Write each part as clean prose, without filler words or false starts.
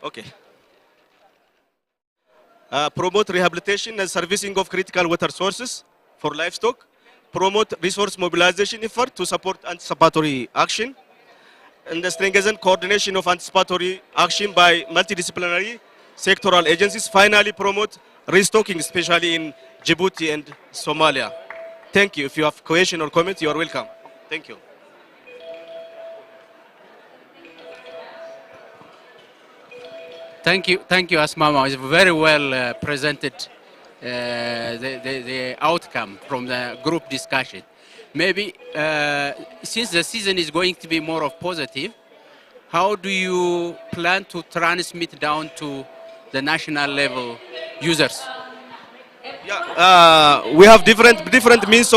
Okay. Promote rehabilitation and servicing of critical water sources for livestock. Promote resource mobilization effort to support anticipatory action. And strengthen coordination of anticipatory action by multidisciplinary sectoral agencies. Finally, promote restocking, especially in Djibouti and Somalia. Thank you. If you have question or comment, you are welcome. Thank you. Thank you, Asmama. It's very well presented the outcome from the group discussion. Maybe since the season is going to be more of positive, how do you plan to transmit down to the national level users? Yeah, we have different means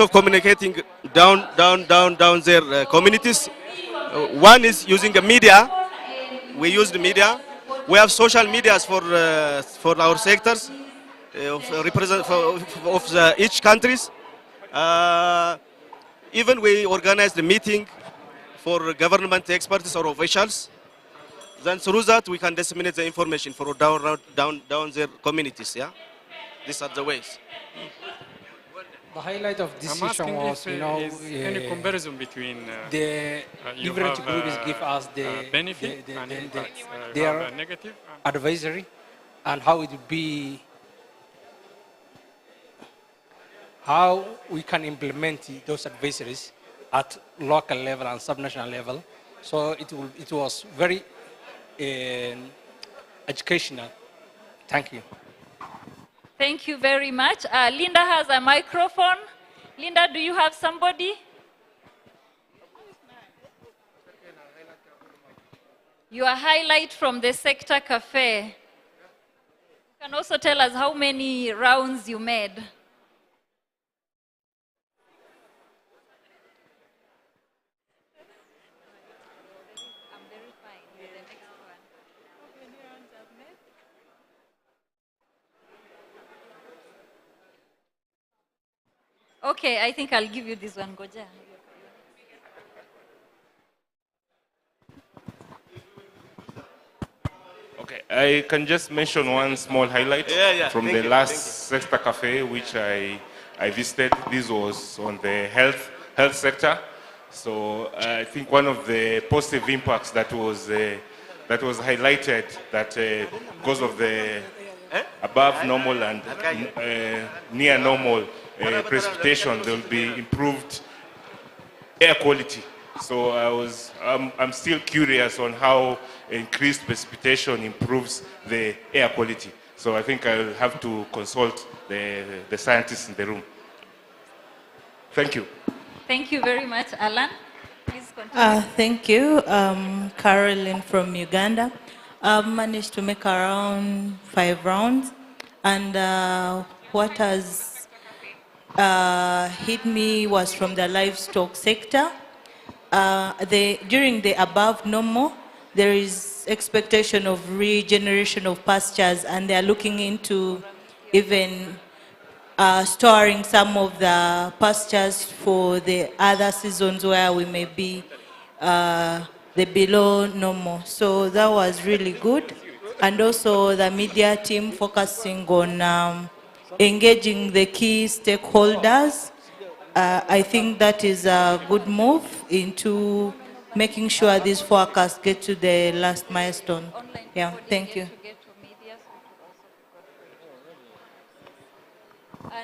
of communicating down their communities. One is using the media. We use the media. We have social medias for our sectors of each countries. Even we organize the meeting for government experts or officials. Then through that we can disseminate the information for down their communities. Yeah, these are the ways. The highlight of this session was, any comparison between the different groups give us benefit and impact, their negative advisory, and how it would be, how we can implement those advisories at local level and subnational level. So it was very educational. Thank you. Thank you very much. Linda has a microphone. Linda, do you have somebody? Your highlight from the sector cafe. You can also tell us how many rounds you made. Okay, I think I'll give you this one, Goja. Okay, I can just mention one small highlight from the last Sector Cafe, which I visited. This was on the health sector. So I think one of the positive impacts that was highlighted, that because of the above normal and near normal precipitation, there will be improved air quality. So I'm still curious on how increased precipitation improves the air quality. So I think I'll have to consult the scientists in the room. Thank you. Thank you very much, Alan. Please continue. Thank you. Caroline from Uganda. I've managed to make around 5 rounds, and what has hit me was from the livestock sector. During the above normal, there is expectation of regeneration of pastures, and they are looking into even storing some of the pastures for the other seasons where we may be the below normal. So that was really good. And also the media team focusing on engaging the key stakeholders. I think that is a good move into making sure these forecasts get to the last milestone. Yeah, thank you.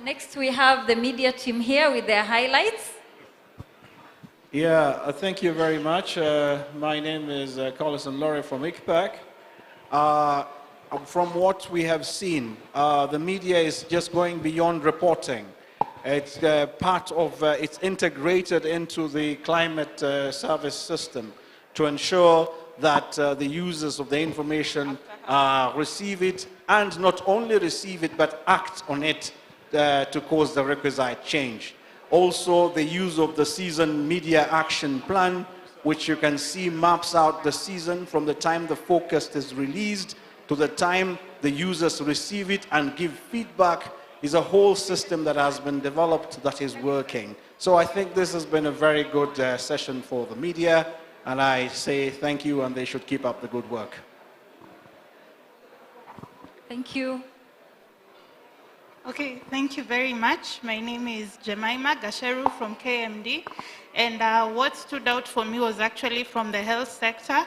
Next, we have the media team here with their highlights. Yeah, thank you very much. My name is Collison Laurie from ICPAC. From what we have seen, the media is just going beyond reporting. It's part of, it's integrated into the climate service system to ensure that the users of the information receive it, and not only receive it, but act on it to cause the requisite change. Also, the use of the season media action plan, which you can see maps out the season from the time the forecast is released to the time the users receive it and give feedback, is a whole system that has been developed that is working. So I think this has been a very good session for the media, And I say thank you, and they should keep up the good work. Thank you. Okay, thank you very much. My name is Jemima Gasheru from KMD. And what stood out for me was actually from the health sector,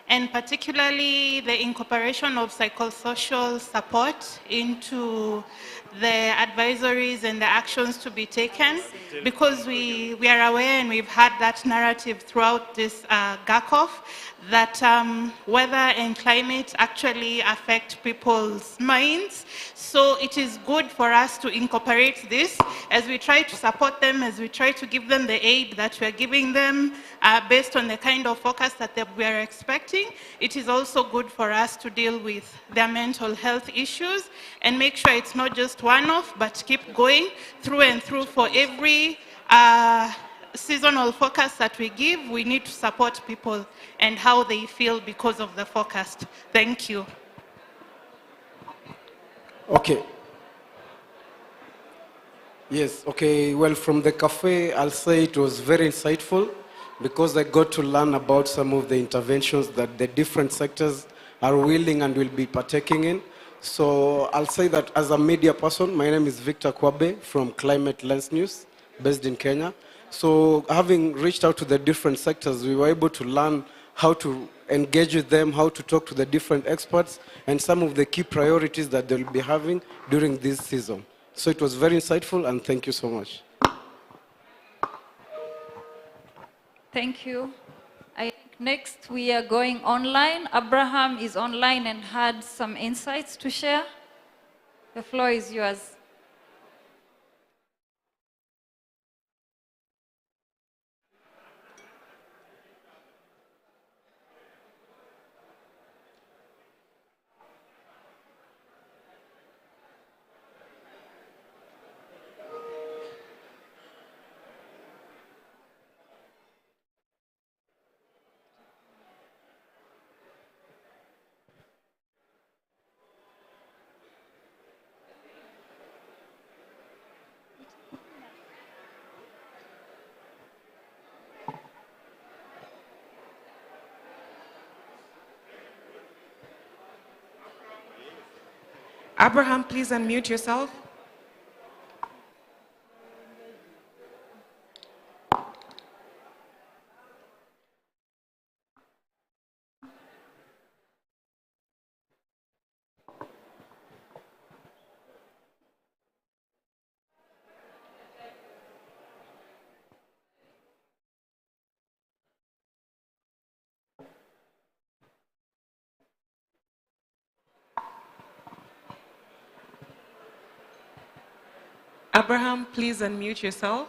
and particularly the incorporation of psychosocial support into the advisories and the actions to be taken, because we are aware and we've had that narrative throughout this GACOF that weather and climate actually affect people's minds. So it is good for us to incorporate this as we try to support them, as we try to give them the aid that we are giving them based on the kind of focus that we are expecting. It is also good for us to deal with their mental health issues and make sure it's not just one-off, but keep going through and through. For every seasonal forecast that we give, we need to support people and how they feel because of the forecast. Thank you. Okay. Yes, okay. Well, from the cafe, I'll say it was very insightful because I got to learn about some of the interventions that the different sectors are willing and will be partaking in. So I'll say that as a media person, my name is Victor Kwabe from Climate Lens News, based in Kenya. So having reached out to the different sectors, we were able to learn how to engage with them, how to talk to the different experts, and some of the key priorities that they'll be having during this season. So it was very insightful, and thank you so much. Thank you. I think next we are going online. Abraham is online and had some insights to share. The floor is yours. Abraham, please unmute yourself. Abraham, please unmute yourself.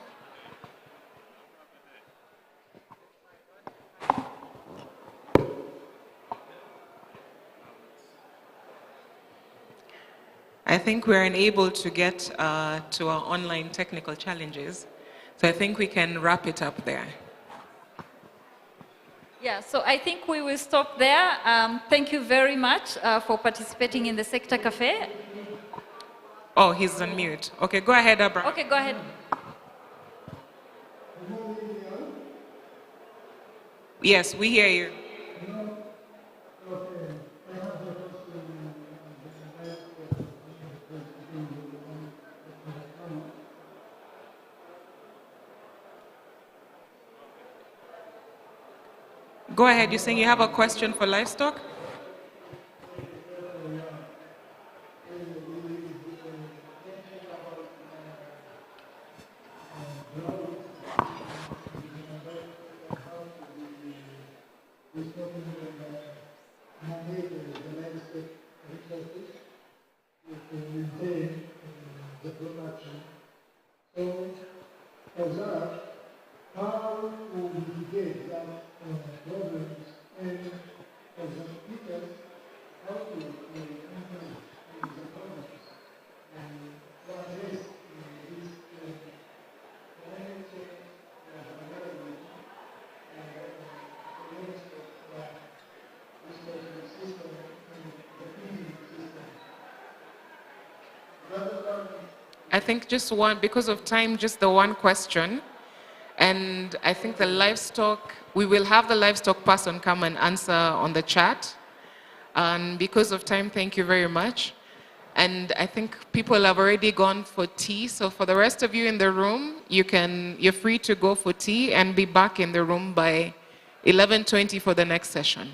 I think we're unable to get to our online technical challenges, so I think we can wrap it up there. Yeah, so I think we will stop there. Thank you very much for participating in the Sector Cafe. Oh, he's on mute. Okay, go ahead, Abraham. Okay, go ahead. Yes, we hear you. Go ahead, you're saying you have a question for livestock? I think just one, because of time, just the one question. And I think the livestock, we will have the livestock person come and answer on the chat. And because of time, thank you very much. And I think people have already gone for tea. So for the rest of you in the room, you're free to go for tea and be back in the room by 11:20 for the next session.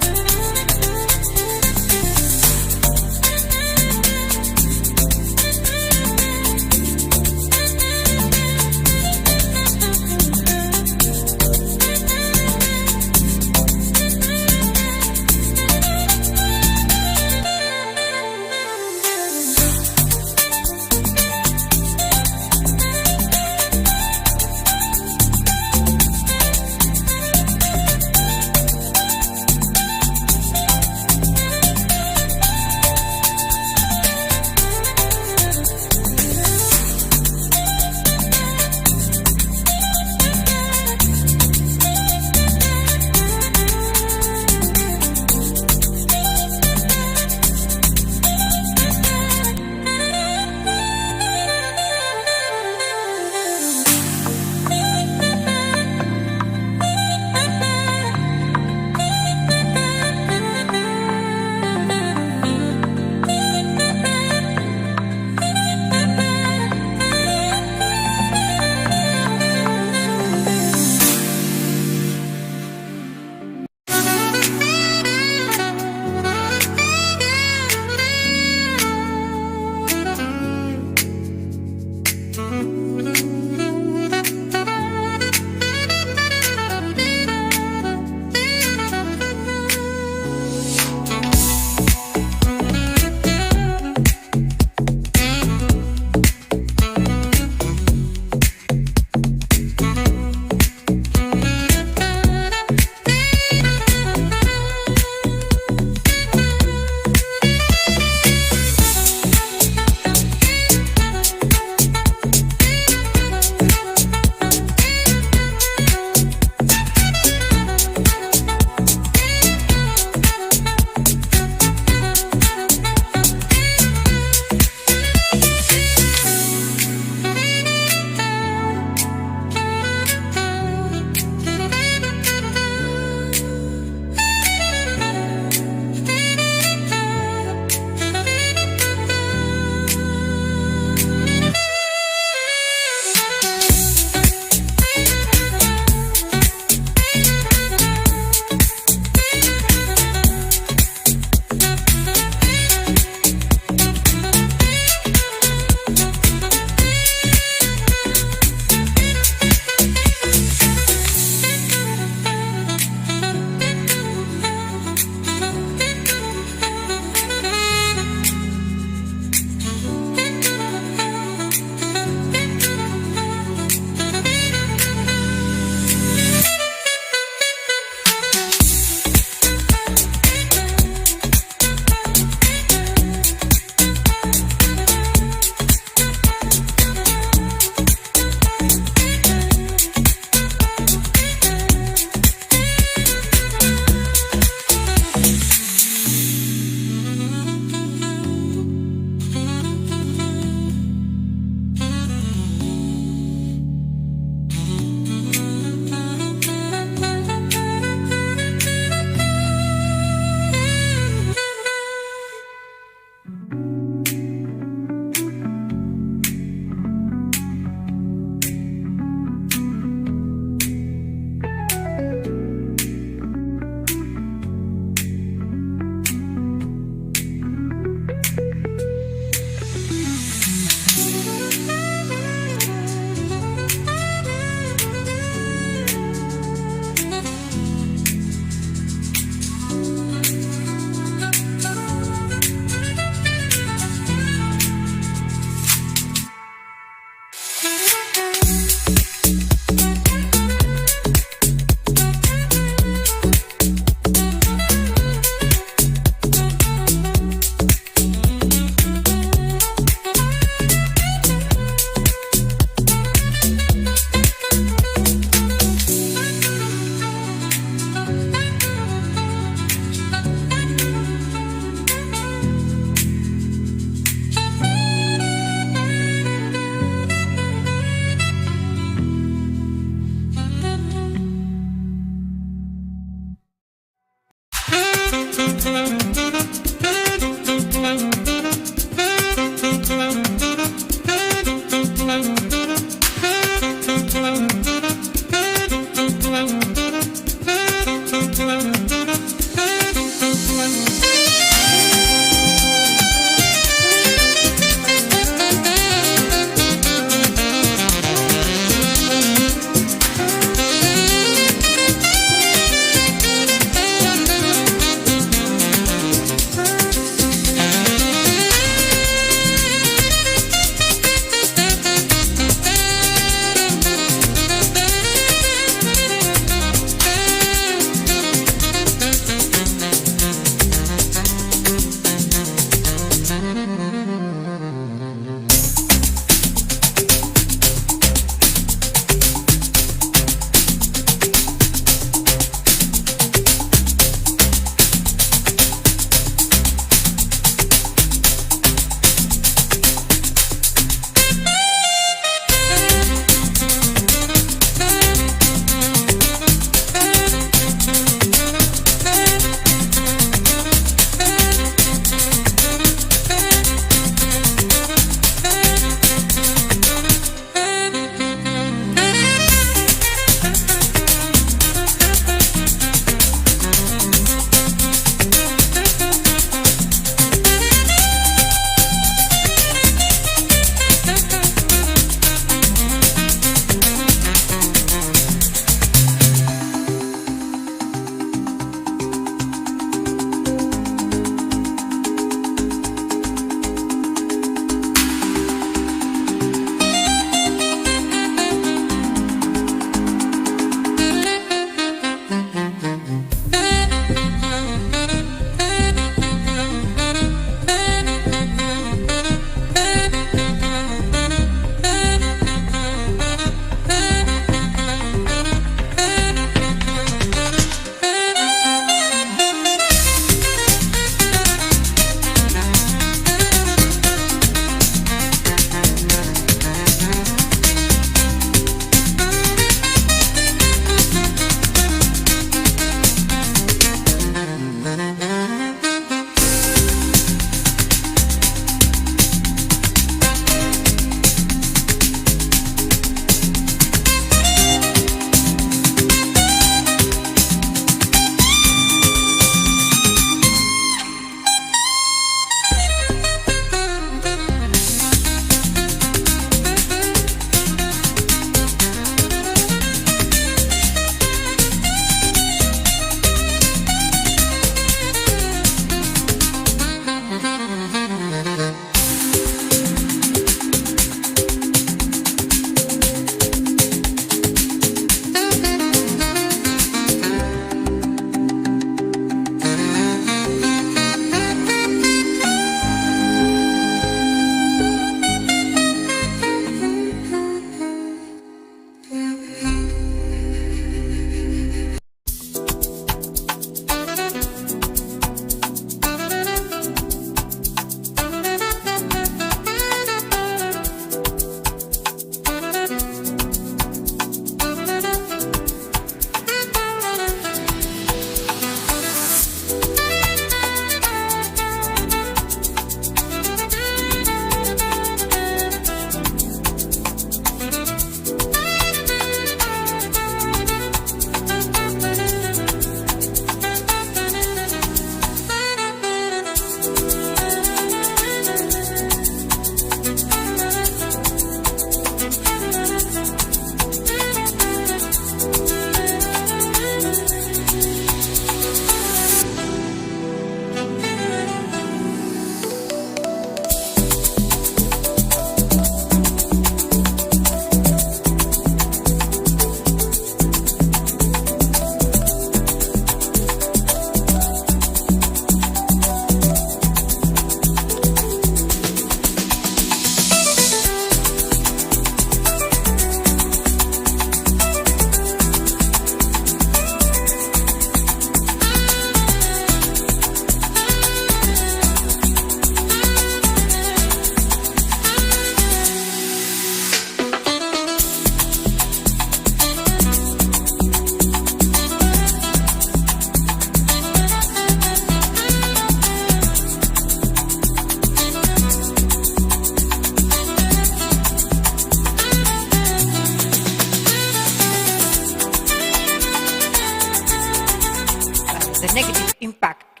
the negative impact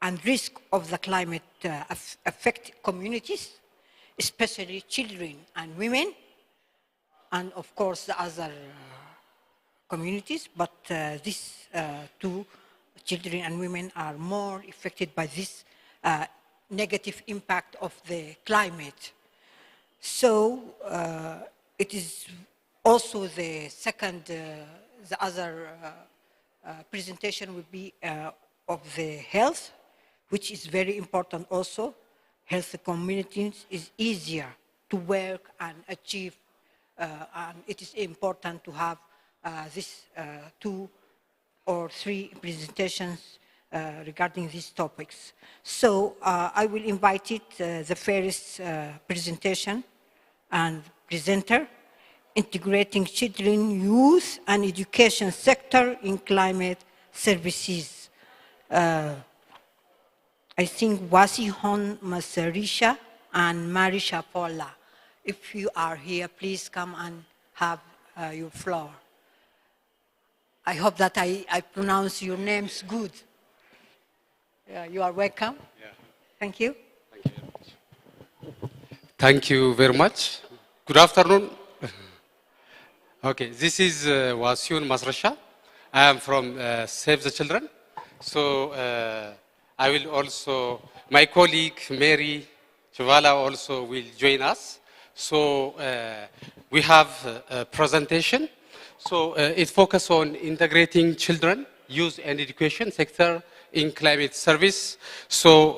and risk of the climate affect communities, especially children and women, and of course the other communities, but these two, children and women, are more affected by this negative impact of the climate. So it is also the second, the other presentation will be of the health, which is very important also. Health communities is easier to work and achieve, and it is important to have these 2 or 3 presentations regarding these topics. So I will invite the first presentation and presenter, integrating children, youth, and education sector in climate services. I think Wasihon Masarisha and Marisha Paula. If you are here, please come and have your floor. I hope that I pronounce your names good. You are welcome. Yeah. Thank you. Thank you very much. Good afternoon. Okay, this is Wasyun Masrasha. I am from Save the Children. So I will also, my colleague Mary Chavala also will join us. So we have a presentation. So it focuses on integrating children, youth and education sector in climate service. So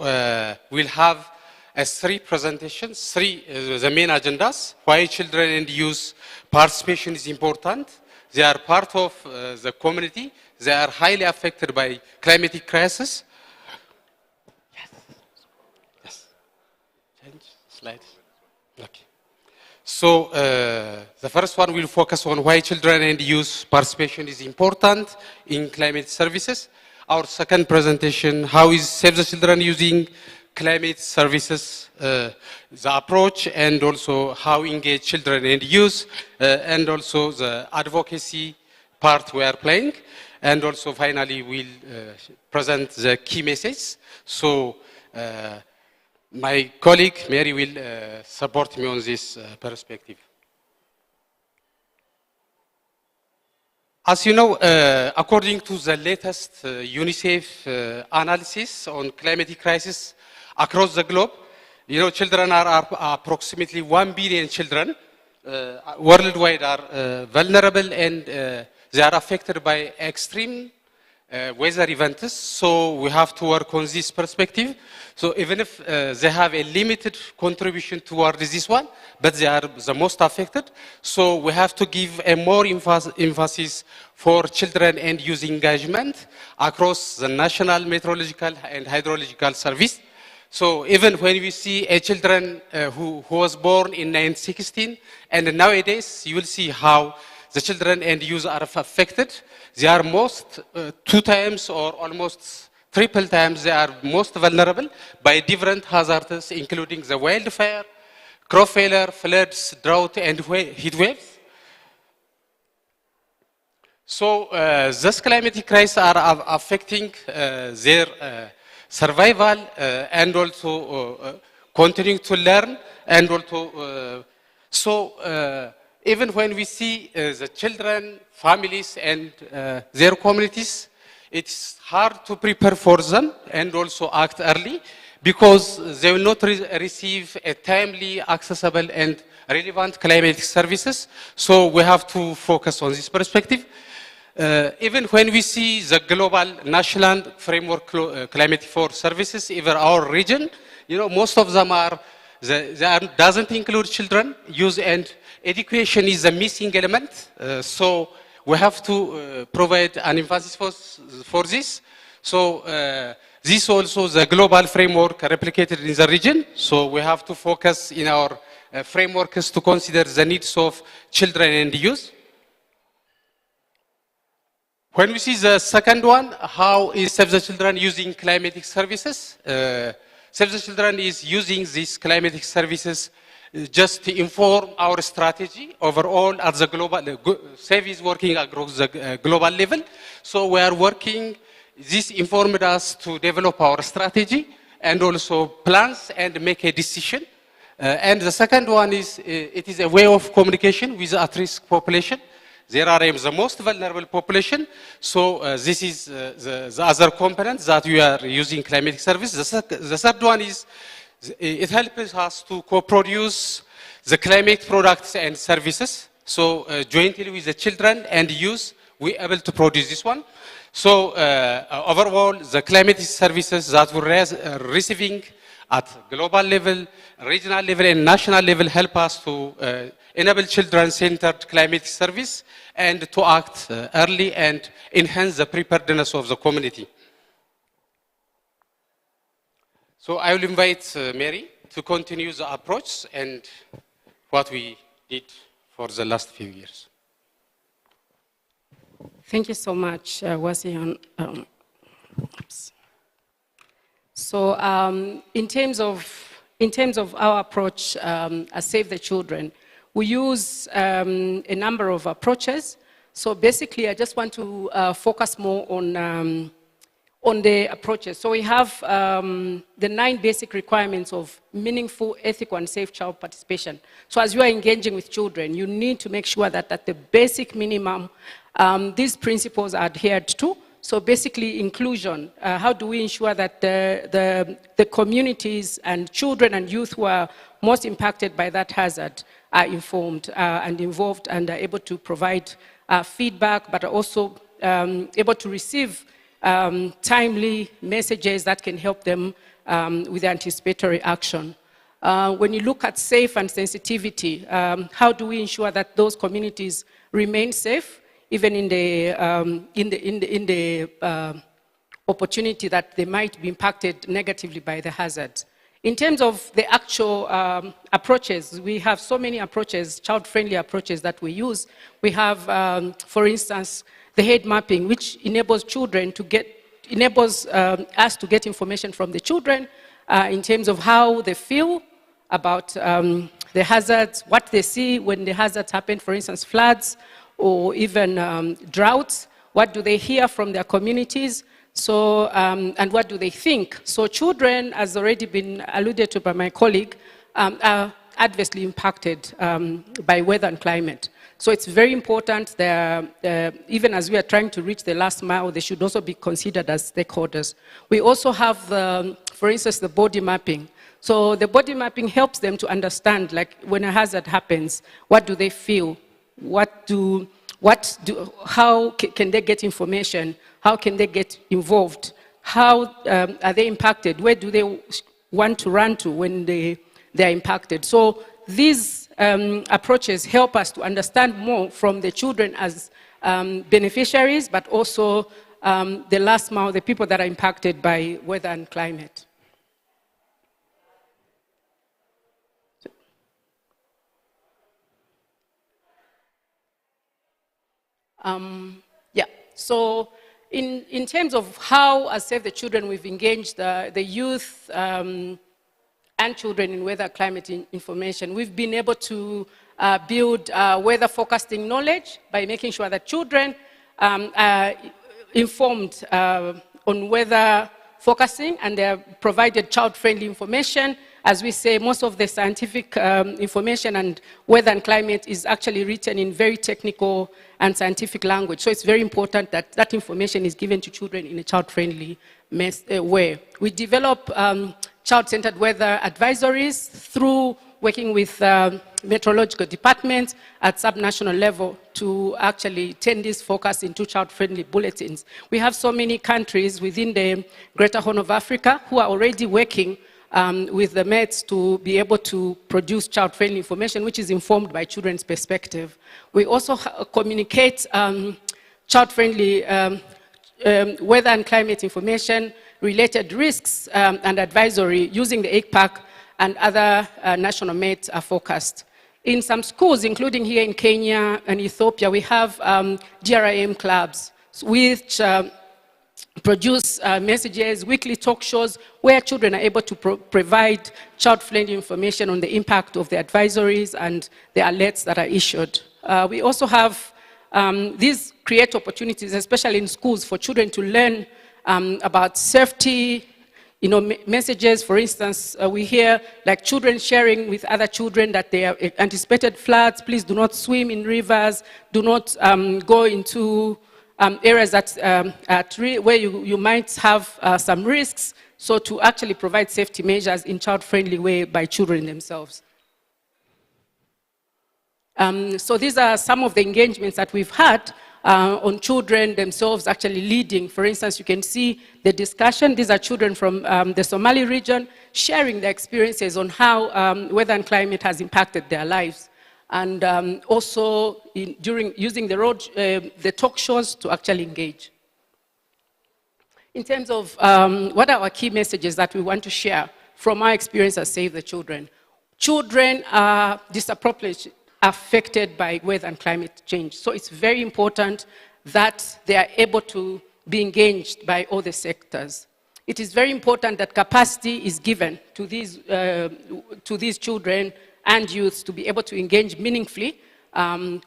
we'll have 3 presentations, 3 the main agendas, why children and youth participation is important. They are part of the community. They are highly affected by climatic crisis. Yes. Change slide. Okay. So the first one will focus on why children and youth participation is important in climate services. Our second presentation, how is Save the Children using climate services, the approach, and also how engage children and youth, and also the advocacy part we are playing. And also finally we'll present the key message. So my colleague Mary will support me on this perspective. As you know, according to the latest UNICEF analysis on climate crisis across the globe, you know, children are approximately 1 billion children worldwide are vulnerable, and they are affected by extreme weather events. So we have to work on this perspective. So even if they have a limited contribution towards this one, but they are the most affected. So we have to give a more emphasis for children and youth engagement across the national meteorological and hydrological service. So even when we see a children who was born in 1916, and nowadays you will see how the children and youth are affected. They are most 2 times or almost triple times they are most vulnerable by different hazards, including the wildfire, crop failure, floods, drought, and heat waves. So this climatic crisis are affecting their survival and also continuing to learn, and also even when we see the children, families, and their communities, it's hard to prepare for them and also act early, because they will not receive a timely, accessible, and relevant climate services. So we have to focus on this perspective. Even when we see the global national framework climate for services, even our region, you know, most of them doesn't include children, youth, and education is a missing element. So we have to provide an emphasis for this. So this also the global framework replicated in the region. So we have to focus in our frameworks to consider the needs of children and youth. When we see the second one, how is Save the Children using climatic services? Save the Children is using these climatic services just to inform our strategy overall at the global. Save is working across the global level. So we are working this informed us to develop our strategy and also plans and make a decision. And the second one is, it is a way of communication with at-risk population. There are the most vulnerable population. So this is the other component that we are using climatic service. The third one is, it helps us to co-produce the climate products and services. So jointly with the children and youth, we're able to produce this one. So overall, the climate services that we're receiving at global level, regional level, and national level help us to enable children-centered climate service and to act early and enhance the preparedness of the community. So I will invite Mary to continue the approach and what we did for the last few years. Thank you so much, Wasian. So in terms of our approach at Save the Children, we use a number of approaches. So basically, I just want to focus more on the approaches. So we have the 9 basic requirements of meaningful, ethical, and safe child participation. So as you are engaging with children, you need to make sure that at the basic minimum, these principles are adhered to. So basically, inclusion. How do we ensure that the communities and children and youth who are most impacted by that hazard are informed and involved and are able to provide feedback, but are also able to receive timely messages that can help them with anticipatory action. When you look at safe and sensitivity, how do we ensure that those communities remain safe, even in the opportunity that they might be impacted negatively by the hazard? In terms of the actual approaches, we have so many approaches, child-friendly approaches that we use. We have, for instance, the head mapping, which enables children to us to get information from the children in terms of how they feel about the hazards, what they see when the hazards happen, for instance, floods or even droughts. What do they hear from their communities? So, and what do they think? So children, as already been alluded to by my colleague, are adversely impacted by weather and climate. So it's very important that even as we are trying to reach the last mile, they should also be considered as stakeholders. We also have, for instance, the body mapping. So the body mapping helps them to understand, like when a hazard happens, what do they feel? How can they get information? How can they get involved? How are they impacted? Where do they want to run to when they are impacted? So these approaches help us to understand more from the children as beneficiaries, but also the last mile, the people that are impacted by weather and climate. So in terms of how, as Save the Children, we've engaged the youth and children in weather climate information, we've been able to build weather forecasting knowledge by making sure that children are informed on weather forecasting, and they're provided child-friendly information. As we say, most of the scientific information and weather and climate is actually written in very technical and scientific language. So it's very important that that information is given to children in a child-friendly way. We develop child-centered weather advisories through working with meteorological departments at subnational level to actually turn this focus into child-friendly bulletins. We have so many countries within the Greater Horn of Africa who are already working with the Mets to be able to produce child-friendly information, which is informed by children's perspective. We also communicate child-friendly weather and climate information, related risks, and advisory using the EICPAC and other national Mets are forecast. In some schools, including here in Kenya and Ethiopia, we have GRIM clubs, which produce messages, weekly talk shows, where children are able to provide child-friendly information on the impact of the advisories and the alerts that are issued. We also have these create opportunities, especially in schools, for children to learn about safety, messages. For instance, we hear like children sharing with other children that they have anticipated floods. Please do not swim in rivers. Do not go into areas that where you might have some risks. So to actually provide safety measures in child-friendly way by children themselves. So these are some of the engagements that we've had on children themselves actually leading. For instance, you can see the discussion. These are children from the Somali region sharing their experiences on how weather and climate has impacted their lives. And also during using the talk shows to actually engage. In terms of what are our key messages that we want to share from our experience as Save the Children. Children are disproportionately affected by weather and climate change. So it's very important that they are able to be engaged by all the sectors. It is very important that capacity is given to these children and youths to be able to engage meaningfully.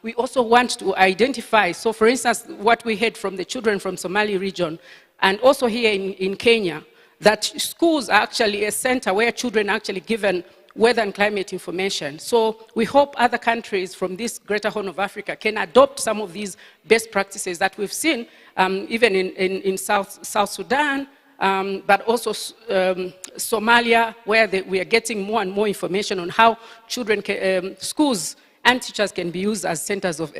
We also want to identify, so for instance, what we heard from the children from Somali region, and also here in Kenya, that schools are actually a center where children are actually given weather and climate information. So we hope other countries from this greater horn of Africa can adopt some of these best practices that we've seen, even in South Sudan, but also Somalia, where we are getting more and more information on how children, schools and teachers can be used as centers of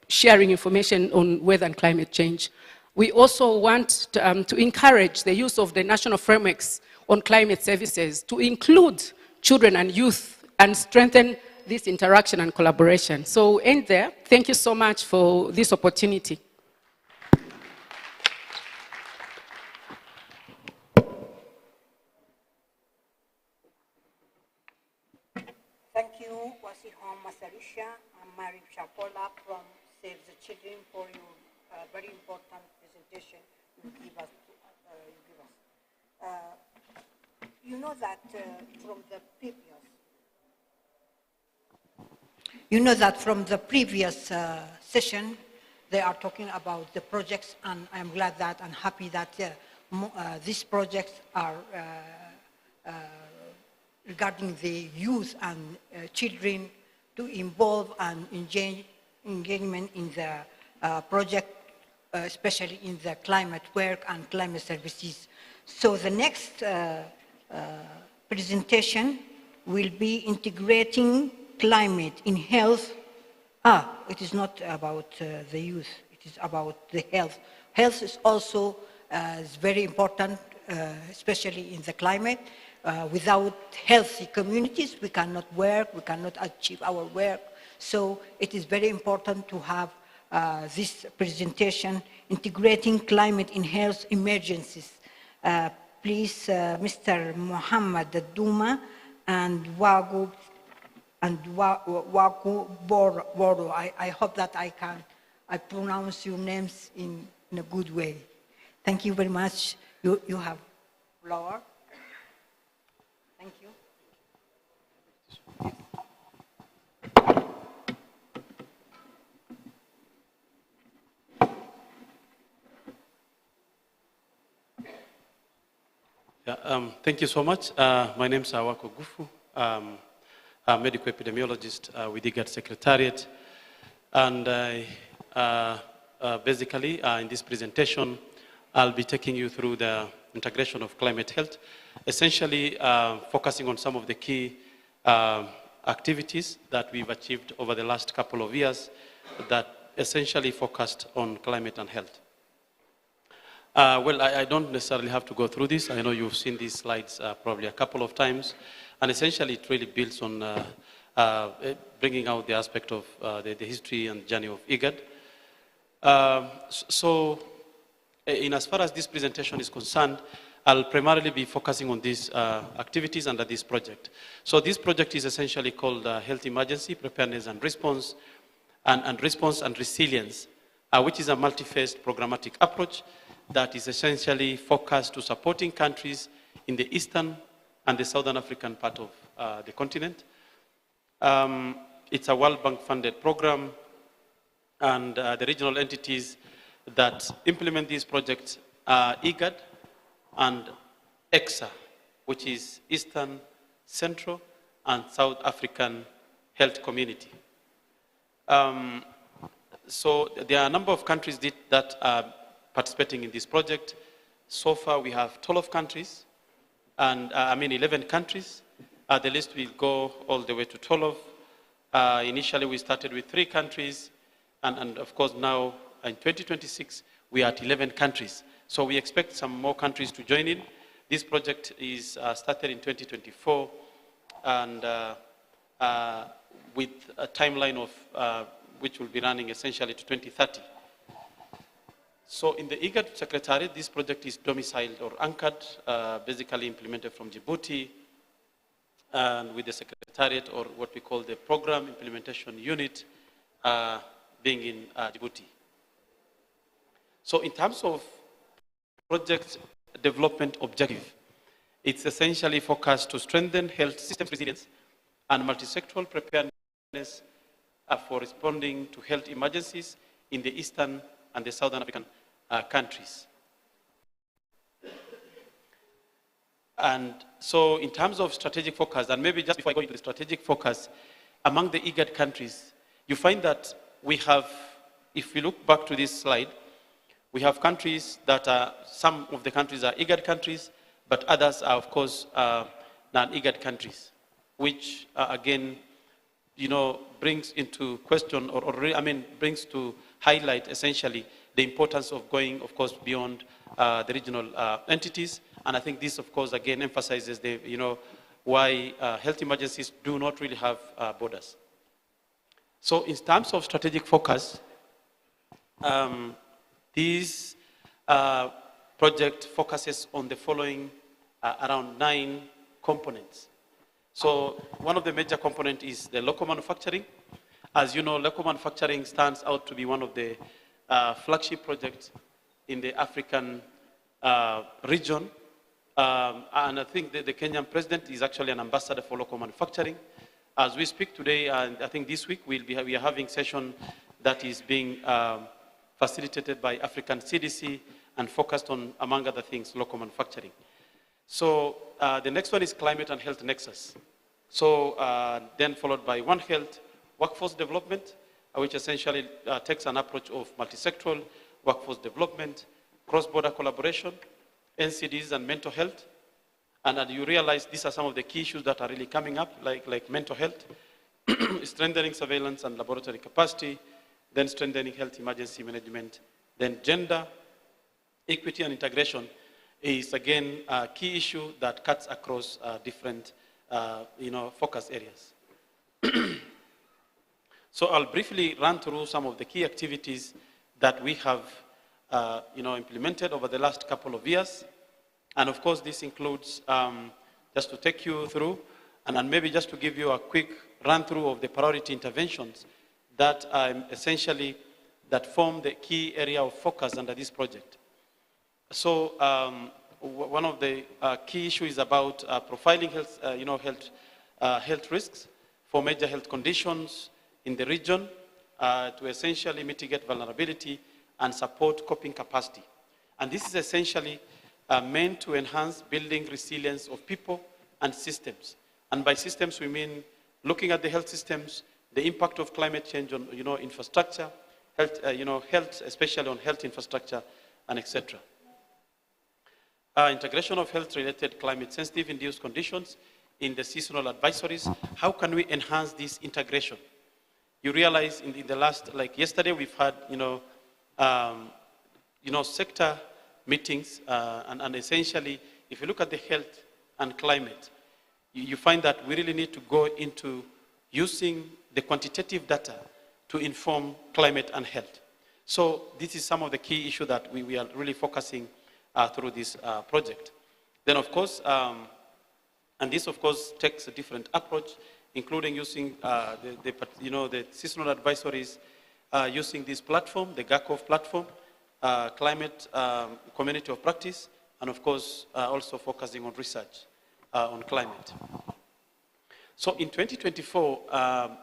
sharing information on weather and climate change. We also want to encourage the use of the national frameworks on climate services to include children and youth and strengthen this interaction and collaboration. So end there. Thank you so much for this opportunity. Thank you, Wasihom Masarisha and Mary Chapola from Save the Children for your very important presentation you give us. You know that from the previous session, they are talking about the projects, and I'm glad that and happy that these projects are regarding the youth and children to involve and engagement in the project, especially in the climate work and climate services. So the next presentation will be integrating climate in health. It is not about the youth, it is about the health. Health is also is very important, especially in the climate. Without healthy communities, we cannot work, we cannot achieve our work. So it is very important to have this presentation, integrating climate in health emergencies. Please, Mr. Muhammad Duma and Wagu Boro. I hope that I pronounce your names in a good way. Thank you very much. You have floor. Thank you. Thank you so much. My name is Awako Gufu. I'm a medical epidemiologist with IGAD Secretariat. And basically, in this presentation, I'll be taking you through the integration of climate health, essentially focusing on some of the key activities that we've achieved over the last couple of years that essentially focused on climate and health. Well, I don't necessarily have to go through this. I know you've seen these slides probably a couple of times. And essentially, it really builds on bringing out the aspect of the history and journey of IGAD. So, in as far as this presentation is concerned, I'll primarily be focusing on these activities under this project. So this project is essentially called Health Emergency Preparedness and Response, and Response and Resilience, which is a multi-phased programmatic approach that is essentially focused to supporting countries in the eastern and the southern African part of the continent. It's a World Bank funded program, and the regional entities that implement these projects IGAD and EXA, which is Eastern, Central, and South African Health Community. So there are a number of countries that are participating in this project. So far, we have 12 countries, and 11 countries. The list will go all the way to 12. Initially, we started with 3 countries, and of course now in 2026, we are at 11 countries. So we expect some more countries to join in. This project is started in 2024, and with a timeline of which will be running essentially to 2030. So in the IGAD Secretariat, this project is domiciled or anchored, basically implemented from Djibouti, and with the Secretariat, or what we call the Program Implementation Unit, being in Djibouti. So in terms of project development objective, it's essentially focused to strengthen health systems resilience and multi-sectoral preparedness for responding to health emergencies in the Eastern and the Southern African countries. And so in terms of strategic focus, and maybe just before I go into the strategic focus, among the IGAD countries, you find that we have, if we look back to this slide, we have countries that are, some of the countries are IGAD countries, but others are, of course, non-IGAD countries, which, again, brings into question, brings to highlight, essentially, the importance of going, of course, beyond the regional entities. And I think this, of course, again, emphasizes why health emergencies do not really have borders. So in terms of strategic focus, this project focuses on the following around 9 components. So one of the major components is the local manufacturing. As you know, local manufacturing stands out to be one of the flagship projects in the African region. And I think the Kenyan president is actually an ambassador for local manufacturing. As we speak today, and I think this week, we are having a session that is being facilitated by African CDC and focused on, among other things, local manufacturing. So the next one is climate and health nexus. So then followed by One Health, workforce development, which essentially takes an approach of multi-sectoral workforce development, cross-border collaboration, NCDs and mental health. And you realize these are some of the key issues that are really coming up, like mental health, strengthening surveillance and laboratory capacity, then strengthening health emergency management, then gender, equity and integration is again a key issue that cuts across different focus areas. So I'll briefly run through some of the key activities that we have implemented over the last couple of years. And of course, this includes, just to take you through, and maybe just to give you a quick run through of the priority interventions that essentially that form the key area of focus under this project. So one of the key issues is about profiling health, health risks for major health conditions in the region to essentially mitigate vulnerability and support coping capacity. And this is essentially meant to enhance building resilience of people and systems. And by systems, we mean looking at the health systems, the impact of climate change on infrastructure, health, especially on health infrastructure, and etc. Integration of health-related climate-sensitive induced conditions in the seasonal advisories. How can we enhance this integration? You realize in the last, like yesterday, we've had sector meetings, and essentially, if you look at the health and climate, you find that we really need to go into using the quantitative data to inform climate and health. So this is some of the key issues that we are really focusing through this project. Then of course, and this of course takes a different approach, including using the seasonal advisories, using this platform, the GACOF platform, climate community of practice, and of course also focusing on research on climate. So in 2024,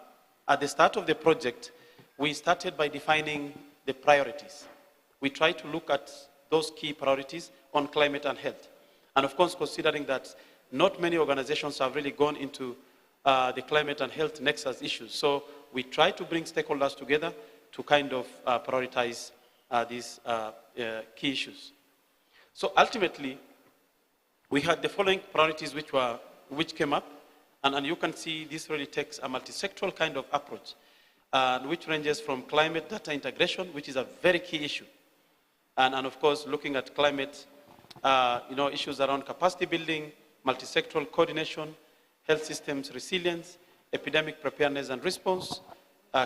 at the start of the project, we started by defining the priorities. We tried to look at those key priorities on climate and health. And of course, considering that not many organizations have really gone into the climate and health nexus issues. So we try to bring stakeholders together to kind of prioritize these key issues. So ultimately, we had the following priorities which came up, and you can see this really takes a multi-sectoral kind of approach, which ranges from climate data integration, which is a very key issue, and of course looking at climate issues around capacity building, multi-sectoral coordination, health systems resilience, epidemic preparedness and response,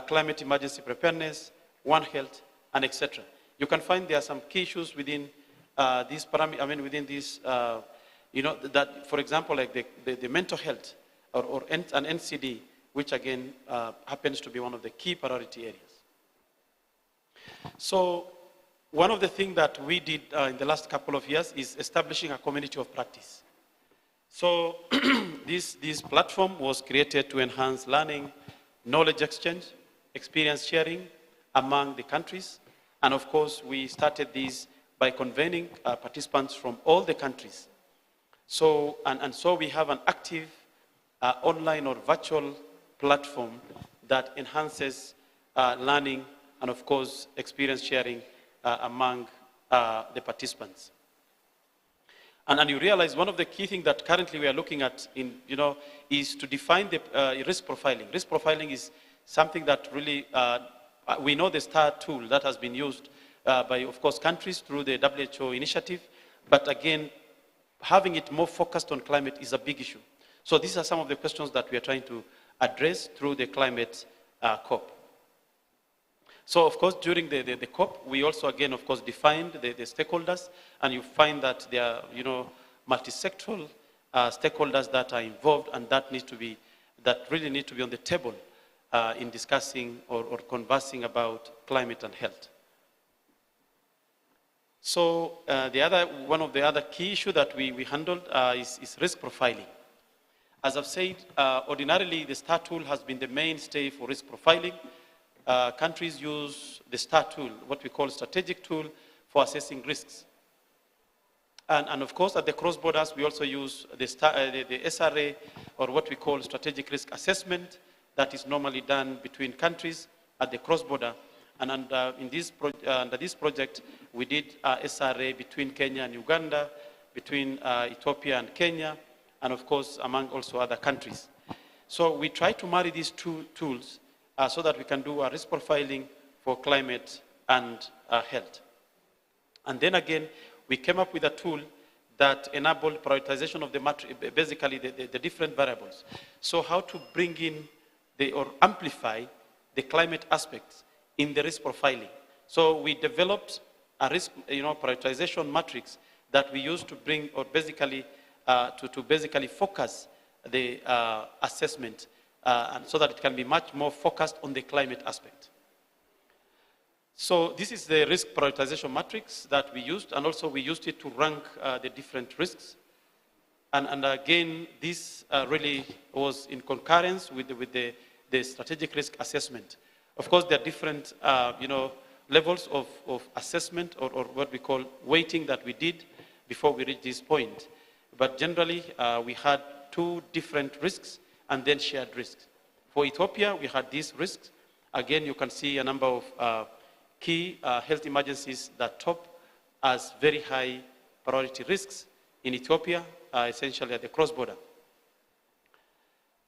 climate emergency preparedness, One Health, and etc. You can find there are some key issues within these within these, that, for example, like the mental health or an NCD, which again happens to be one of the key priority areas. So one of the things that we did in the last couple of years is establishing a community of practice. So this platform was created to enhance learning, knowledge exchange, experience sharing among the countries. And of course, we started this by convening participants from all the countries. So, and so we have an active online or virtual platform that enhances learning and of course experience sharing among the participants. And you realize one of the key things that currently we are looking at is to define the risk profiling. Risk profiling is something that really, we know the STAR tool that has been used by, of course, countries through the WHO initiative, but again, having it more focused on climate is a big issue. So these are some of the questions that we are trying to address through the climate COP. So of course, during the COP, we also again, of course, defined the stakeholders, and you find that there are, multi-sectoral stakeholders that are involved, and that really need to be on the table in discussing or conversing about climate and health. So one of the other key issues that we handled is risk profiling. As I've said, ordinarily the STAR tool has been the mainstay for risk profiling. Countries use the STAR tool, what we call strategic tool, for assessing risks. And of course, at the cross borders, we also use the SRA, or what we call strategic risk assessment, that is normally done between countries at the cross border. And under this project, we did SRA between Kenya and Uganda, between Ethiopia and Kenya, and of course, among also other countries. So we try to marry these two tools so that we can do a risk profiling for climate and health. And then again, we came up with a tool that enabled prioritization of basically the different variables. So how to bring in or amplify the climate aspects in the risk profiling. So we developed a risk prioritization matrix that we use to bring, or basically to basically focus the assessment and so that it can be much more focused on the climate aspect. So this is the risk prioritization matrix that we used, and also we used it to rank the different risks. And again, this really was in concurrence with the strategic risk assessment. Of course, there are different levels of assessment or what we call weighting that we did before we reached this point. But generally, we had two different risks and then shared risks. For Ethiopia, we had these risks. Again, you can see a number of key health emergencies that top as very high priority risks in Ethiopia, essentially at the cross-border.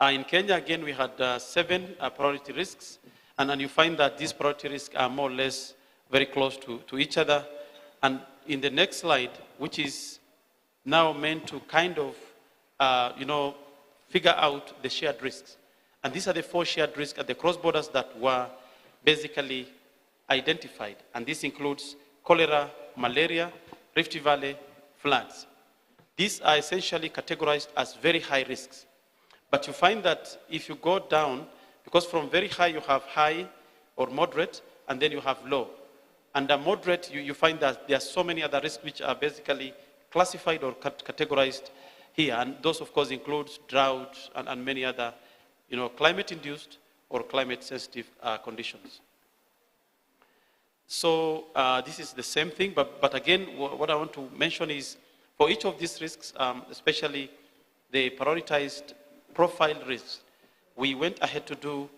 In Kenya, again, we had 7 priority risks, and you find that these priority risks are more or less very close to each other. And in the next slide, which is now meant to kind of, figure out the shared risks. And these are the 4 shared risks at the cross borders that were basically identified. And this includes cholera, malaria, Rift Valley, floods. These are essentially categorized as very high risks. But you find that if you go down, because from very high you have high or moderate, and then you have low. Under moderate, you find that there are so many other risks which are basically classified or categorized here. And those, of course, include drought and many other climate-induced or climate-sensitive conditions. So this is the same thing, but again, what I want to mention is for each of these risks, especially the prioritized profile risks, we went ahead to do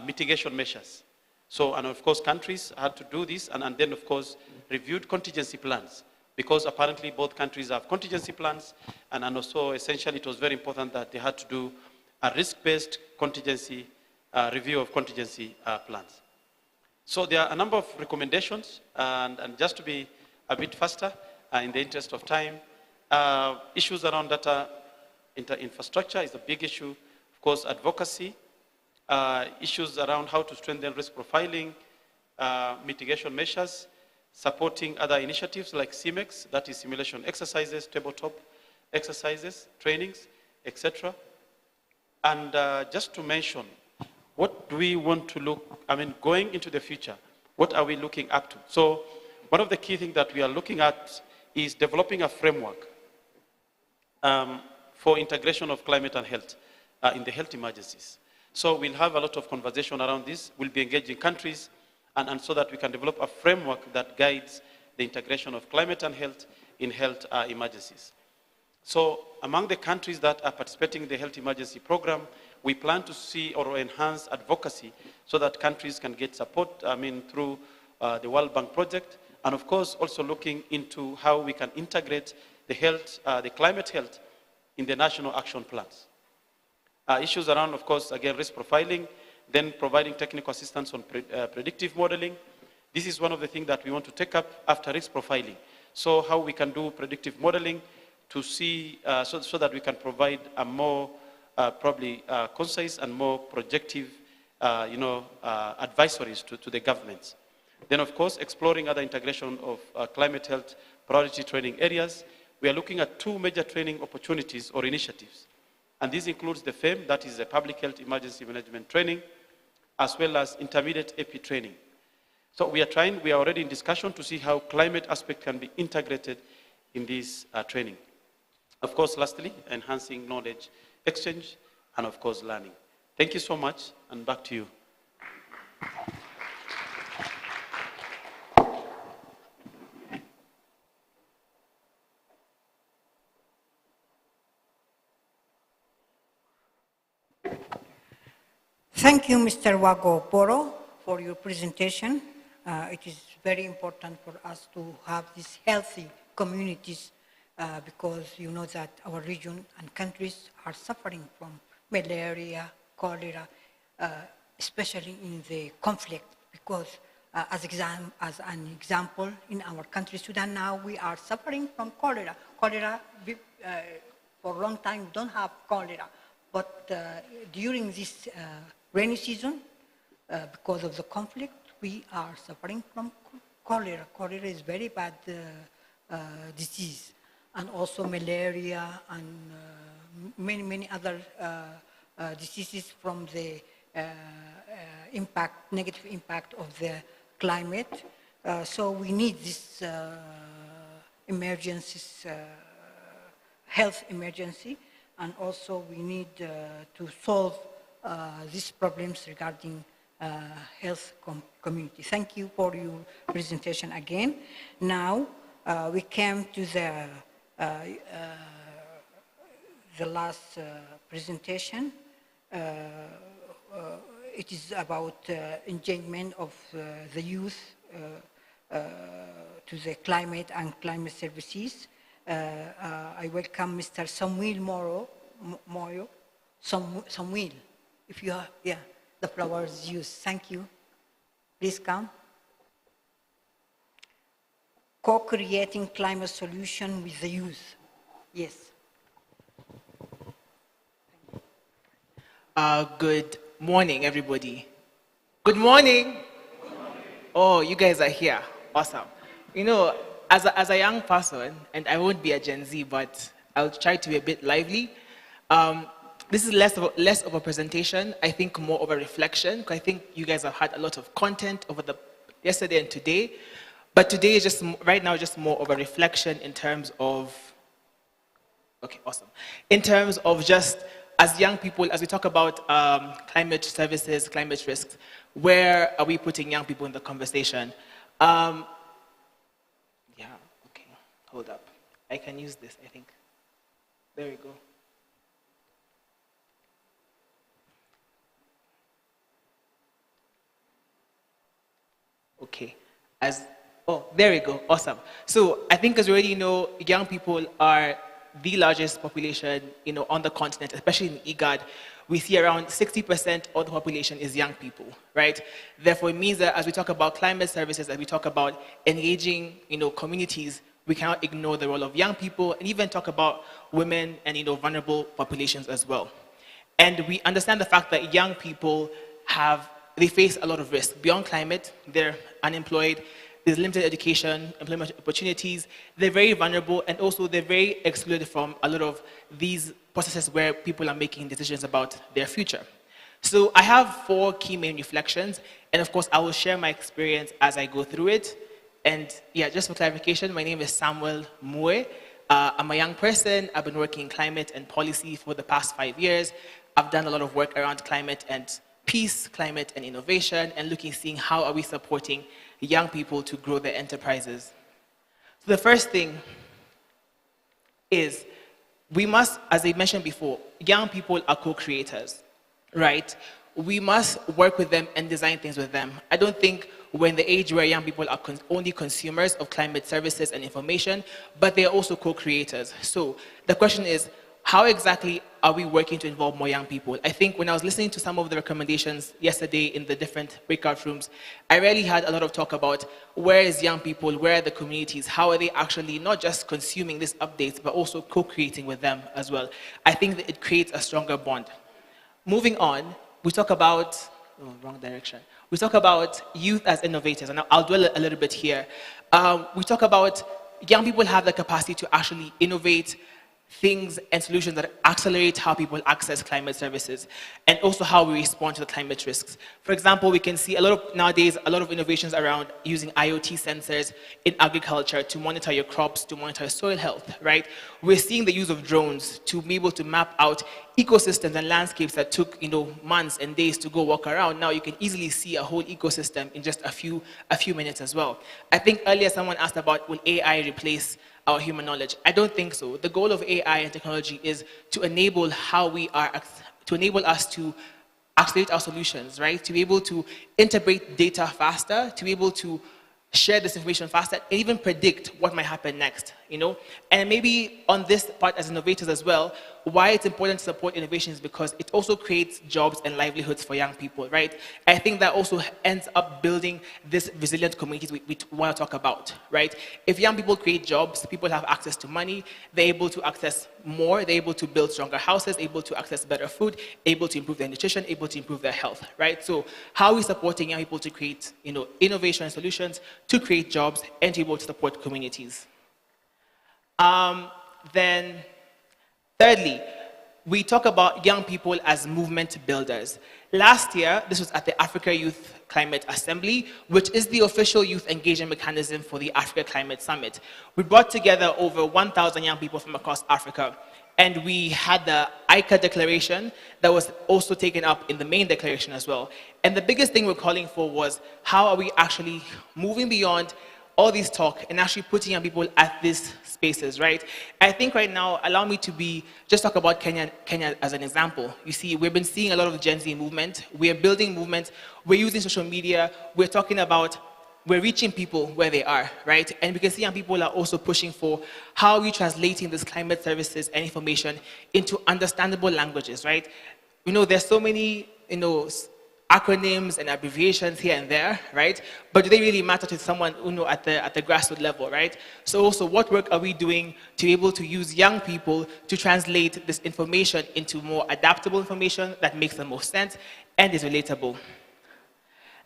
mitigation measures. So, and of course, countries had to do this, and then, of course, reviewed contingency plans, because apparently both countries have contingency plans, and also essentially it was very important that they had to do a risk-based contingency review of contingency plans. So there are a number of recommendations, and just to be a bit faster, in the interest of time, issues around data infrastructure is a big issue. Of course, advocacy, issues around how to strengthen risk profiling, mitigation measures, supporting other initiatives like CIMEX, that is simulation exercises, tabletop exercises, trainings, etc. And just to mention, what do we want to look, going into the future, what are we looking up to? So one of the key things that we are looking at is developing a framework for integration of climate and health in the health emergencies. So we'll have a lot of conversation around this. We'll be engaging countries, and so that we can develop a framework that guides the integration of climate and health in health emergencies. So among the countries that are participating in the health emergency program, we plan to see or enhance advocacy so that countries can get support, through the World Bank project, and of course also looking into how we can integrate the health, the climate health in the national action plans. Issues around, of course, again, risk profiling, then providing technical assistance on predictive modeling. This is one of the things that we want to take up after risk profiling. So how we can do predictive modeling to see, so that we can provide a more probably concise and more projective, advisories to the governments. Then, of course, exploring other integration of climate health priority training areas. We are looking at 2 major training opportunities or initiatives. And this includes the FAME, that is the Public Health Emergency Management Training, as well as intermediate AP training. So we are already in discussion to see how climate aspect can be integrated in this training. Of course, lastly, enhancing knowledge exchange and, of course, learning. Thank you so much, and back to you. Thank you, Mr. Wago Poro, for your presentation. It is very important for us to have these healthy communities because you know that our region and countries are suffering from malaria, cholera, especially in the conflict, because as an example, in our country, Sudan, now we are suffering from cholera. Cholera, for a long time, we don't have cholera, but during this rainy season, because of the conflict, we are suffering from cholera. Cholera is very bad disease, and also malaria and many other diseases from the negative impact of the climate. So we need this emergencies, health emergency, and also we need to solve these problems regarding health community. Thank you for your presentation again. Now we came to the last presentation. It is about engagement of the youth to the climate and climate services. I welcome Mr. Samuel Moyo. Samuel, if you are, the floor is yours. Thank you. Please come. Co-creating climate solution with the youth. Yes. Good morning, everybody. Good morning. Oh, you guys are here. Awesome. You know, as a young person, and I won't be a Gen Z, but I'll try to be a bit lively. This is less of a presentation, I think more of a reflection, because I think you guys have had a lot of content over yesterday and today, but today is just, right now, just more of a reflection in terms of, okay, awesome. In terms of just, as young people, as we talk about climate services, climate risks, where are we putting young people in the conversation? Yeah, okay, hold up. I can use this, I think. There we go. Okay, there we go, awesome. So I think as you already know, young people are the largest population, on the continent, especially in IGAD. We see around 60% of the population is young people, right? Therefore, it means that as we talk about climate services, as we talk about engaging, communities, we cannot ignore the role of young people and even talk about women and, vulnerable populations as well. And we understand the fact that young people they face a lot of risk. Beyond climate, they're unemployed, there's limited education, employment opportunities, they're very vulnerable, and also they're very excluded from a lot of these processes where people are making decisions about their future. So I have 4 key main reflections, and of course I will share my experience as I go through it. And yeah, just for clarification, my name is Samuel Mue. I'm a young person. I've been working in climate and policy for the past 5 years. I've done a lot of work around climate and peace, climate and innovation, and seeing how are we supporting young people to grow their enterprises. So the first thing is we must, as I mentioned before, young people are co-creators, right? We must work with them and design things with them. I don't think we're in the age where young people are only consumers of climate services and information, but they're also co-creators. So the question is, how exactly are we working to involve more young people? I think when I was listening to some of the recommendations yesterday in the different breakout rooms, I really had a lot of talk about where is young people, where are the communities, how are they actually not just consuming these updates, but also co-creating with them as well. I think that it creates a stronger bond. Moving on, we talk about, wrong direction. We talk about youth as innovators, and I'll dwell a little bit here. We talk about young people have the capacity to actually innovate things and solutions that accelerate how people access climate services and also how we respond to the climate risks. For example, we can see nowadays a lot of innovations around using IoT sensors in agriculture to monitor your crops, to monitor soil health, right? We're seeing the use of drones to be able to map out ecosystems and landscapes that took months and days to go walk around. Now you can easily see a whole ecosystem in just a few minutes as well. I think earlier someone asked about, will AI replace our human knowledge? I don't think so. The goal of AI and technology is to enable us to accelerate our solutions, right? To be able to integrate data faster, to be able to share this information faster, and even predict what might happen next, And maybe on this part as innovators as well, why it's important to support innovation is because it also creates jobs and livelihoods for young people, right? I think that also ends up building this resilient communities we want to talk about, right? If young people create jobs, people have access to money, they're able to access more, they're able to build stronger houses, able to access better food, able to improve their nutrition, able to improve their health, right? So how are we supporting young people to create, innovation and solutions, to create jobs, and to be able to support communities? Then, thirdly, we talk about young people as movement builders. Last year, this was at the Africa Youth Climate Assembly, which is the official youth engagement mechanism for the Africa Climate Summit. We brought together over 1,000 young people from across Africa, and we had the ICA declaration that was also taken up in the main declaration as well. And the biggest thing we're calling for was, how are we actually moving beyond all these talk and actually putting young people at these spaces, right? I think right now, allow me to just talk about Kenya as an example. You see, we've been seeing a lot of the Gen Z movement. We are building movements. We're using social media. We're talking about, we're reaching people where they are, right? And we can see young people are also pushing for how are we translating this climate services and information into understandable languages, right? There's so many, acronyms and abbreviations here and there, right? But do they really matter to someone at the grassroots level, right? So also, what work are we doing to be able to use young people to translate this information into more adaptable information that makes the most sense and is relatable?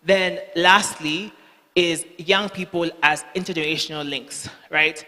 Then lastly is young people as intergenerational links, right?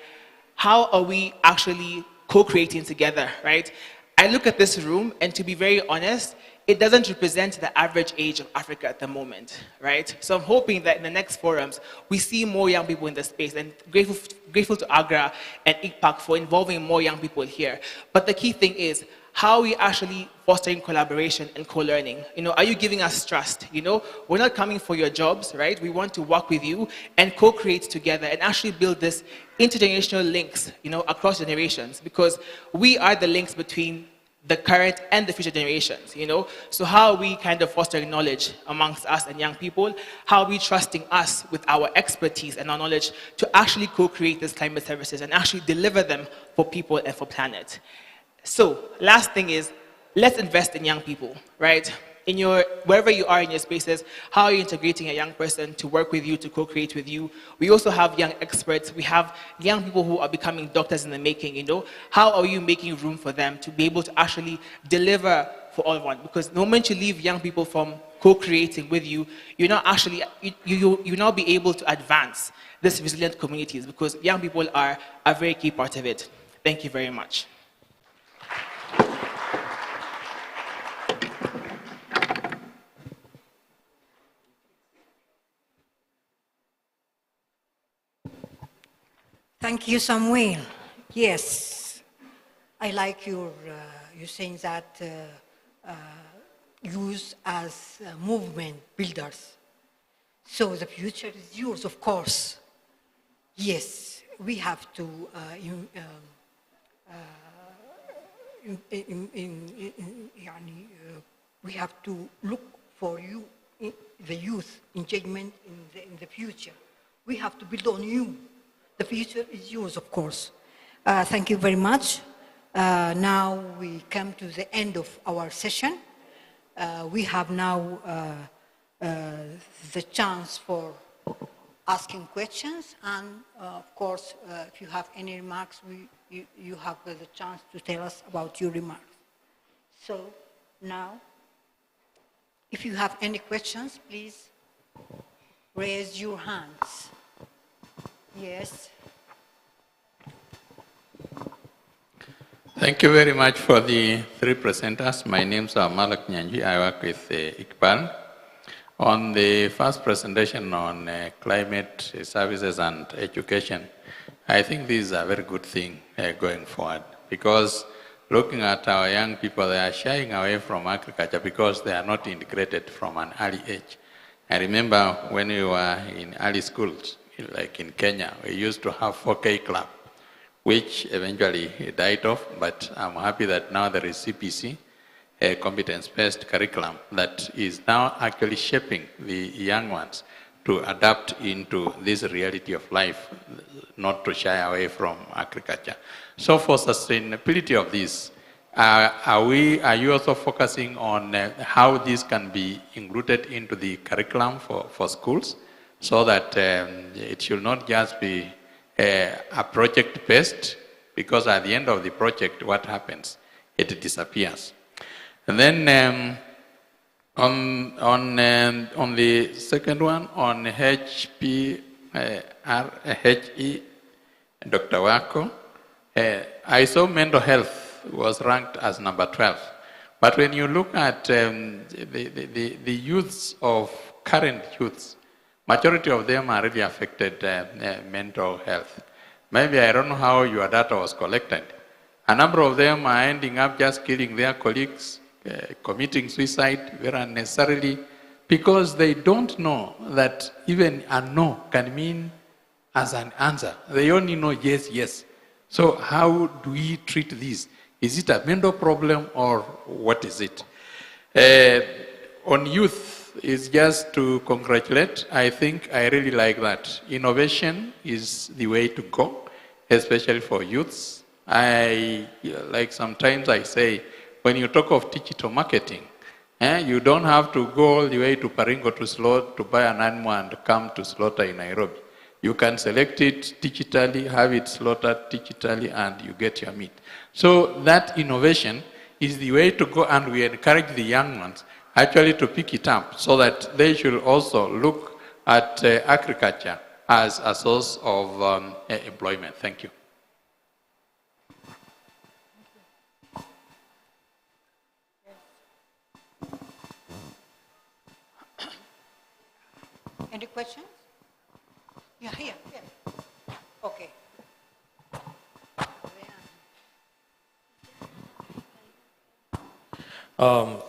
How are we actually co-creating together, right? I look at this room, and to be very honest, it doesn't represent the average age of Africa at the moment, right? So I'm hoping that in the next forums, we see more young people in the space, and grateful to Agra and ICPAC for involving more young people here. But the key thing is, how are we actually fostering collaboration and co-learning? Are you giving us trust? We're not coming for your jobs, right? We want to work with you and co-create together and actually build this intergenerational links, across generations, because we are the links between the current and the future generations, So how are we kind of fostering knowledge amongst us and young people? How are we trusting us with our expertise and our knowledge to actually co-create these climate services and actually deliver them for people and for planet? So, last thing is, let's invest in young people, right? Wherever you are in your spaces, how are you integrating a young person to work with you, to co-create with you? We also have young experts. We have young people who are becoming doctors in the making, How are you making room for them to be able to actually deliver for all one? Because the moment you leave young people from co-creating with you, you're not actually, you now be able to advance these resilient communities, because young people are a very key part of it. Thank you very much. Thank you, Samuel. Yes, I like you saying that use as movement builders. So the future is yours, of course. Yes, we have to we have to look for you, the youth engagement in the future. We have to build on you. The future is yours, of course. Thank you very much. Now we come to the end of our session. We have now the chance for asking questions, and of course, if you have any remarks, you have the chance to tell us about your remarks. So now, if you have any questions, please raise your hands. Yes. Thank you very much for the three presenters. My name is Malak Nyanji. I work with ICPAL. On the first presentation on climate services and education, I think this is a very good thing going forward, because looking at our young people, they are shying away from agriculture because they are not integrated from an early age. I remember when we were in early schools, like in Kenya, we used to have 4K club, which eventually died off, but I'm happy that now there is CPC, a competence-based curriculum that is now actually shaping the young ones to adapt into this reality of life, not to shy away from agriculture. So for sustainability of this, are you also focusing on how this can be included into the curriculum for schools, so that it should not just be a project-based, because at the end of the project, what happens? It disappears. And then on the second one, on HE, Dr. Wako, I saw mental health was ranked as number 12. But when you look at the youths of current youths, majority of them are really affected mental health. Maybe I don't know how your data was collected. A number of them are ending up just killing their colleagues, committing suicide very unnecessarily, because they don't know that even a no can mean as an answer. They only know yes, yes. So how do we treat this? Is it a mental problem or what is it? On youth, is just to congratulate. I think I really like that. Innovation is the way to go, especially for youths. Sometimes I say, when you talk of digital marketing, you don't have to go all the way to Baringo to buy an animal and come to slaughter in Nairobi. You can select it digitally, have it slaughtered digitally, and you get your meat. So that innovation is the way to go, and we encourage the young ones actually to pick it up, so that they should also look at agriculture as a source of employment. Thank you. Any questions? Yeah, here. Okay.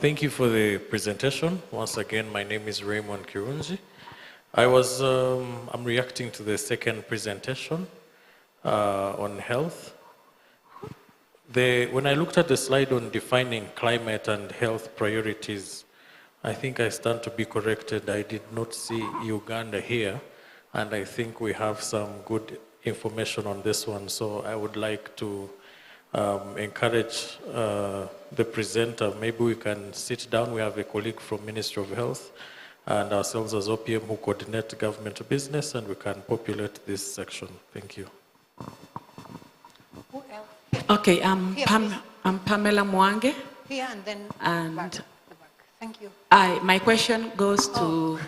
Thank you for the presentation. Once again, my name is Raymond Kirunzi. I'm reacting to the second presentation on health. When I looked at the slide on defining climate and health priorities, I think I stand to be corrected. I did not see Uganda here, and I think we have some good information on this one. So I would like to encourage the presenter. Maybe we can sit down. We have a colleague from Ministry of Health and ourselves as OPM who coordinate government to business, and we can populate this section. Thank you. Who else? Okay, I'm Pamela Mwange. Here and then And back. Thank you. my question goes to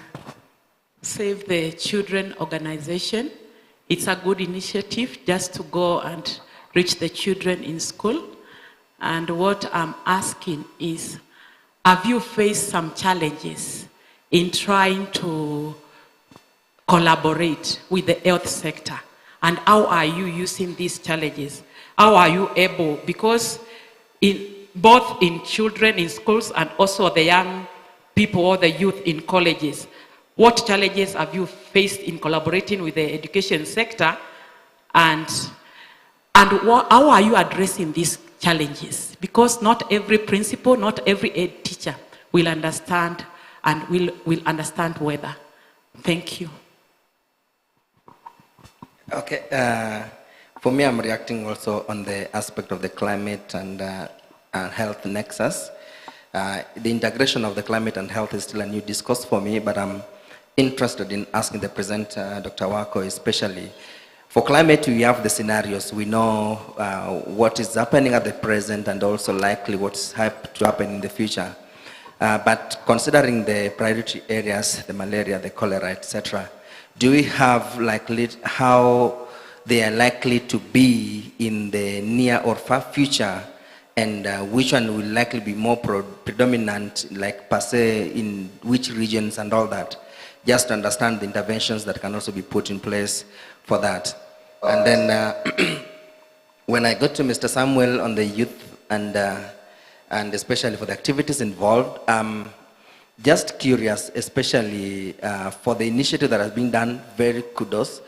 Save the Children organization. It's a good initiative just to go and reach the children in school. And what I'm asking is, have you faced some challenges in trying to collaborate with the health sector? And how are you using these challenges? How are you able, because both in children in schools and also the young people or the youth in colleges, what challenges have you faced in collaborating with the education sector, and how are you addressing these challenges? Because not every principal, not every ed teacher will understand and will understand weather. Thank you. Okay, for me, I'm reacting also on the aspect of the climate and health nexus. The integration of the climate and health is still a new discourse for me, but I'm interested in asking the presenter, Dr. Wako, especially. For climate, we have the scenarios. We know what is happening at the present and also likely what's to happen in the future. But considering the priority areas, the malaria, the cholera, etc., do we have likely how they are likely to be in the near or far future, and which one will likely be more predominant, like per se, in which regions and all that? Just to understand the interventions that can also be put in place for that. And then when I got to Mr. Samuel on the youth and especially for the activities involved, just curious, especially for the initiative that has been done, very kudos.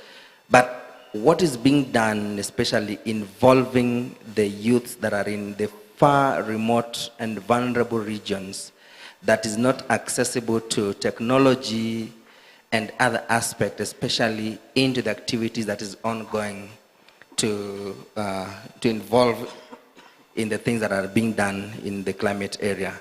But what is being done, especially involving the youth that are in the far remote and vulnerable regions that is not accessible to technology and other aspects, especially into the activities that is ongoing to involve in the things that are being done in the climate area.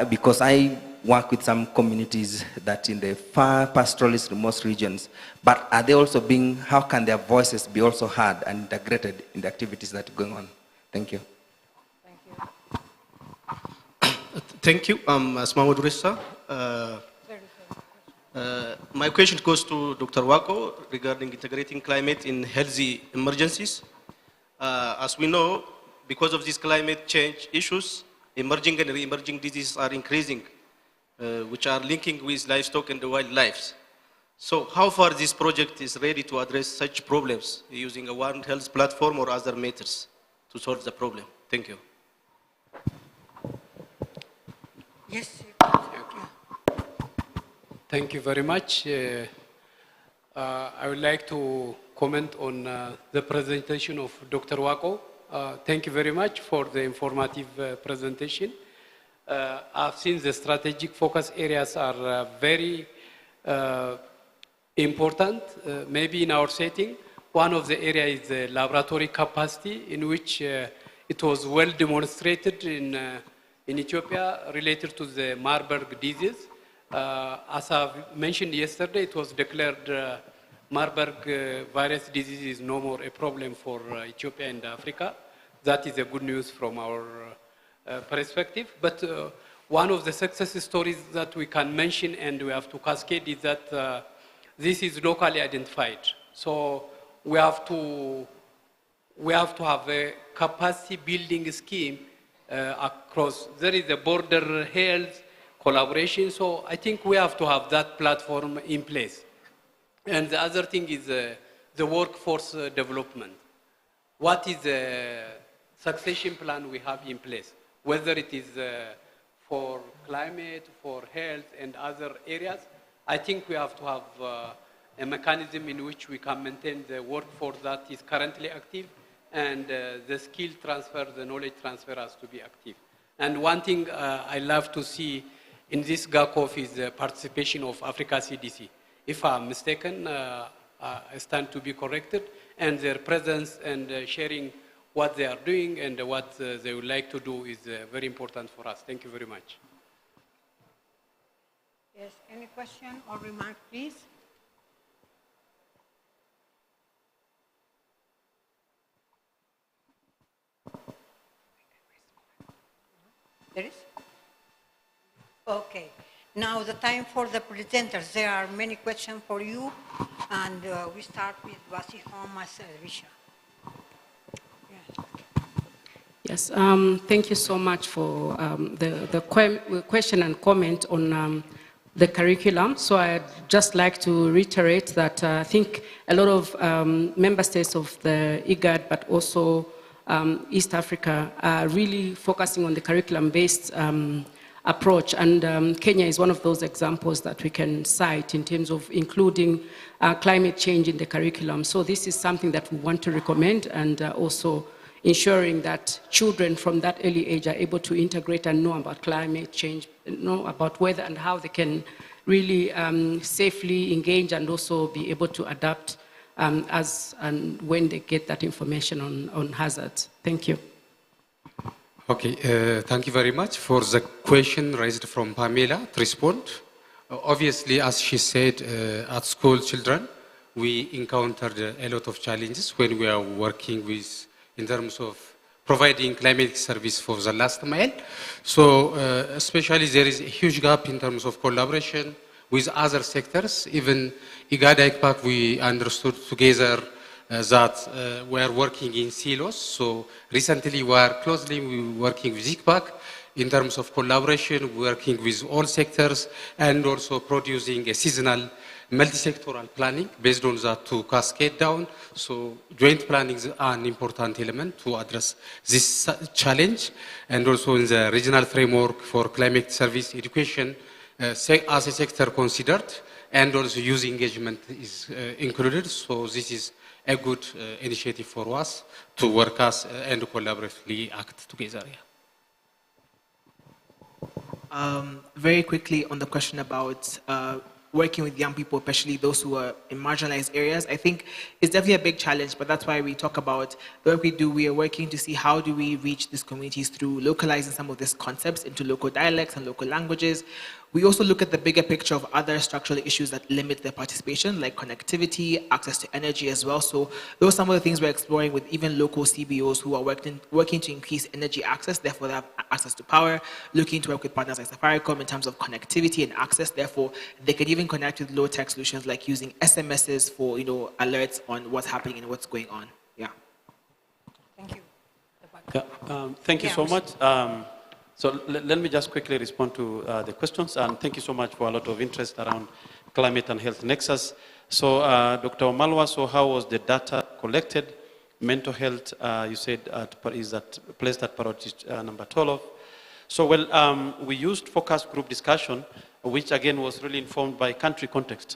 Because I work with some communities that in the far pastoralist remote regions, but are they also being, how can their voices be also heard and integrated in the activities that are going on? Thank you. Thank you. I'm Asma Durissa. My question goes to Dr. Wako regarding integrating climate in healthy emergencies. As we know, because of these climate change issues, emerging and re-emerging diseases are increasing, which are linking with livestock and the wildlife. So how far this project is ready to address such problems using a One Health platform or other methods to solve the problem? Thank you. Yes. Thank you very much. I would like to comment on the presentation of Dr. Wako. Thank you very much for the informative presentation. I've seen the strategic focus areas are very important. Maybe in our setting, one of the areas is the laboratory capacity, in which it was well demonstrated in Ethiopia related to the Marburg disease. As I've mentioned yesterday, it was declared Marburg virus disease is no more a problem for Ethiopia and Africa. That is a good news from our perspective. But one of the success stories that we can mention and we have to cascade is that this is locally identified. So we have to have a capacity building scheme across. There is a border health collaboration. So I think we have to have that platform in place. And the other thing is the workforce development. What is the succession plan we have in place? Whether it is for climate, for health, and other areas, I think we have to have a mechanism in which we can maintain the workforce that is currently active, and the skill transfer, the knowledge transfer has to be active. And one thing I love to see in this GACOF is the participation of Africa CDC. If I'm mistaken, I stand to be corrected, and their presence and sharing what they are doing and what they would like to do is very important for us. Thank you very much. Yes, any question or remark, please? There is? Okay. Now the time for the presenters. There are many questions for you, and we start with Wasihom Masalisha. Yes, thank you so much for the question and comment on the curriculum. So I'd just like to reiterate that I think a lot of member states of the IGAD, but also East Africa, are really focusing on the curriculum-based approach. And Kenya is one of those examples that we can cite in terms of including climate change in the curriculum. So this is something that we want to recommend, and also ensuring that children from that early age are able to integrate and know about climate change, know about weather and how they can really safely engage and also be able to adapt as and when they get that information on hazards. Thank you. Okay, thank you very much for the question raised from Pamela to respond. Obviously, as she said, at school children, we encountered a lot of challenges when we are working with in terms of providing climate service for the last mile. So especially there is a huge gap in terms of collaboration with other sectors. Even IGAD, ICPAC, we understood together that we are working in silos. So recently we are closely working with ICPAC in terms of collaboration, working with all sectors, and also producing a seasonal multi-sectoral planning based on that to cascade down. So joint planning is an important element to address this challenge. And also in the regional framework for climate service education, as a sector considered, and also youth engagement is included. So this is a good initiative for us to work as and collaboratively act together. Yeah. Very quickly on the question about working with young people, especially those who are in marginalized areas, I think it's definitely a big challenge, but that's why we talk about the work we do. We are working to see how do we reach these communities through localizing some of these concepts into local dialects and local languages. We also look at the bigger picture of other structural issues that limit their participation, like connectivity, access to energy as well. So those are some of the things we're exploring with even local CBOs who are working to increase energy access, therefore they have access to power, looking to work with partners like Safaricom in terms of connectivity and access, therefore they can even connect with low-tech solutions like using SMSs for alerts on what's happening and what's going on. Yeah. Thank you. Yeah, thank you so much. So let me just quickly respond to the questions, and thank you so much for a lot of interest around climate and health nexus. So Dr. Omalwa, so how was the data collected? Mental health, you said is placed at priority number 12. So well, we used focus group discussion, which again was really informed by country context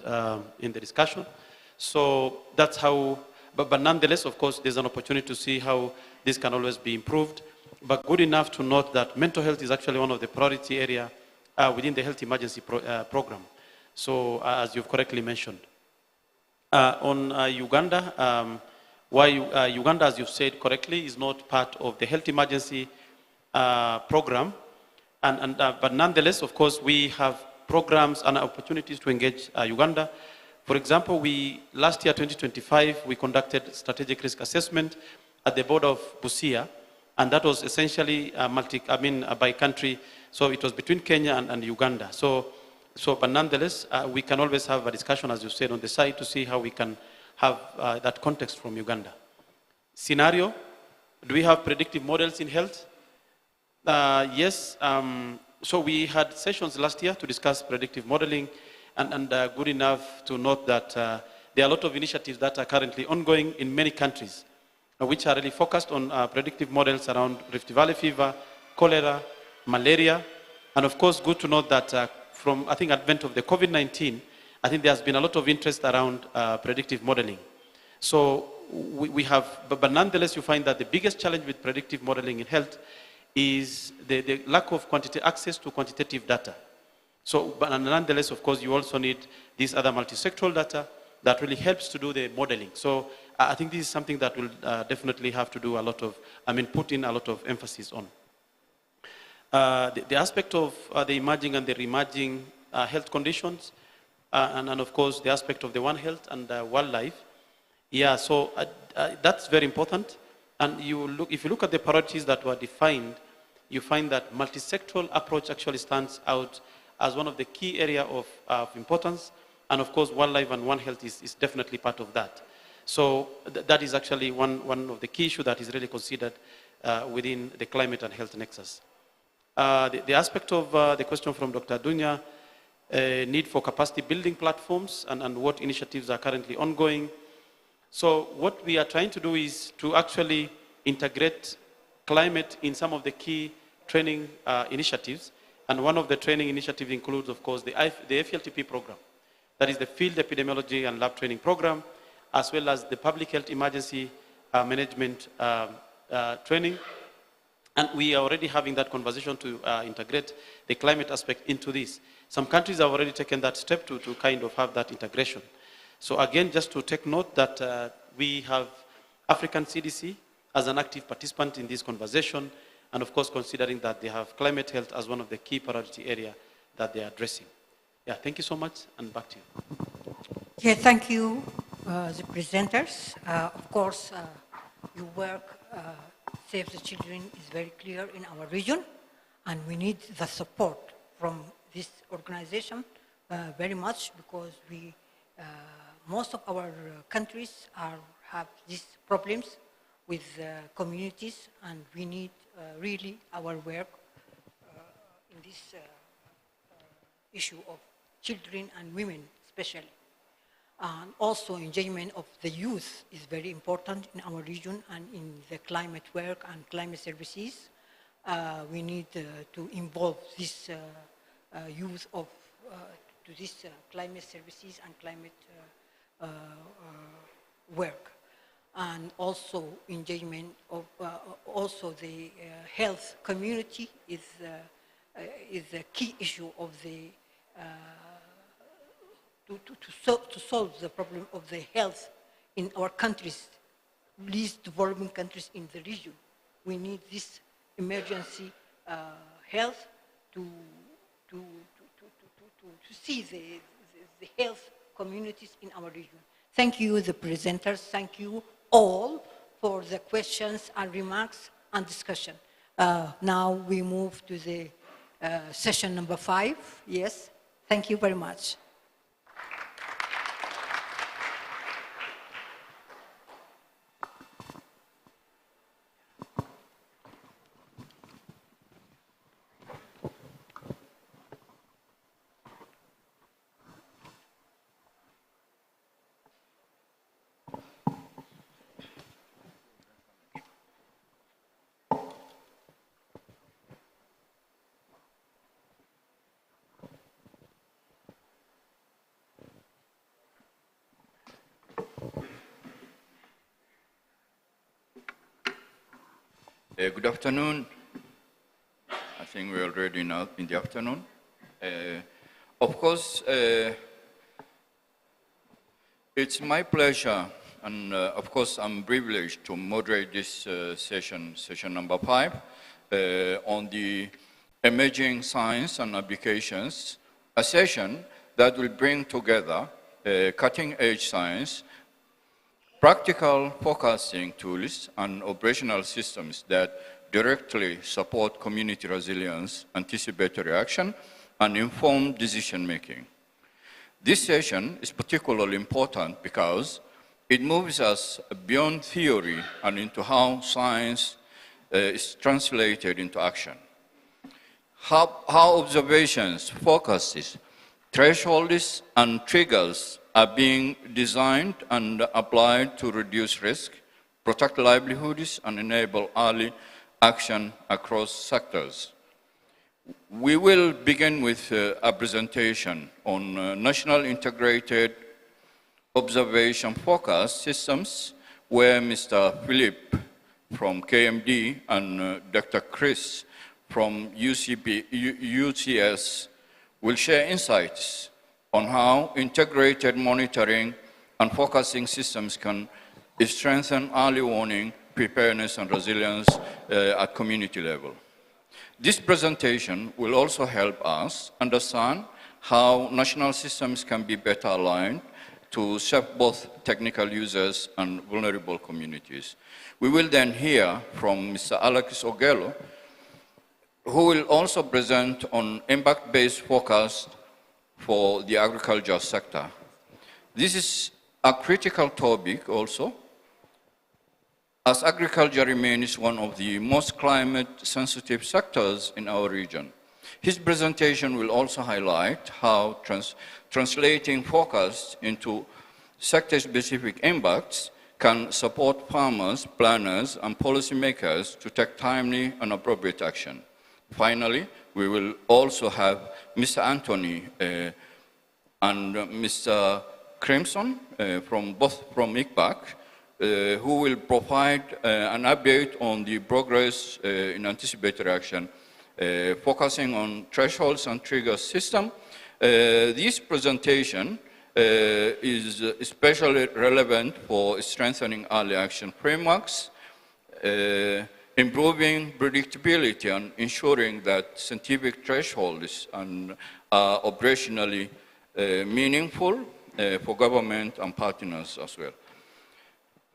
in the discussion. So that's how, but nonetheless, of course, there's an opportunity to see how this can always be improved. But good enough to note that mental health is actually one of the priority area within the health emergency program. So as you've correctly mentioned. On Uganda, why Uganda, as you've said correctly, is not part of the health emergency program. But nonetheless, of course, we have programs and opportunities to engage Uganda. For example, last year, 2025, we conducted strategic risk assessment at the border of Busia. And that was essentially by country. So it was between Kenya and Uganda. But nonetheless, we can always have a discussion, as you said, on the side to see how we can have that context from Uganda. Scenario, do we have predictive models in health? Yes. So we had sessions last year to discuss predictive modeling, and good enough to note that there are a lot of initiatives that are currently ongoing in many countries, which are really focused on predictive models around Rift Valley fever, cholera, malaria, and of course, good to note that from, I think, advent of the COVID-19, I think there's been a lot of interest around predictive modeling. So we have, but nonetheless, you find that the biggest challenge with predictive modeling in health is the lack of access to quantitative data. So, but nonetheless, of course, you also need these other multi-sectoral data that really helps to do the modeling. So I think this is something that will definitely have to do a lot of, put in a lot of emphasis on. The aspect of the emerging and the re-emerging health conditions, and of course the aspect of the One Health and wildlife. Yeah, so that's very important. And if you look at the priorities that were defined, you find that multi-sectoral approach actually stands out as one of the key areas of importance. And of course, wildlife and One Health is definitely part of that. So that is actually one of the key issues that is really considered within the climate and health nexus. The aspect of the question from Dr. Dunya, need for capacity building platforms and what initiatives are currently ongoing. So what we are trying to do is to actually integrate climate in some of the key training initiatives. And one of the training initiatives includes, of course, the FLTP program. That is the Field Epidemiology and Lab Training Program, as well as the Public Health Emergency Management Training. And we are already having that conversation to integrate the climate aspect into this. Some countries have already taken that step to kind of have that integration. So again, just to take note that we have African CDC as an active participant in this conversation, and of course considering that they have climate health as one of the key priority area that they are addressing. Yeah, thank you so much, and back to you. Yeah, thank you, the presenters. Of course, your work, Save the Children, is very clear in our region, and we need the support from this organization very much, because most of our countries have these problems with communities, and we need really our work in this issue of children and women especially. And also engagement of the youth is very important in our region and in the climate work and climate services. We need to involve this youth to this climate services and climate work. And also engagement of also the health community is a key issue of the to solve the problem of the health in our countries, least developing countries in the region. We need this emergency health to see the health communities in our region. Thank you, the presenters. Thank you all for the questions and remarks and discussion. Now we move to the session number 5. Yes, thank you very much. Good afternoon. I think we're already now in the afternoon. Of course, it's my pleasure, and of course I'm privileged to moderate this session number 5, on the emerging science and applications, a session that will bring together cutting-edge science, practical forecasting tools, and operational systems that directly support community resilience, anticipatory action, and informed decision-making. This session is particularly important because it moves us beyond theory and into how science is translated into action. How observations, forecasts, thresholds, and triggers are being designed and applied to reduce risk, protect livelihoods, and enable early action across sectors. We will begin with a presentation on National Integrated Observation Forecast Systems, where Mr. Philip from KMD and Dr. Chris from UCS will share insights on how integrated monitoring and forecasting systems can strengthen early warning, preparedness, and resilience at community level. This presentation will also help us understand how national systems can be better aligned to serve both technical users and vulnerable communities. We will then hear from Mr. Alex Ogello, who will also present on impact-based forecast for the agriculture sector. This is a critical topic also, as agriculture remains one of the most climate-sensitive sectors in our region. His presentation will also highlight how translating forecasts into sector-specific impacts can support farmers, planners, and policymakers to take timely and appropriate action. Finally, we will also have Mr. Anthony and Mr. Crimson both from ICPAC, who will provide an update on the progress in anticipatory action, focusing on thresholds and trigger system. This presentation is especially relevant for strengthening early action frameworks, improving predictability, and ensuring that scientific thresholds are operationally meaningful for government and partners as well.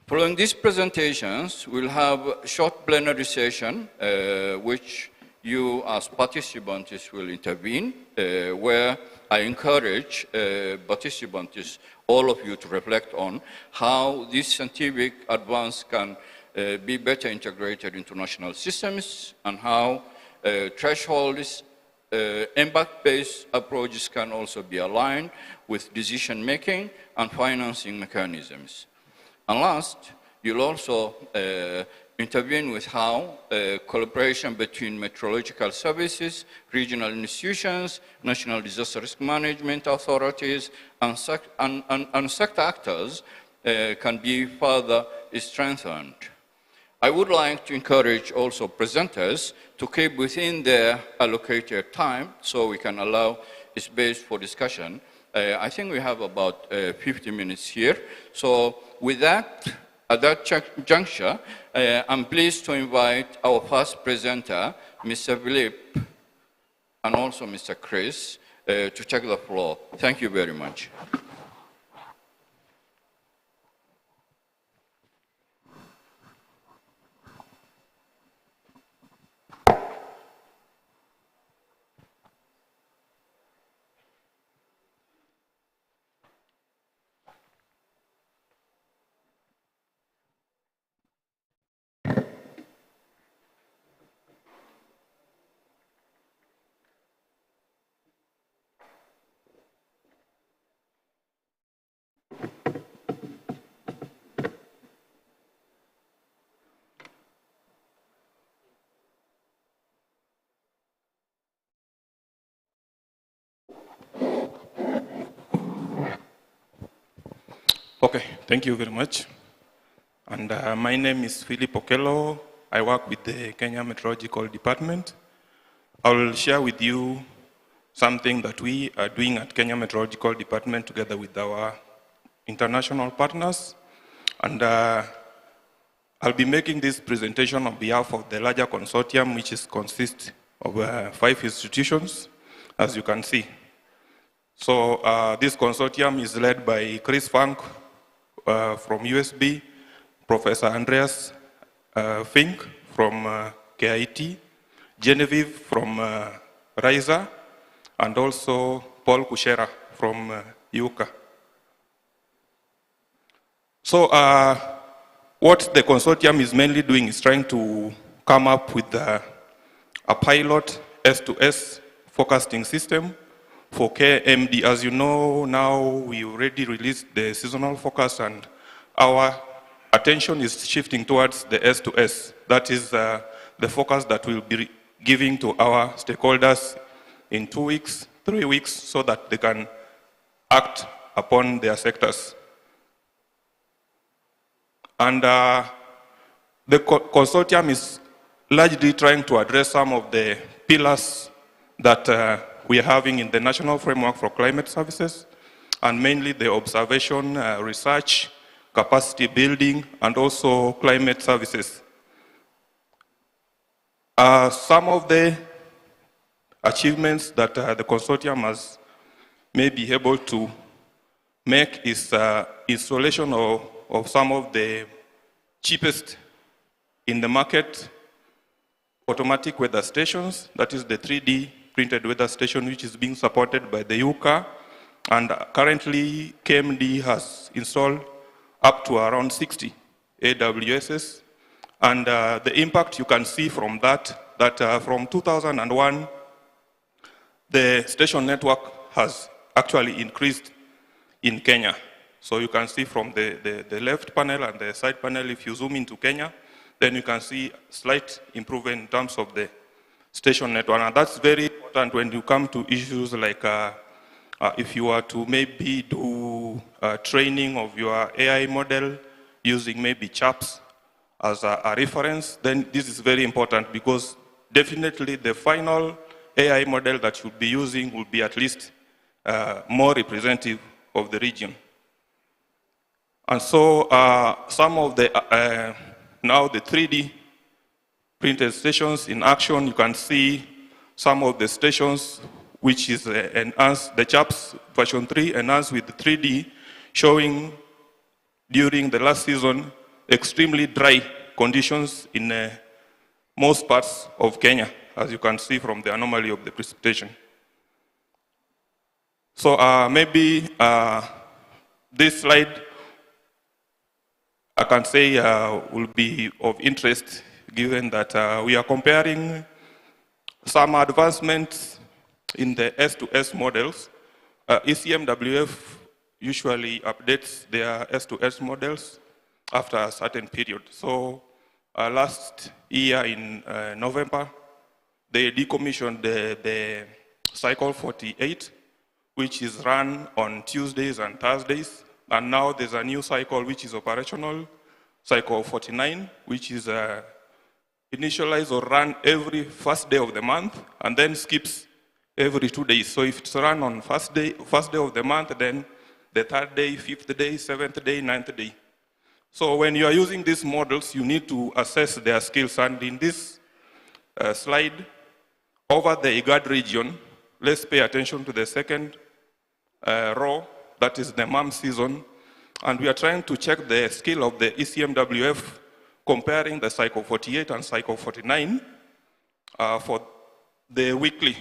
Following these presentations, we'll have a short plenary session, which you as participants will intervene, where I encourage participants, all of you, to reflect on how this scientific advance can be better integrated into national systems, and how thresholds, impact-based approaches can also be aligned with decision-making and financing mechanisms. And last, you'll also intervene with how collaboration between meteorological services, regional institutions, national disaster risk management authorities, and sector actors can be further strengthened. I would like to encourage also presenters to keep within their allocated time so we can allow space for discussion. I think we have about 50 minutes here. So with that, at that juncture, I'm pleased to invite our first presenter, Mr. Philip, and also Mr. Chris, to take the floor. Thank you very much. Okay, thank you very much. And my name is Philip Okello. I work with the Kenya Meteorological Department. I will share with you something that we are doing at Kenya Meteorological Department together with our international partners. And I'll be making this presentation on behalf of the larger consortium, which consists of 5 institutions, as you can see. So this consortium is led by Chris Funk from USB, Professor Andreas Fink from KIT, Genevieve from RISA, and also Paul Kushera from UCA. So what the consortium is mainly doing is trying to come up with a pilot S2S forecasting system for KMD. As you know, now we already released the seasonal forecast, and our attention is shifting towards the S2S. That is the focus that we'll be giving to our stakeholders in 2 weeks, 3 weeks, so that they can act upon their sectors. And the consortium is largely trying to address some of the pillars that we are having in the National Framework for Climate Services, and mainly the observation, research, capacity building, and also climate services. Some of the achievements that the consortium has may be able to make is installation of some of the cheapest in the market automatic weather stations. That is the 3D printed weather station, which is being supported by the UCA. And currently, KMD has installed up to around 60 AWSs. And the impact you can see from that from 2001, the station network has actually increased in Kenya. So you can see from the left panel and the side panel, if you zoom into Kenya, then you can see slight improvement in terms of the station network. And that's very important when you come to issues like if you are to maybe do training of your AI model using maybe CHAPS as a reference, then this is very important, because definitely the final AI model that you'll be using will be at least more representative of the region. And so some of the, now the 3D printed stations in action, you can see some of the stations which is enhanced, the CHAPS version 3 enhanced with 3D, showing during the last season extremely dry conditions in most parts of Kenya, as you can see from the anomaly of the precipitation. So maybe this slide, I can say, will be of interest, given that we are comparing some advancements in the S2S models. ECMWF usually updates their S2S models after a certain period. So last year in November, they decommissioned the cycle 48, which is run on Tuesdays and Thursdays. And now there's a new cycle which is operational, cycle 49, which is initialized or run every first day of the month and then skips every 2 days. So if it's run on first day of the month, then the third day, fifth day, seventh day, ninth day. So when you are using these models, you need to assess their skills. And in this slide, over the IGAD region, let's pay attention to the second row, that is the MAM season. And we are trying to check the skill of the ECMWF, comparing the cycle 48 and cycle 49 for the weekly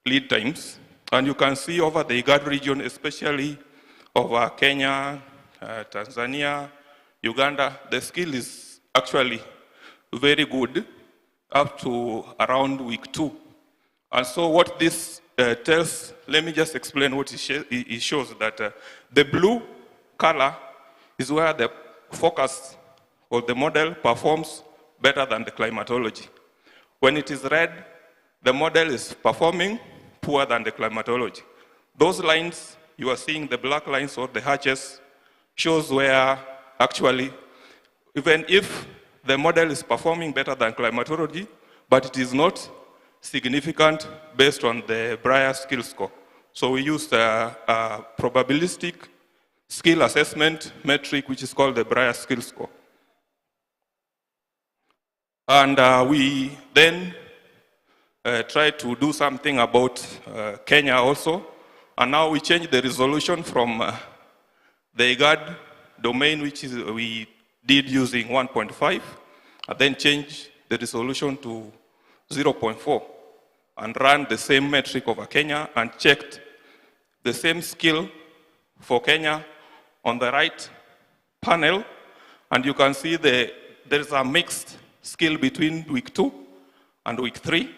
lead times. And you can see over the IGAD region, especially over Kenya, Tanzania, Uganda, the skill is actually very good up to around week 2. And so what this tells, let me just explain what it shows, that the blue color is where the focus of the model performs better than the climatology. When it is red, the model is performing poorer than the climatology. Those lines, you are seeing the black lines or the hatches, shows where actually, even if the model is performing better than climatology, but it is not significant based on the Breyer skill score. So we used a probabilistic skill assessment metric, which is called the Breyer skill score. And we then tried to do something about Kenya also. And now we changed the resolution from the IGAD domain, which is we did using 1.5, and then changed the resolution to 0.4 and ran the same metric over Kenya and checked the same skill for Kenya on the right panel. And you can see there's a mixed skill between week 2 and week 3.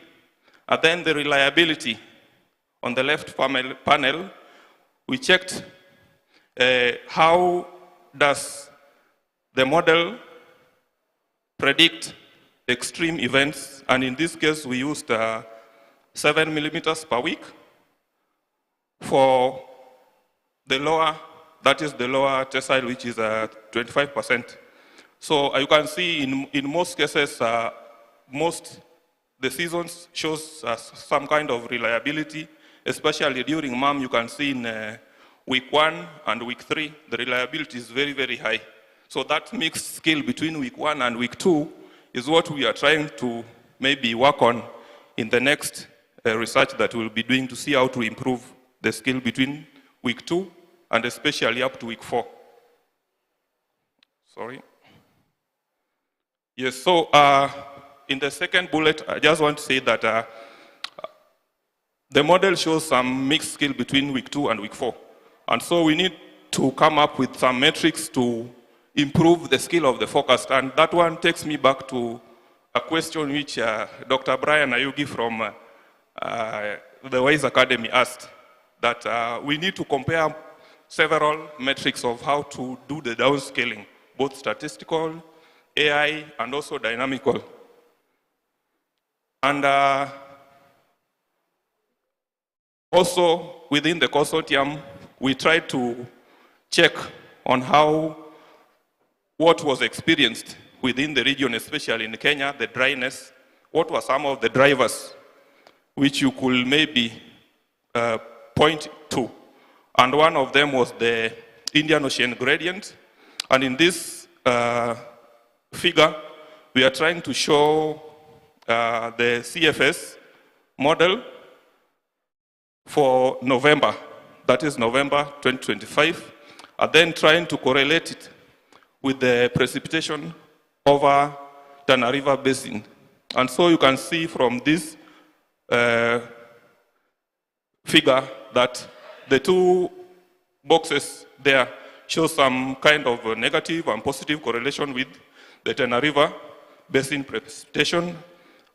And then the reliability on the left panel, we checked how does the model predict extreme events, and in this case we used 7 millimeters per week for the lower, that is the lower decile, which is 25%. So you can see in most cases, the seasons shows some kind of reliability, especially during MAM. You can see in week 1 and week 3, the reliability is very, very high. So that mixed skill between week 1 and week 2 is what we are trying to maybe work on in the next research that we'll be doing to see how to improve the skill between week 2 and especially up to week 4. Sorry. Yes, so in the second bullet, I just want to say that the model shows some mixed skill between week 2 and week 4. And so we need to come up with some metrics to improve the skill of the forecast. And that one takes me back to a question which Dr. Brian Ayugi from the WISE Academy asked, that we need to compare several metrics of how to do the downscaling, both statistical, AI, and also dynamical. And also within the consortium, we tried to check on what was experienced within the region, especially in Kenya, the dryness. What were some of the drivers which you could maybe point to? And one of them was the Indian Ocean gradient. And in this figure, we are trying to show the CFS model for November, that is November 2025, and then trying to correlate it with the precipitation over Tana River Basin. And so you can see from this figure that the two boxes there show some kind of a negative and positive correlation with the Tana River Basin precipitation.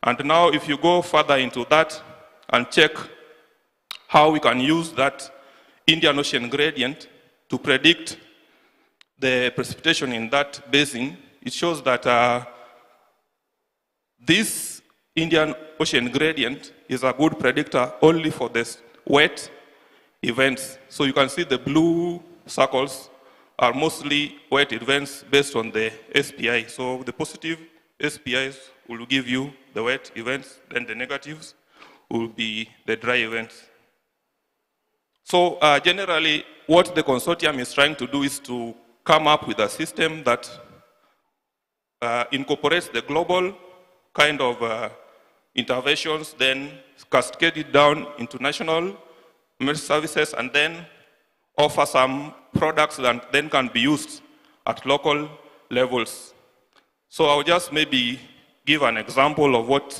And now if you go further into that and check how we can use that Indian Ocean gradient to predict the precipitation in that basin, it shows that this Indian Ocean gradient is a good predictor only for the wet events. So you can see the blue circles are mostly wet events based on the SPI. So the positive SPIs will give you the wet events, then the negatives will be the dry events. So generally, what the consortium is trying to do is to come up with a system that incorporates the global kind of interventions, then cascade it down into national emergency services, and then offer some products that then can be used at local levels. So I'll just maybe give an example of what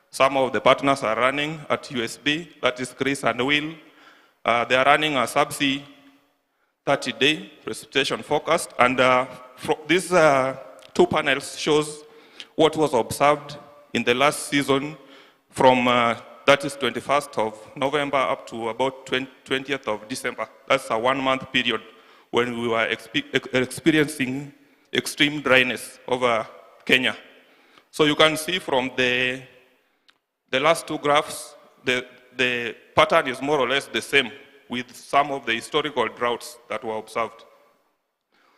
some of the partners are running at USB, that is Chris and Will. They are running a subsea 30-day precipitation forecast, and these two panels shows what was observed in the last season from that is 21st of November up to about 20th of December. That's a 1-month period when we were experiencing extreme dryness over Kenya. So you can see from the last two graphs, the pattern is more or less the same with some of the historical droughts that were observed.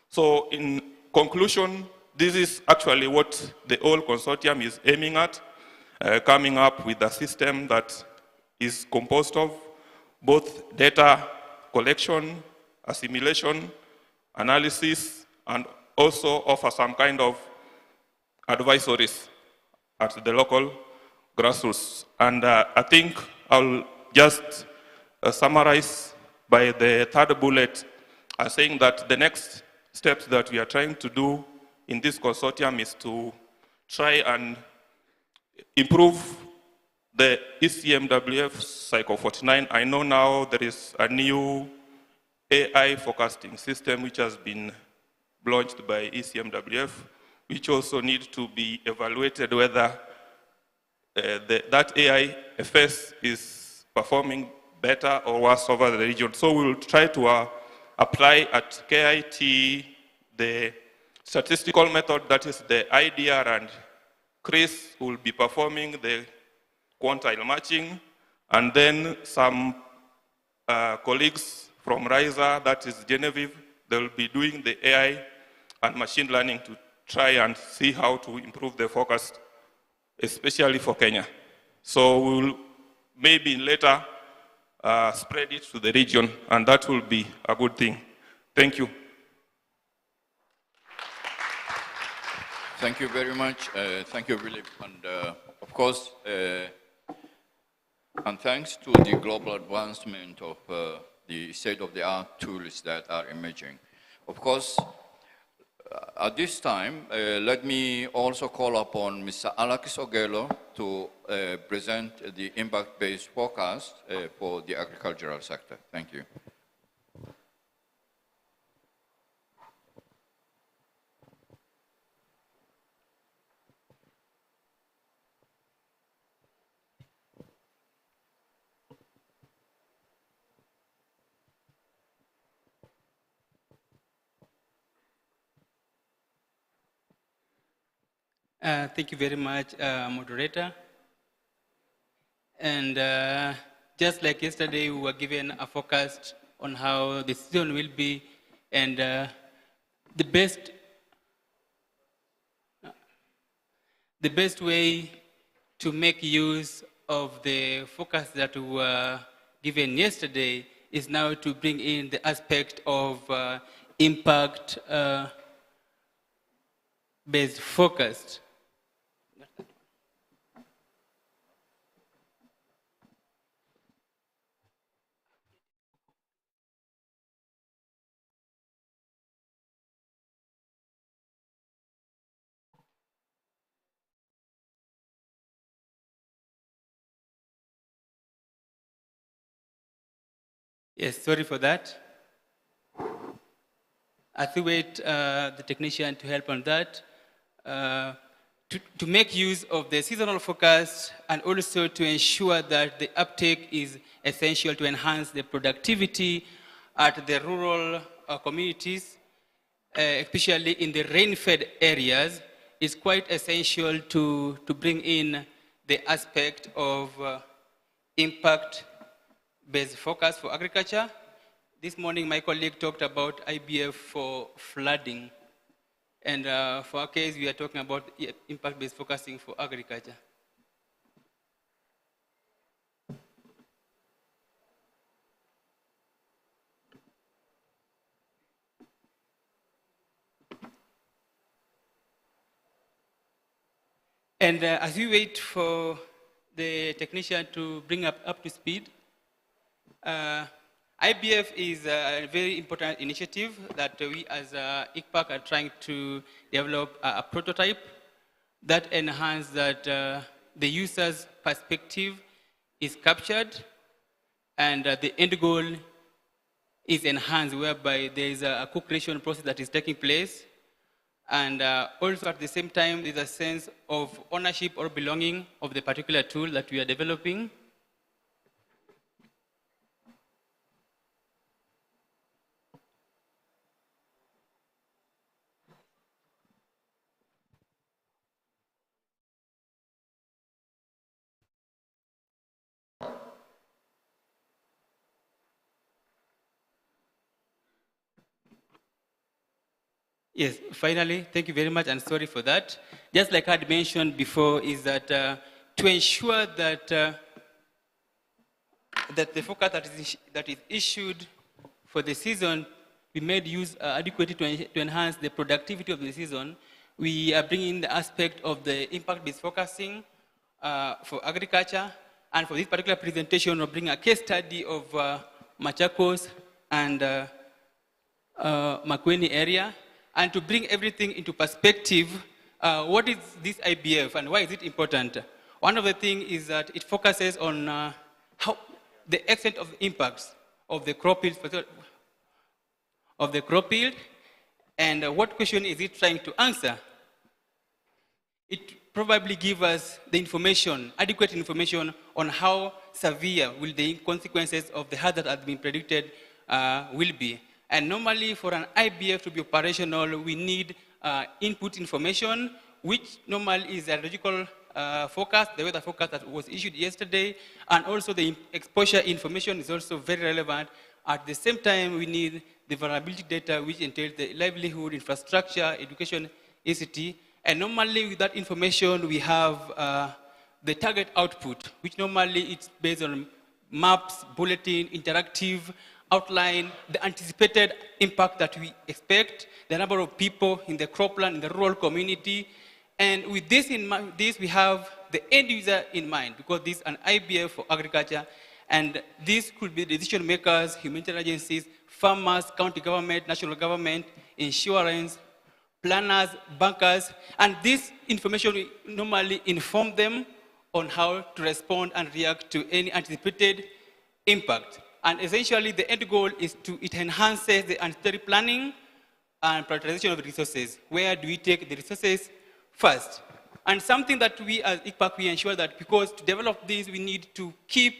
So in conclusion, this is actually what the whole consortium is aiming at, coming up with a system that is composed of both data collection, assimilation, analysis, and also offer some kind of advisories at the local grassroots. And I think I'll just summarize by the third bullet, saying that the next steps that we are trying to do in this consortium is to try and improve the ECMWF Cycle 49. I know now there is a new AI forecasting system which has been launched by ECMWF, which also needs to be evaluated whether that AI FS is performing better or worse over the region. So we'll try to apply at KIT the statistical method, that is the IDR, and Chris will be performing the quantile matching, and then some colleagues from RISA, that is Genevieve, they'll be doing the AI and machine learning to try and see how to improve the forecast, especially for Kenya. So we'll maybe later spread it to the region, and that will be a good thing. Thank you. Thank you very much. Thank you, Philip. And of course, and thanks to the global advancement of the state-of-the-art tools that are emerging. Of course, at this time, let me also call upon Mr. Alex Ogello to present the impact-based forecast for the agricultural sector. Thank you. Thank you very much, moderator. And just like yesterday, we were given a forecast on how the season will be, and the best way to make use of the forecast that we were given yesterday is now to bring in the aspect of impact-based forecast. Yes, sorry for that. As we wait the technician to help on that, to make use of the seasonal forecast and also to ensure that the uptake is essential to enhance the productivity at the rural communities, especially in the rain-fed areas, is quite essential to bring in the aspect of impact-based forecast for agriculture. This morning, my colleague talked about IBF for flooding. And for our case, we are talking about impact-based forecasting for agriculture. And as we wait for the technician to bring up to speed, IBF is a very important initiative that we as ICPAC are trying to develop a prototype that enhances that the user's perspective is captured and the end goal is enhanced, whereby there is a co-creation process that is taking place. And also at the same time, there's a sense of ownership or belonging of the particular tool that we are developing. Yes, finally, thank you very much, and sorry for that. Just like I had mentioned before, is that to ensure that that the forecast that is issued for the season be made use adequately to enhance the productivity of the season, we are bringing the aspect of the impact-based forecasting for agriculture. And for this particular presentation, we'll bring a case study of Machakos and Makueni area. And to bring everything into perspective, what is this IBF and why is it important? One of the things is that it focuses on how the extent of the impacts of the crop yield, and what question is it trying to answer? It probably give us the information, adequate information on how severe will the consequences of the hazard that has been predicted will be. And normally for an IBF to be operational, we need input information, which normally is a logical forecast, the weather forecast that was issued yesterday, and also the exposure information is also very relevant. At the same time, we need the vulnerability data, which entails the livelihood, infrastructure, education, ICT. And normally with that information, we have the target output, which normally it's based on maps, bulletin, interactive, outline, the anticipated impact that we expect, the number of people in the cropland, in the rural community. And with this in mind, we have the end user in mind, because this is an IBF for agriculture, and this could be decision makers, humanitarian agencies, farmers, county government, national government, insurance, planners, bankers, and this information will normally inform them on how to respond and react to any anticipated impact. And essentially, the end goal is it enhances the anticipatory planning and prioritization of the resources. Where do we take the resources first? And something that we as ICPAC, we ensure that because to develop this, we need to keep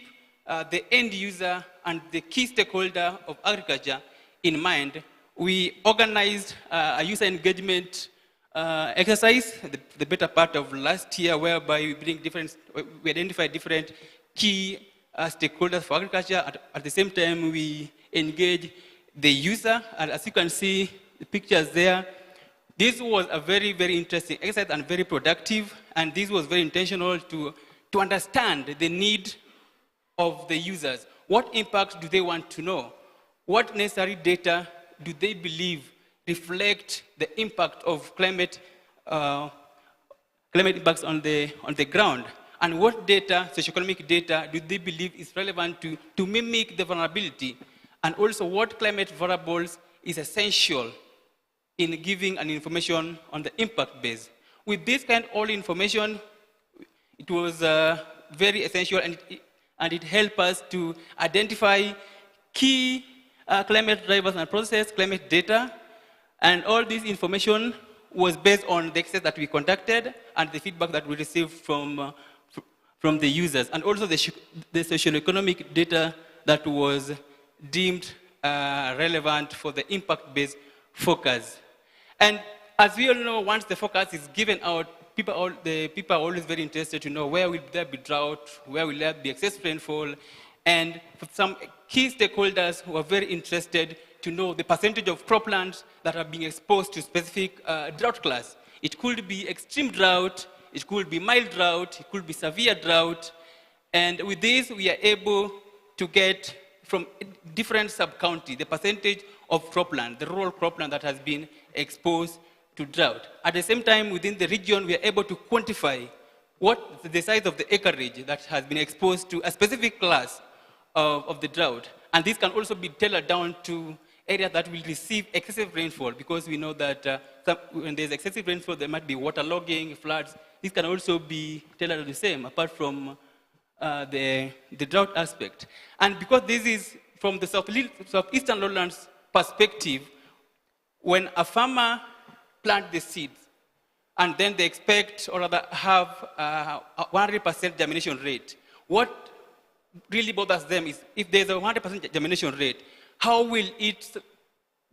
the end user and the key stakeholder of agriculture in mind. We organized a user engagement exercise, the better part of last year, whereby we identify different key stakeholders for agriculture. At the same time, we engage the user, and as you can see, the pictures there. This was a very, very interesting exercise and very productive, and this was very intentional to understand the need of the users. What impact do they want to know? What necessary data do they believe reflect the impact of climate impacts on the ground? And what data, socioeconomic data, do they believe is relevant to mimic the vulnerability? And also what climate variables is essential in giving an information on the impact base. With this kind of all information, it was very essential, and it helped us to identify key climate drivers and processes, climate data, and all this information was based on the exercise that we conducted and the feedback that we received from the users, and also the socioeconomic data that was deemed relevant for the impact-based focus. And as we all know, once the focus is given out, people are always very interested to know where will there be drought, where will there be excess rainfall, and for some key stakeholders who are very interested to know the percentage of croplands that are being exposed to specific drought class. It could be extreme drought, it could be mild drought, it could be severe drought, and with this we are able to get from different sub-county the percentage of cropland, the rural cropland that has been exposed to drought. At the same time, within the region, we are able to quantify what the size of the acreage that has been exposed to a specific class of the drought. And this can also be tailored down to areas that will receive excessive rainfall, because we know that when there's excessive rainfall, there might be waterlogging, floods. This can also be tailored the same, apart from the drought aspect. And because this is from the southeastern lowlands perspective, when a farmer plants the seeds, and then they expect or rather have a 100% germination rate, what really bothers them is if there's a 100% germination rate, how will it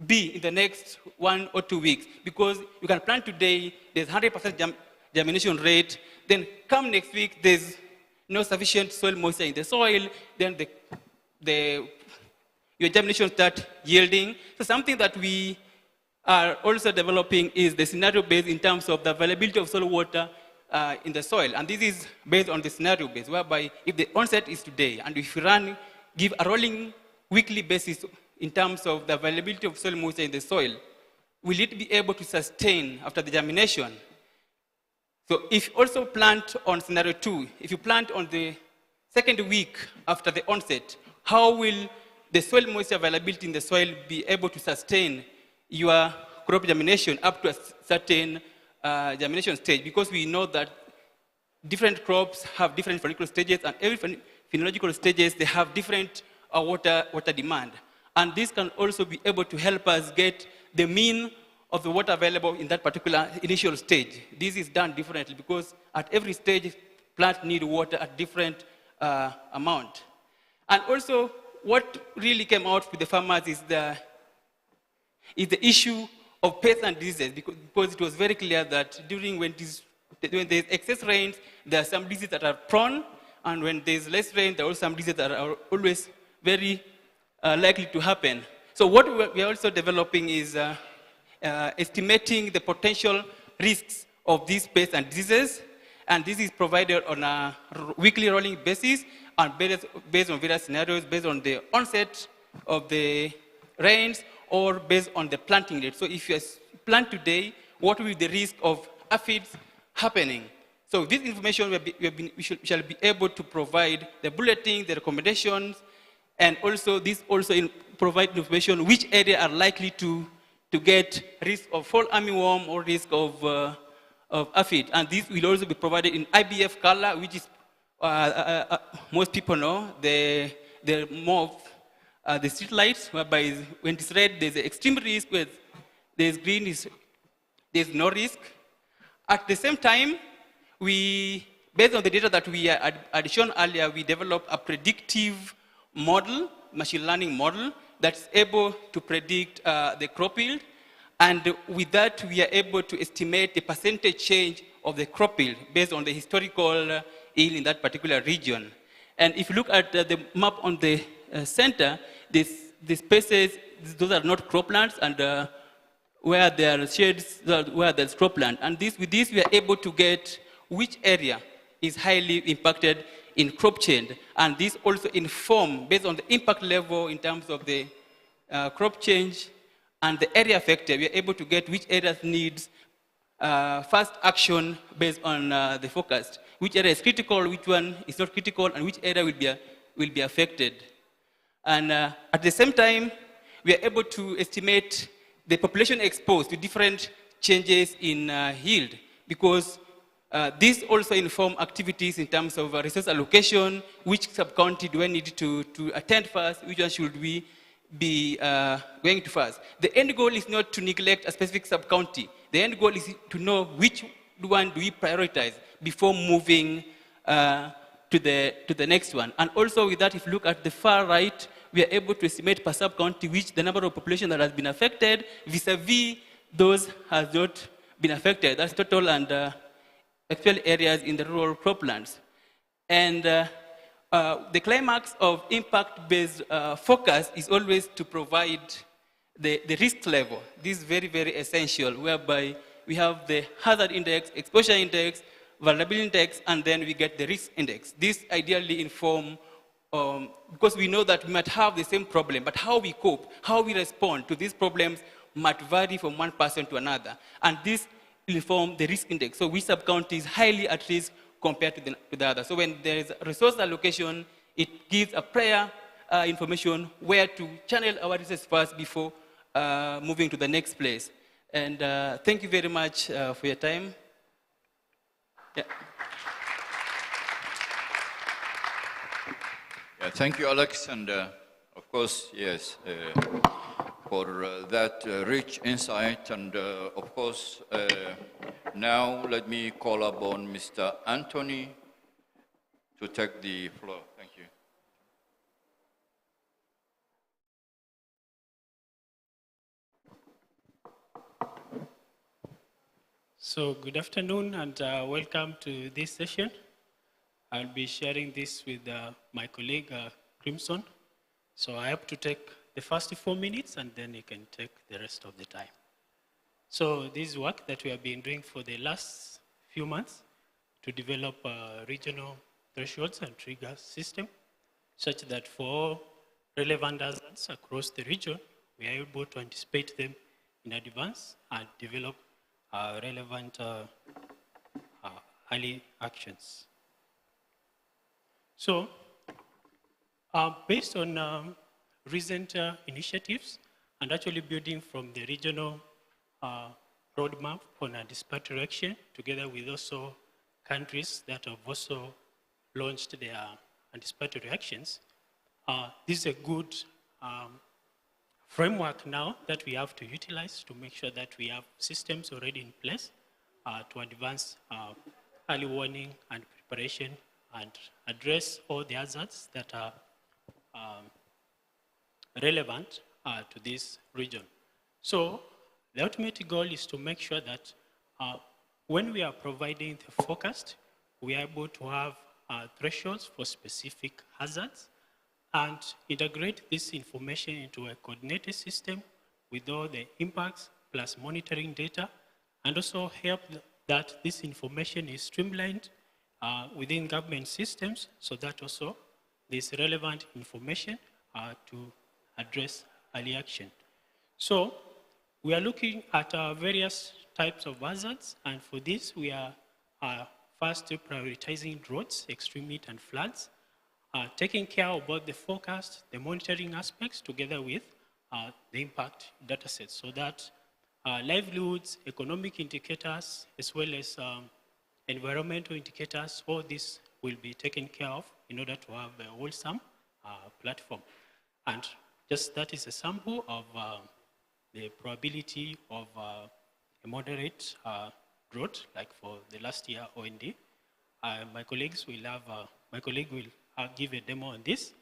be in the next 1 or 2 weeks? Because you can plant today, there's 100% germination rate, then come next week, there's no sufficient soil moisture in the soil, then your germination start yielding. So something that we are also developing is the scenario based in terms of the availability of soil water in the soil. And this is based on the scenario base, whereby if the onset is today, and if we give a rolling weekly basis in terms of the availability of soil moisture in the soil, will it be able to sustain after the germination? So if you also plant on scenario 2, if you plant on the second week after the onset, how will the soil moisture availability in the soil be able to sustain your crop germination up to a certain germination stage? Because we know that different crops have different phenological stages, and every phenological stages, they have different water demand. And this can also be able to help us get the mean of the water available in that particular initial stage. This is done differently because at every stage, plants need water at different amount. And also, what really came out with the farmers is the issue of pests and diseases, because it was very clear that when there's excess rains, there are some diseases that are prone, and when there's less rain, there are also some diseases that are always very likely to happen. So what we are also developing is estimating the potential risks of these pests and diseases, and this is provided on a weekly rolling basis and based on various scenarios, based on the onset of the rains or based on the planting date. So if you plant today, what will be the risk of aphids happening? So this information we shall be able to provide the bulletin, the recommendations, and also this also provide information which area are likely to get risk of fall armyworm or risk of aphid. And this will also be provided in IBF color, which is most people know the more the street lights, whereby when it's red, there's an extreme risk, when there's green, there's no risk. At the same time, based on the data that we had shown earlier, we developed a predictive model, machine learning model, that's able to predict the crop yield. And with that, we are able to estimate the percentage change of the crop yield based on the historical yield in that particular region. And if you look at the map on the center, the spaces, those are not croplands, and where there are shades, where there's cropland. And with this, we are able to get which area is highly impacted in crop change. And this also inform, based on the impact level in terms of the crop change and the area affected, we are able to get which areas needs fast action based on the forecast. Which area is critical, which one is not critical, and which area will be affected. And at the same time, we are able to estimate the population exposed to different changes in yield, because these also inform activities in terms of resource allocation, which sub-county do I need to attend first, which one should we be going to first. The end goal is not to neglect a specific sub-county. The end goal is to know which one do we prioritize before moving to the next one. And also with that, if you look at the far right, we are able to estimate per sub-county which the number of population that has been affected vis-a-vis those has not been affected. That's total and actual areas in the rural croplands. And the climax of impact-based focus is always to provide the risk level. This is very, very essential, whereby we have the hazard index, exposure index, vulnerability index, and then we get the risk index. This ideally inform, because we know that we might have the same problem, but how we cope, how we respond to these problems might vary from one person to another. And this will inform the risk index. So which sub-county is highly at risk compared to the other. So when there is resource allocation, it gives a prior information where to channel our resources first before moving to the next place. And thank you very much for your time. Yeah. Yeah, thank you, Alex, and of course, yes, for that rich insight. And of course, now let me call upon Mr. Anthony to take the floor. Thank you. So good afternoon and welcome to this session. I'll be sharing this with my colleague Crimson. So I have to take the first 4 minutes and then you can take the rest of the time. So this is work that we have been doing for the last few months to develop a regional thresholds and trigger system such that for relevant hazards across the region, we are able to anticipate them in advance and develop relevant early actions. So, based on recent initiatives and actually building from the regional roadmap on anticipatory action, together with also countries that have also launched their anticipatory actions, this is a good framework now that we have to utilize to make sure that we have systems already in place to advance early warning and preparation and address all the hazards that are relevant to this region. So the ultimate goal is to make sure that when we are providing the forecast, we are able to have thresholds for specific hazards and integrate this information into a coordinated system with all the impacts plus monitoring data, and also help that this information is streamlined within government systems so that also there's relevant information to address early action. So we are looking at various types of hazards, and for this we are first prioritizing droughts, extreme heat, and floods, taking care of both the forecast, the monitoring aspects, together with the impact data sets, so that livelihoods, economic indicators, as well as environmental indicators, all this will be taken care of in order to have a wholesome platform. And just that is a sample of the probability of a moderate drought, like for the last year OND. My colleague will give a demo on this.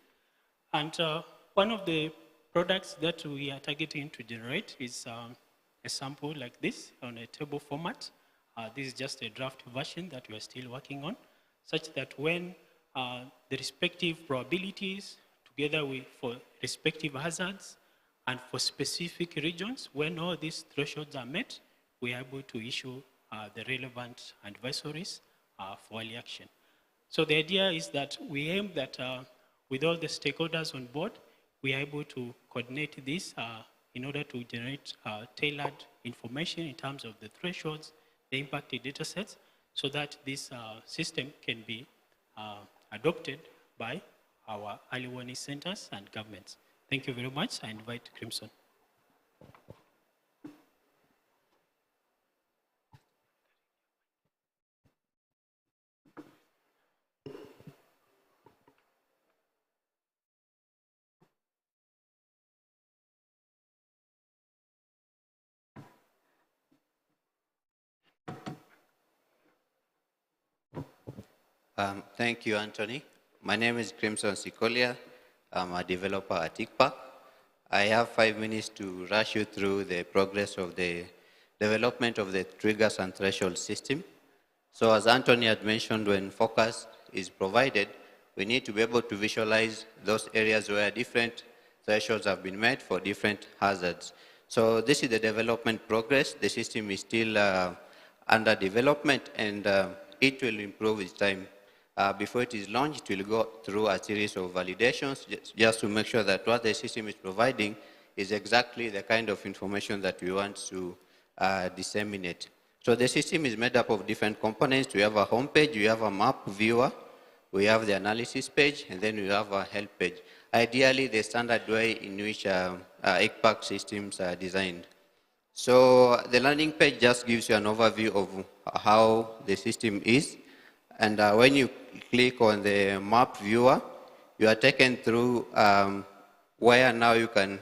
And one of the products that we are targeting to generate is a sample like this on a table format. This is just a draft version that we are still working on, such that when the respective probabilities together with for respective hazards and for specific regions, when all these thresholds are met, we are able to issue the relevant advisories for early action. So the idea is that we aim that with all the stakeholders on board, we are able to coordinate this in order to generate tailored information in terms of the thresholds, the impacted data sets, so that this system can be adopted by our early warning centers and governments. Thank you very much. I invite Crimson. Thank you, Anthony. My name is Crimson Sikolia. I'm a developer at ICPAC. I have 5 minutes to rush you through the progress of the development of the triggers and threshold system. So as Anthony had mentioned, when focus is provided, we need to be able to visualize those areas where different thresholds have been met for different hazards. So this is the development progress. The system is still under development, and it will improve with time. Before it is launched, it will go through a series of validations just to make sure that what the system is providing is exactly the kind of information that we want to disseminate. So the system is made up of different components. We have a home page, we have a map viewer, we have the analysis page, and then we have a help page. Ideally, the standard way in which ICPAC systems are designed. So the landing page just gives you an overview of how the system is. And when you click on the map viewer, you are taken through where now you can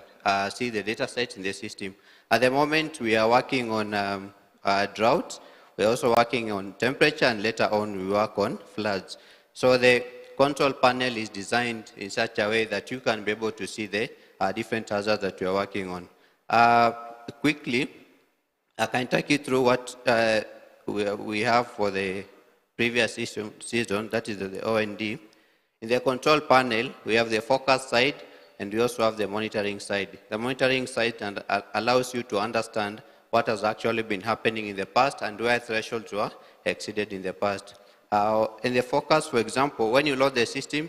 see the data sets in the system. At the moment, we are working on drought. We're also working on temperature, and later on we work on floods. So the control panel is designed in such a way that you can be able to see the different hazards that we are working on. Quickly, I can take you through what we have for the previous season, that is the OND. In the control panel, we have the focus side, and we also have the monitoring side. The monitoring side allows you to understand what has actually been happening in the past and where thresholds were exceeded in the past. In the focus, for example, when you load the system,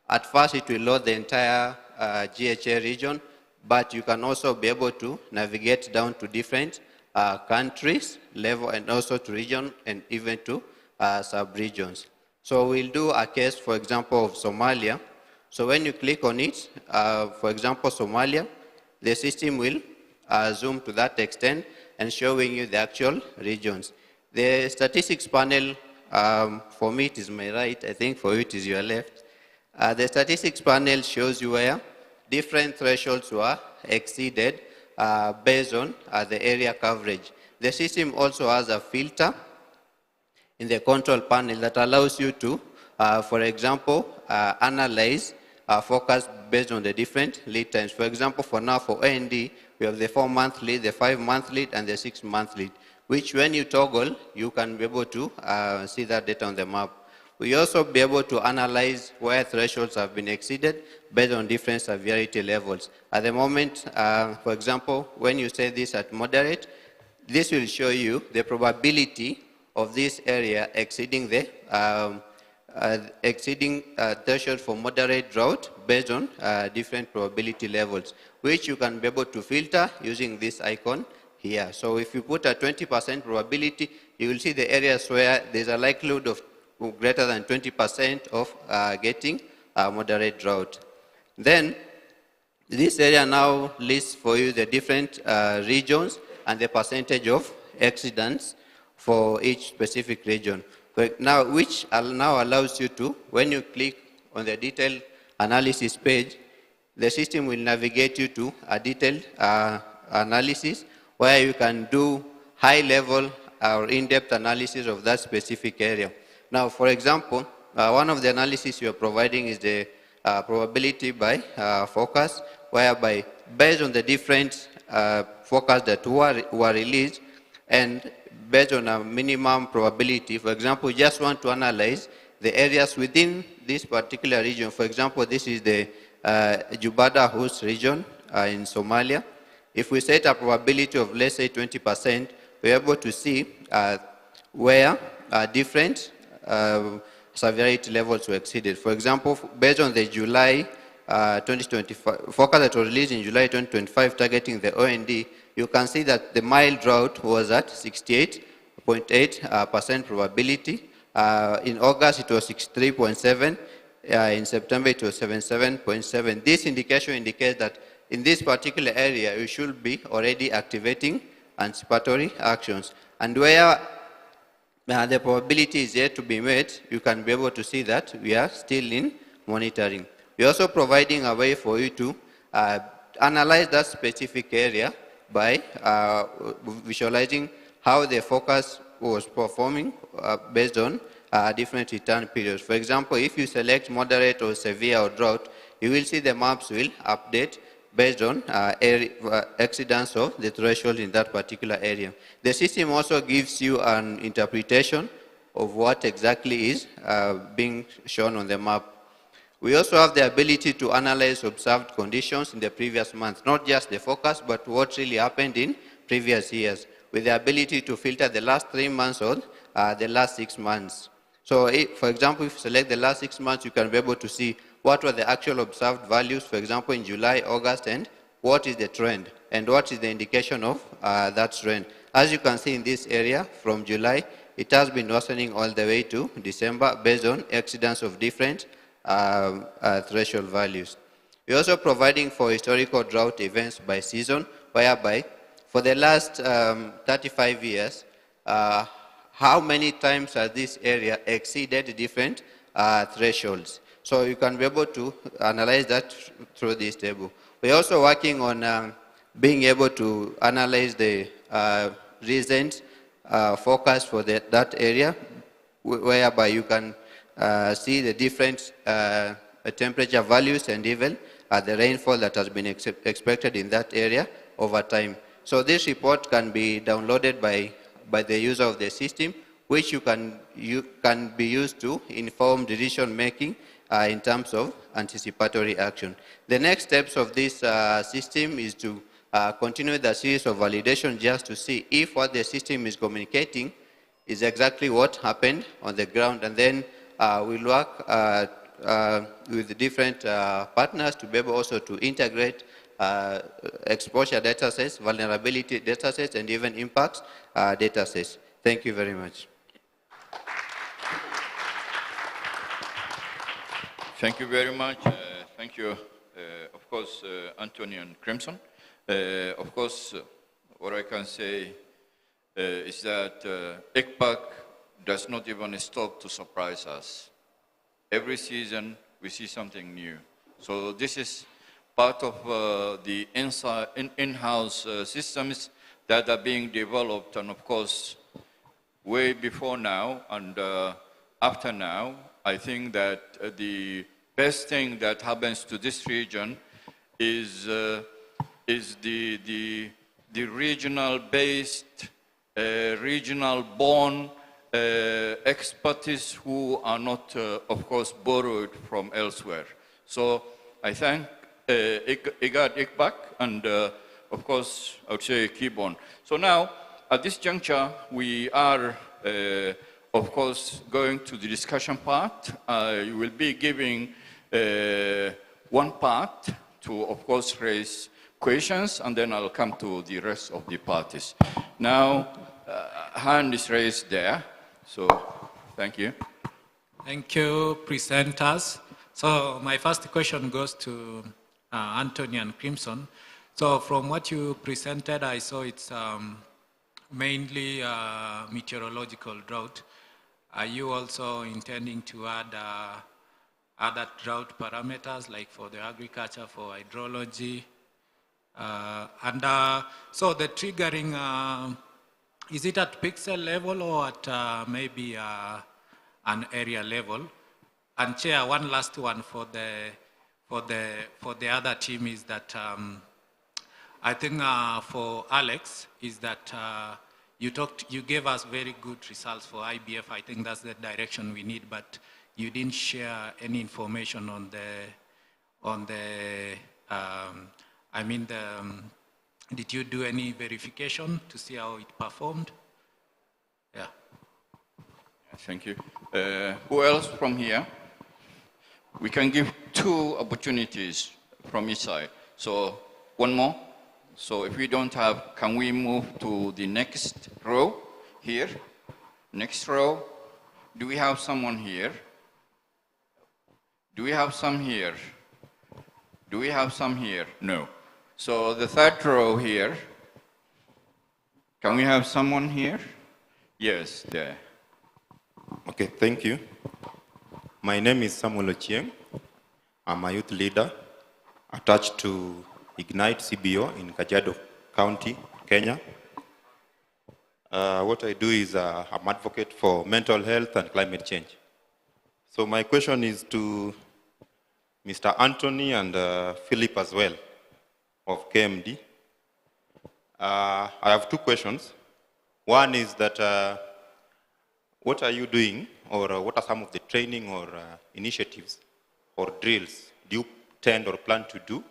at first it will load the entire GHA region, but you can also be able to navigate down to different countries, level, and also to region, and even to sub-regions. So we'll do a case, for example, of Somalia. So when you click on it, for example, Somalia, the system will zoom to that extent and showing you the actual regions. The statistics panel, for me it is my right, I think for you it is your left. The statistics panel shows you where different thresholds were exceeded based on the area coverage. The system also has a filter in the control panel that allows you to, for example, analyze focus based on the different lead times. For example, for now, for A&D, we have the 4-month lead, the 5-month lead, and the 6-month lead, which when you toggle, you can be able to see that data on the map. We also be able to analyze where thresholds have been exceeded based on different severity levels. At the moment, for example, when you say this at moderate, this will show you the probability of this area exceeding the threshold for moderate drought based on different probability levels, which you can be able to filter using this icon here. So if you put a 20% probability, you will see the areas where there's a likelihood of greater than 20% of getting moderate drought. Then this area now lists for you the different regions and the percentage of exceedance for each specific region. Now, which now allows you to, when you click on the detailed analysis page, the system will navigate you to a detailed analysis where you can do high-level or in-depth analysis of that specific area. Now, for example, one of the analyses you are providing is the probability by focus, whereby based on the different forecasts that were released and based on a minimum probability, for example, we just want to analyze the areas within this particular region. For example, this is the Jubada host region in Somalia. If we set a probability of, let's say, 20%, we're able to see where different severity levels were exceeded. For example, based on the July 2025 forecast that was released in July 2025 targeting the O&D, you can see that the mild drought was at 68.8% probability. In August, it was 63.7. In September, it was 77.7. This indication indicates that in this particular area, you should be already activating anticipatory actions. And where the probability is yet to be met, you can be able to see that we are still in monitoring. We're also providing a way for you to analyze that specific area by visualizing how the focus was performing based on different return periods. For example, if you select moderate or severe or drought, you will see the maps will update based on exceedance of the threshold in that particular area. The system also gives you an interpretation of what exactly is being shown on the map. We also have the ability to analyze observed conditions in the previous month, not just the focus, but what really happened in previous years, with the ability to filter the last 3 months or the last 6 months. So, for example, if you select the last 6 months, you can be able to see what were the actual observed values, for example, in July, August, and what is the trend, and what is the indication of that trend. As you can see in this area, from July, it has been worsening all the way to December based on exceedance of different threshold values. We're also providing for historical drought events by season, whereby for the last 35 years, how many times has this area exceeded different thresholds. So you can be able to analyze that through this table. We're also working on being able to analyze the recent forecast for that area, whereby you can see the different temperature values and even the rainfall that has been expected in that area over time. So this report can be downloaded by the user of the system, which can be used to inform decision making in terms of anticipatory action. The next steps of this system is to continue the series of validation just to see if what the system is communicating is exactly what happened on the ground, and then we'll work with the different partners to be able also to integrate exposure data sets, vulnerability data sets, and even impacts data sets. Thank you very much. Thank you very much. Thank you, of course, Anthony and Crimson. Of course, what I can say is that ICPAC does not even stop to surprise us. Every season, we see something new. So this is part of the in-house systems that are being developed, and of course, way before now and after now, I think that the best thing that happens to this region is the regional-based, regional-born expertise who are not, of course, borrowed from elsewhere. So I thank IGAD ICPAC and, of course, I would say Kibon. So now, at this juncture, we are, of course, going to the discussion part. You will be giving one part to, of course, raise questions, and then I'll come to the rest of the parties. Now, hand is raised there, so thank you. Thank you, presenters. So my first question goes to Anthony and Crimson. So from what you presented, I saw it's mainly meteorological drought. Are you also intending to add other drought parameters, like for the agriculture, for hydrology? So the triggering, is it at pixel level or at maybe an area level? And Chair, one last one for the other team is that I think for Alex is that you gave us very good results for IBF. I think that's the direction we need, but you didn't share any information on did you do any verification to see how it performed? Yeah. Thank you. Who else from here? We can give 2 opportunities from each side. So one more. So if we don't have, can we move to the next row here? Next row. Do we have someone here? Do we have some here? Do we have some here? No. So the 3rd row here. Can we have someone here? Yes, there. Okay, thank you. My name is Samuel Ochieng. I'm a youth leader attached to Ignite CBO in Kajiado County, Kenya. What I do is I'm an advocate for mental health and climate change. So my question is to Mr. Anthony and Philip as well of KMD. I have 2 questions. One is that what are you doing, or what are some of the training or initiatives or drills do you tend or plan to do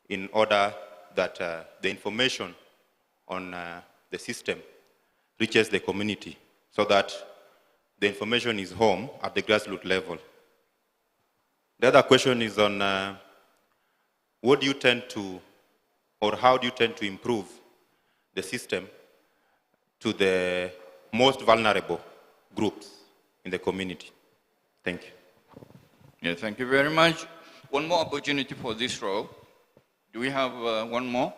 in order that the information on the system reaches the community so that the information is home at the grassroots level? The other question is on what do you tend to, or how do you tend to improve the system to the most vulnerable groups in the community? Thank you. Yeah, thank you very much. One more opportunity for this row. Do we have one more?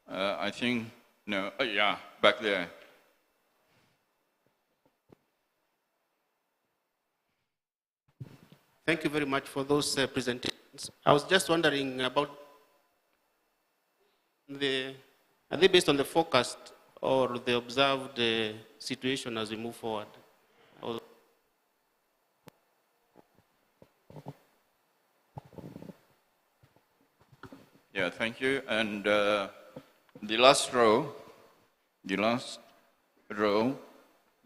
I think, no, yeah, back there. Thank you very much for those presentations. I was just wondering about are they based on the forecast or the observed situation as we move forward? Yeah, thank you. And the last row, do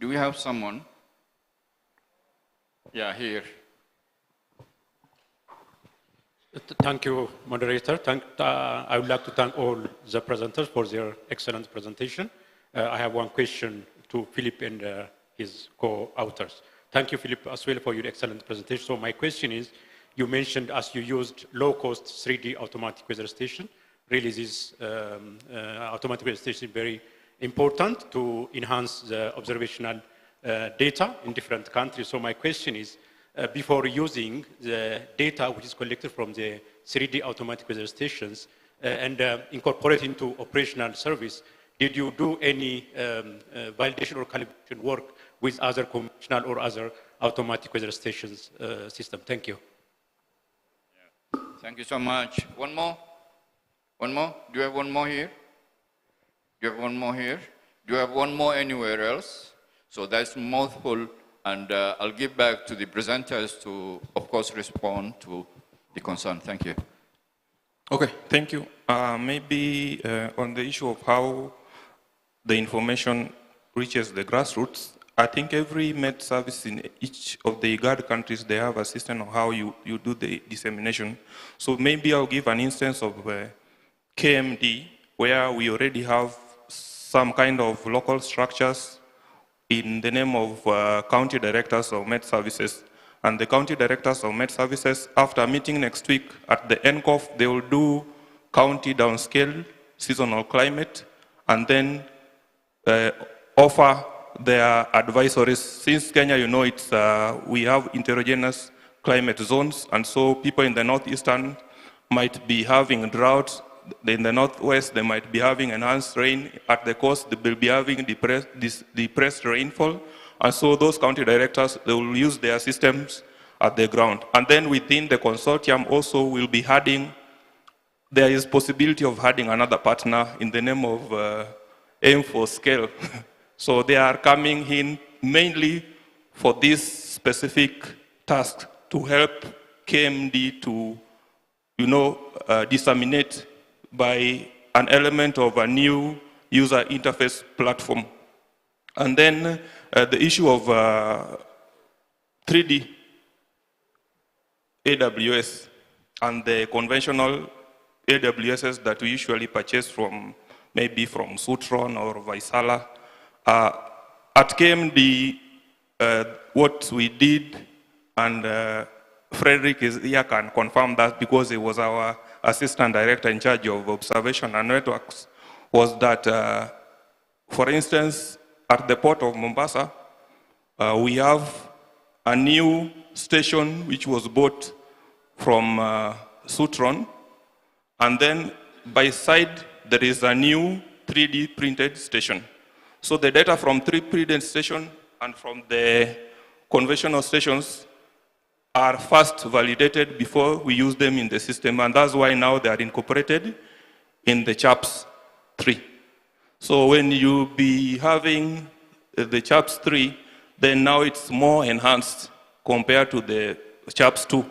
we have someone? Yeah, here. Thank you, moderator. I would like to thank all the presenters for their excellent presentation. I have one question to Philip and his co-authors. Thank you, Philip, as well for your excellent presentation. So my question is, you mentioned as you used low-cost 3D automatic weather station. Really, this automatic weather station is very important to enhance the observational data in different countries. So my question is, before using the data which is collected from the 3D automatic weather stations and incorporate into operational service, did you do any validation or calibration work with other conventional or other automatic weather stations system? Thank you. Thank you so much. One more? One more? Do you have one more here? Do you have one more here? Do you have one more anywhere else? So that's mouthful, and I'll give back to the presenters to, of course, respond to the concern. Thank you. Okay, thank you. Maybe on the issue of how the information reaches the grassroots, I think every med service in each of the IGAD countries, they have a system of how you do the dissemination. So maybe I'll give an instance of KMD, where we already have some kind of local structures in the name of county directors of med services. And the county directors of med services, after meeting next week at the NCOF, they will do county downscale seasonal climate, and then offer their advisories. Since Kenya, you know, it's, we have heterogeneous climate zones, and so people in the northeastern might be having drought. In the northwest, they might be having enhanced rain. At the coast, they will be having depressed rainfall. And so those county directors, they will use their systems at the ground. And then within the consortium also will be adding, there is possibility of adding another partner in the name of Aim for Scale. So they are coming in mainly for this specific task to help KMD to, you know, disseminate by an element of a new user interface platform. And then the issue of 3D AWS and the conventional AWSs that we usually purchase from, maybe from Sutron or Vaisala. At KMD, what we did, and Frederick is here, can confirm that because he was our assistant director in charge of observation and networks, was that, for instance, at the port of Mombasa, we have a new station which was bought from Sutron, and then by side there is a new 3D printed station. So the data from 3D printed station and from the conventional stations are first validated before we use them in the system, and that's why now they are incorporated in the CHAPS 3. So when you be having the CHAPS 3, then now it's more enhanced compared to the CHAPS 2,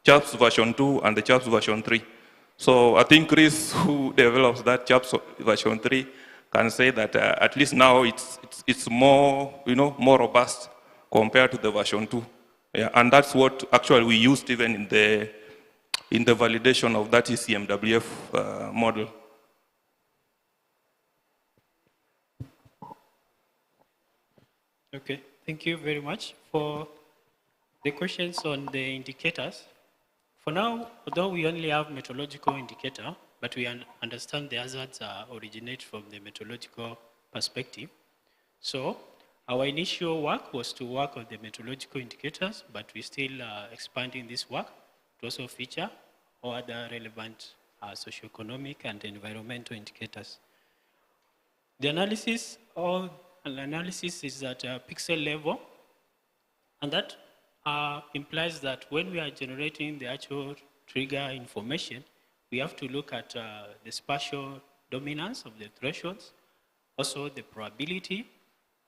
CHAPS version 2 and the CHAPS version 3. So I think Chris, who develops that CHAPS version 3, can say that at least now it's more, you know, more robust compared to the version 2. Yeah, and that's what actually we used even in the validation of that ECMWF model. Okay, thank you very much for the questions on the indicators. For now, although we only have meteorological indicator, but we understand the hazards originate from the meteorological perspective. So our initial work was to work on the meteorological indicators, but we're still expanding this work to also feature all other relevant socioeconomic and environmental indicators. The analysis is at a pixel level, and that implies that when we are generating the actual trigger information, we have to look at the spatial dominance of the thresholds, also the probability,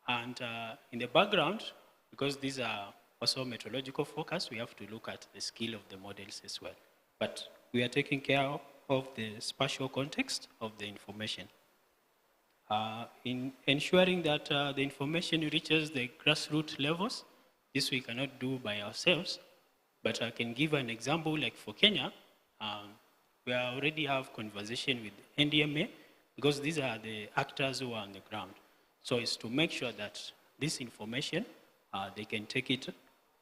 and in the background, because these are also meteorological focus, we have to look at the skill of the models as well. But we are taking care of the spatial context of the information. In ensuring that the information reaches the grassroots levels, this we cannot do by ourselves, but I can give an example. Like for Kenya, we already have conversation with NDMA, because these are the actors who are on the ground. So it's to make sure that this information, they can take it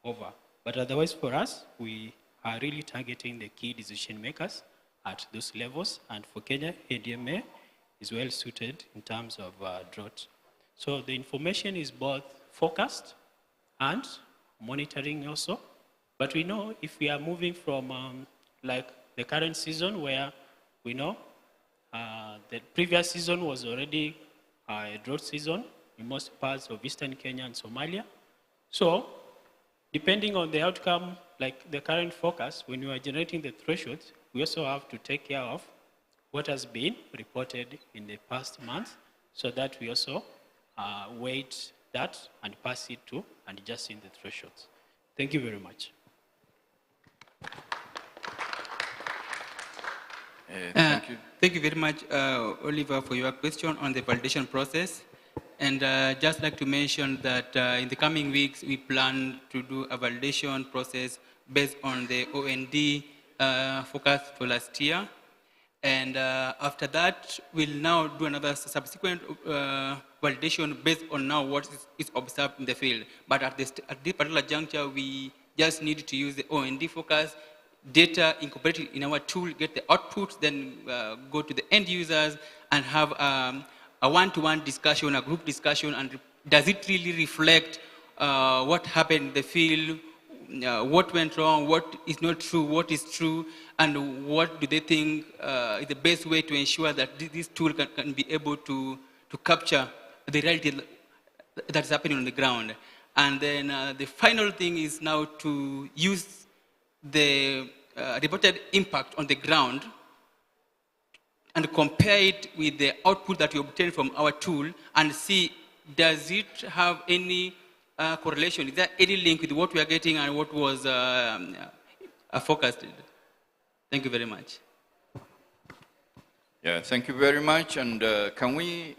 over. But otherwise for us, we are really targeting the key decision makers at those levels. And for Kenya, NDMA is well suited in terms of drought. So the information is both forecast and monitoring also. But we know if we are moving from like the current season, where we know the previous season was already a drought season in most parts of Eastern Kenya and Somalia. So depending on the outcome like the current focus, when you are generating the thresholds, we also have to take care of what has been reported in the past month so that we also weight that and pass it to and adjust in the thresholds. Thank you very much. Thank you very much, Oliver, for your question on the validation process. And just like to mention that in the coming weeks, we plan to do a validation process based on the OND focus for last year. And after that, we'll now do another subsequent validation based on now what is observed in the field. But at this particular juncture, we just need to use the OND focus, data incorporated in our tool, get the outputs, then go to the end users and have a one-to-one discussion, a group discussion, and does it really reflect what happened in the field, what went wrong, what is not true, what is true, and what do they think is the best way to ensure that this tool can be able to capture the reality that's happening on the ground. And then the final thing is now to use the reported impact on the ground and compare it with the output that we obtain from our tool and see, does it have any correlation? Is there any link with what we are getting and what was forecasted? Thank you very much. Yeah, thank you very much. And can we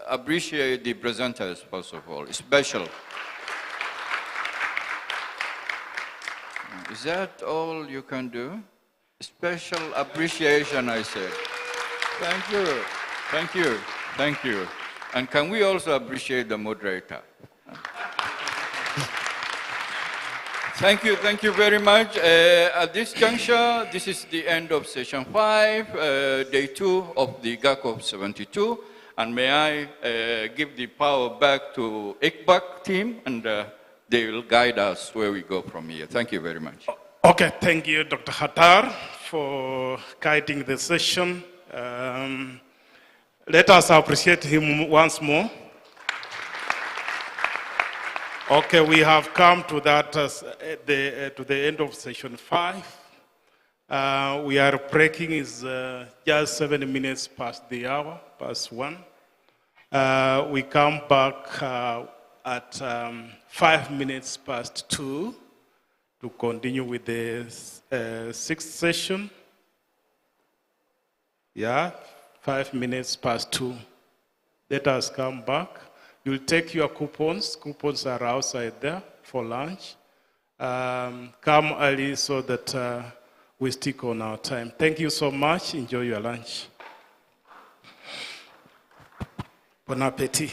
appreciate the presenters, first of all, special. Is that all you can do? Special appreciation, I said. Thank you, thank you, thank you. And can we also appreciate the moderator? Thank you very much. At this juncture, this is the end of session 5, day 2 of the GACOP 72. And may I give the power back to ICPAC team, and they will guide us where we go from here. Thank you very much. Okay, thank you, Dr. Hattar, for guiding the session. Let us appreciate him once more. Okay, we have come to that to the end of session 5. We are breaking is just 7 minutes past the hour, past 1. We come back at 5 minutes past 2 to continue with the 6th session. Yeah, 5 minutes past 2. Let us come back. You'll take your coupons. Coupons are outside there for lunch. Come early so that we stick on our time. Thank you so much. Enjoy your lunch. Bon appetit.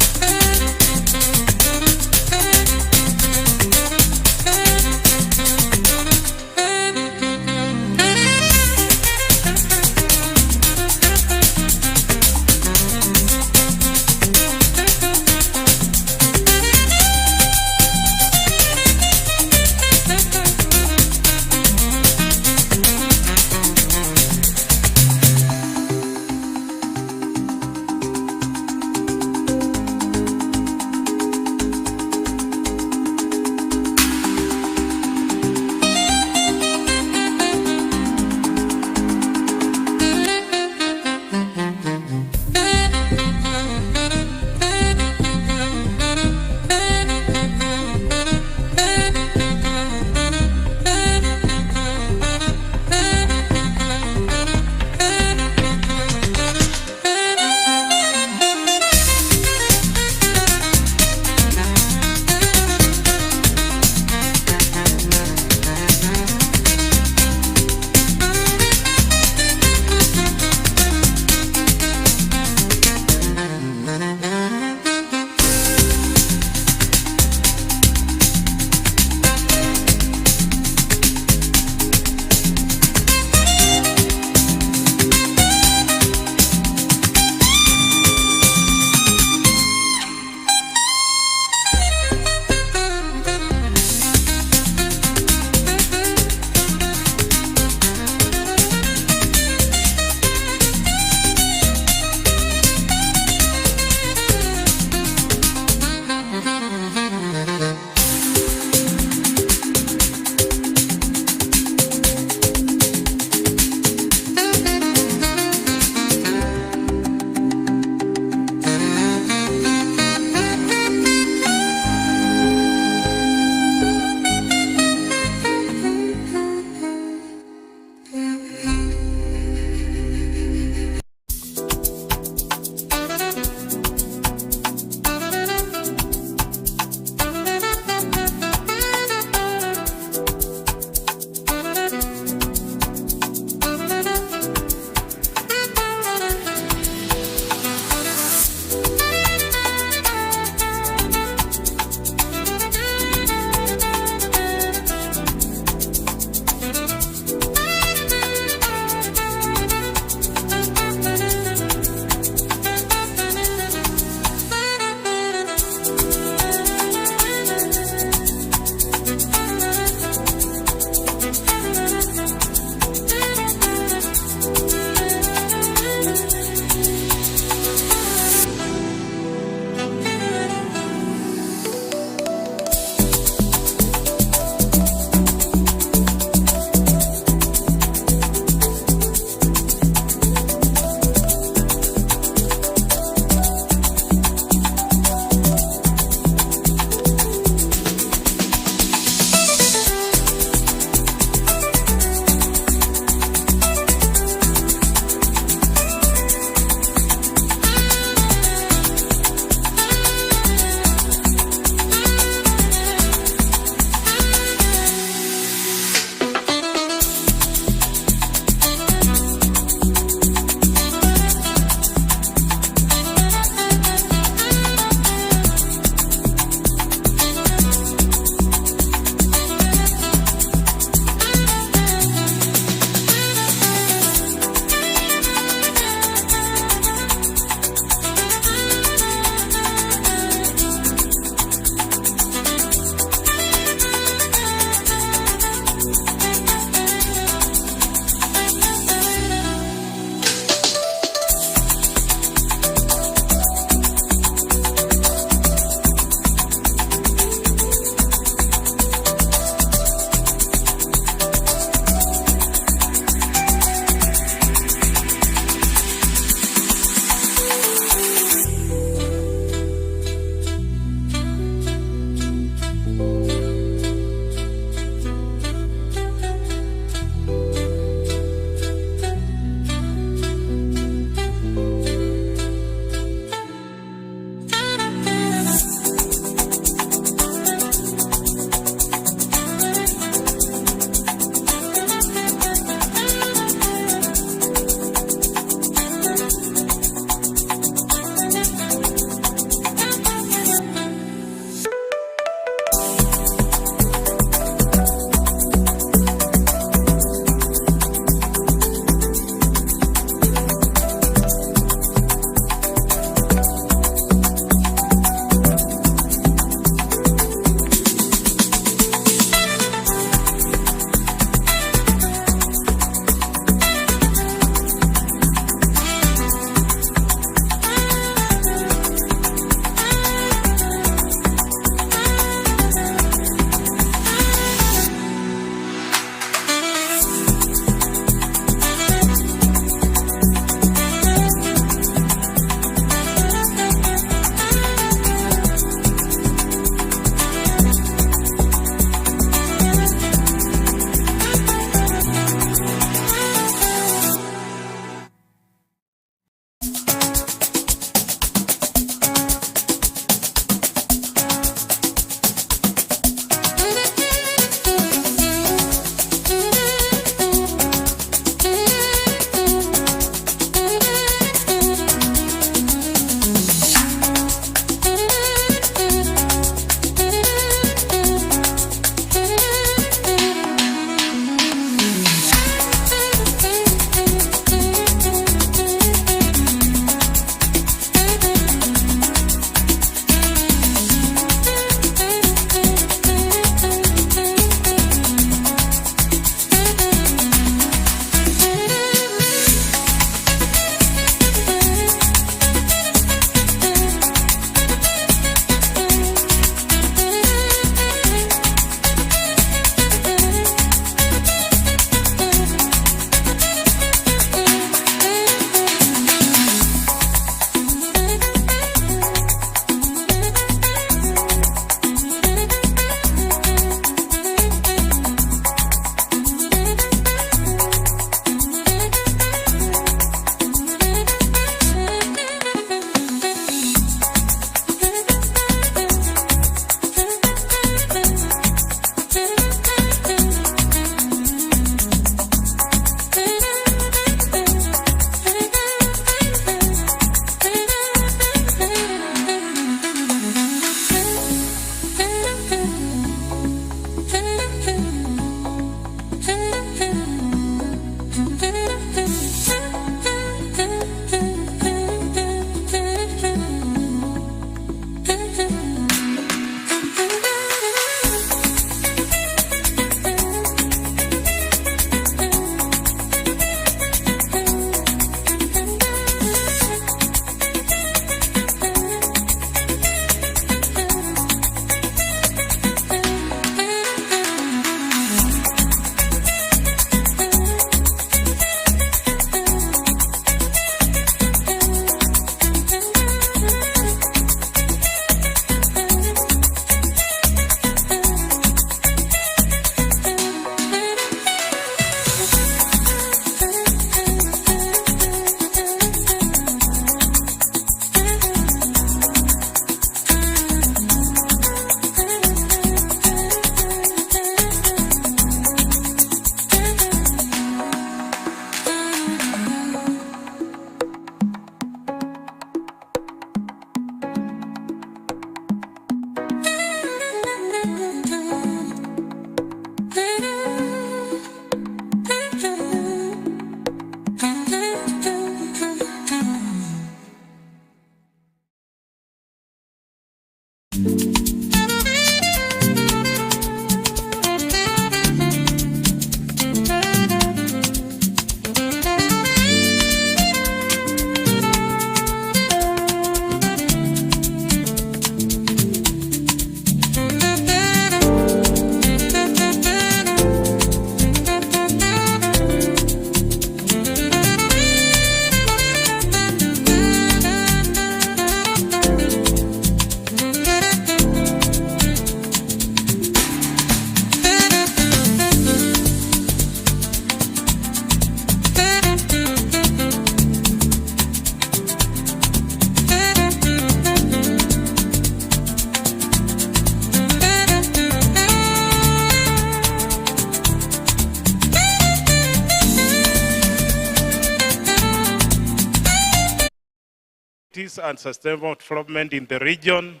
communities and sustainable development in the region.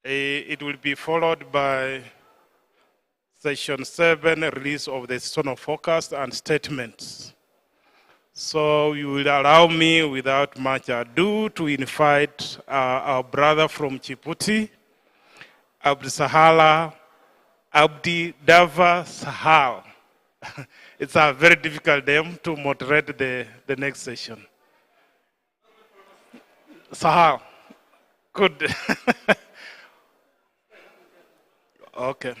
It will be followed by session 7, release of the seasonal forecast and statements. So you will allow me, without much ado, to invite our brother from Djibouti, Abdisahala Abdi Dava Sahal. It's a very difficult name to moderate the next session. Sahal, good. Okay,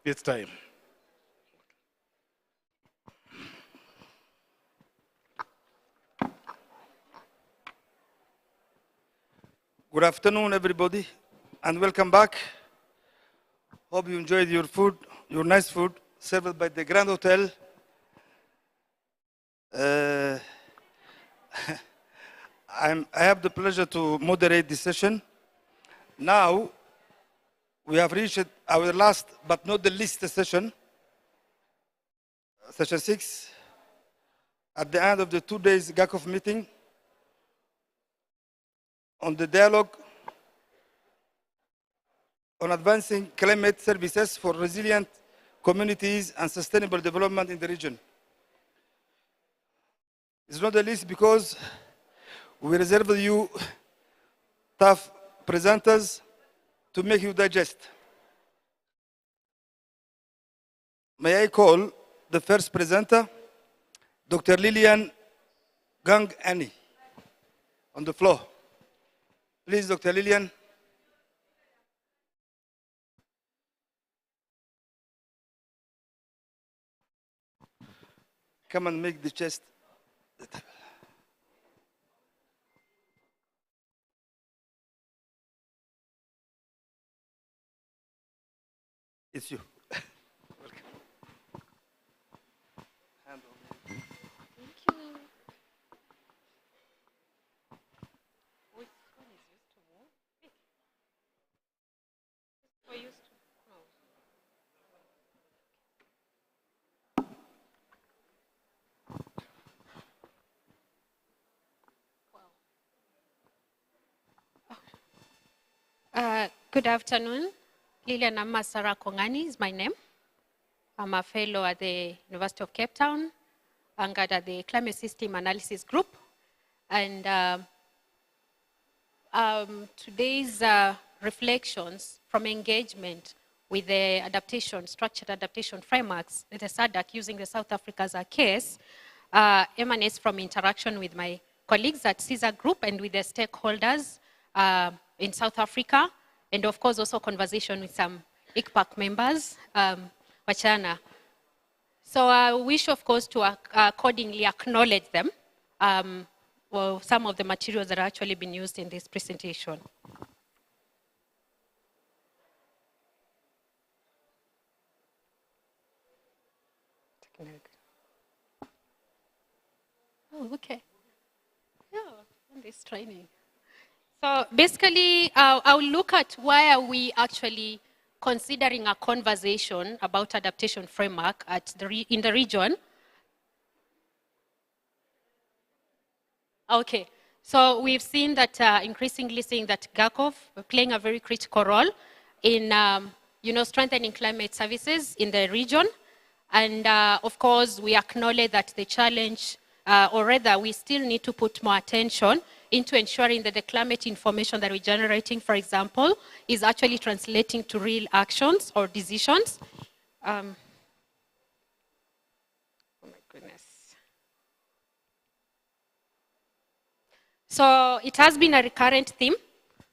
it's time. Good afternoon, everybody, and welcome back. Hope you enjoyed your food, your nice food, served by the Grand Hotel. I have the pleasure to moderate this session. Now, we have reached our last but not the least session, session 6, at the end of the 2 days GACOF meeting on the dialogue on advancing climate services for resilient communities and sustainable development in the region. It's not the least because we reserve you tough presenters to make you digest. May I call the first presenter, Dr. Lilian Gang Ani, on the floor. Please, Dr. Lilian. Come and make the chest. It's you. Good afternoon. Lilian Amasara Kongani is my name. I'm a fellow at the University of Cape Town, anchored at the Climate System Analysis Group. And today's reflections from engagement with the structured adaptation frameworks, the SADC using the South Africa as a case, emanates from interaction with my colleagues at CISA Group and with the stakeholders in South Africa, and of course also conversation with some ICPAC members, Wachana. So I wish, of course, to accordingly acknowledge them, well, some of the materials that are actually been used in this presentation. Oh, okay. Yeah, on this training. So basically, I'll look at why are we actually considering a conversation about adaptation framework in the region. Okay, so we've seen that increasingly seeing that GACOF playing a very critical role in strengthening climate services in the region. And of course, we acknowledge that the challenge, or rather we still need to put more attention into ensuring that the climate information that we're generating, for example, is actually translating to real actions or decisions. Oh my goodness. So it has been a recurrent theme,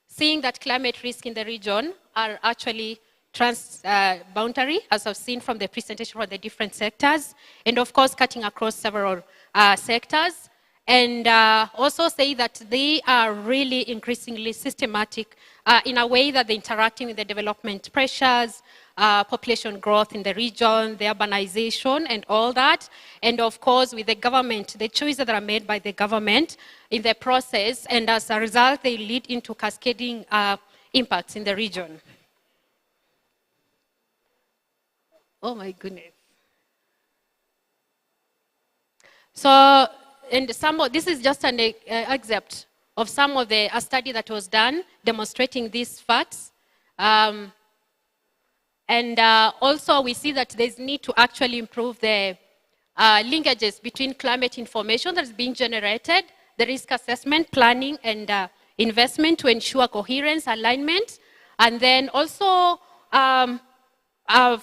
seeing that climate risk in the region are actually trans-boundary, as I've seen from the presentation from the different sectors, and of course cutting across several sectors. And also say that they are really increasingly systematic in a way that they're interacting with the development pressures, population growth in the region, the urbanization and all that. And of course, with the government, the choices that are made by the government in the process. And as a result, they lead into cascading impacts in the region. Oh my goodness. So, and this is just an excerpt of some of the a study that was done demonstrating these facts. Also, we see that there's need to actually improve the linkages between climate information that's being generated, the risk assessment, planning, and investment to ensure coherence, alignment, and then also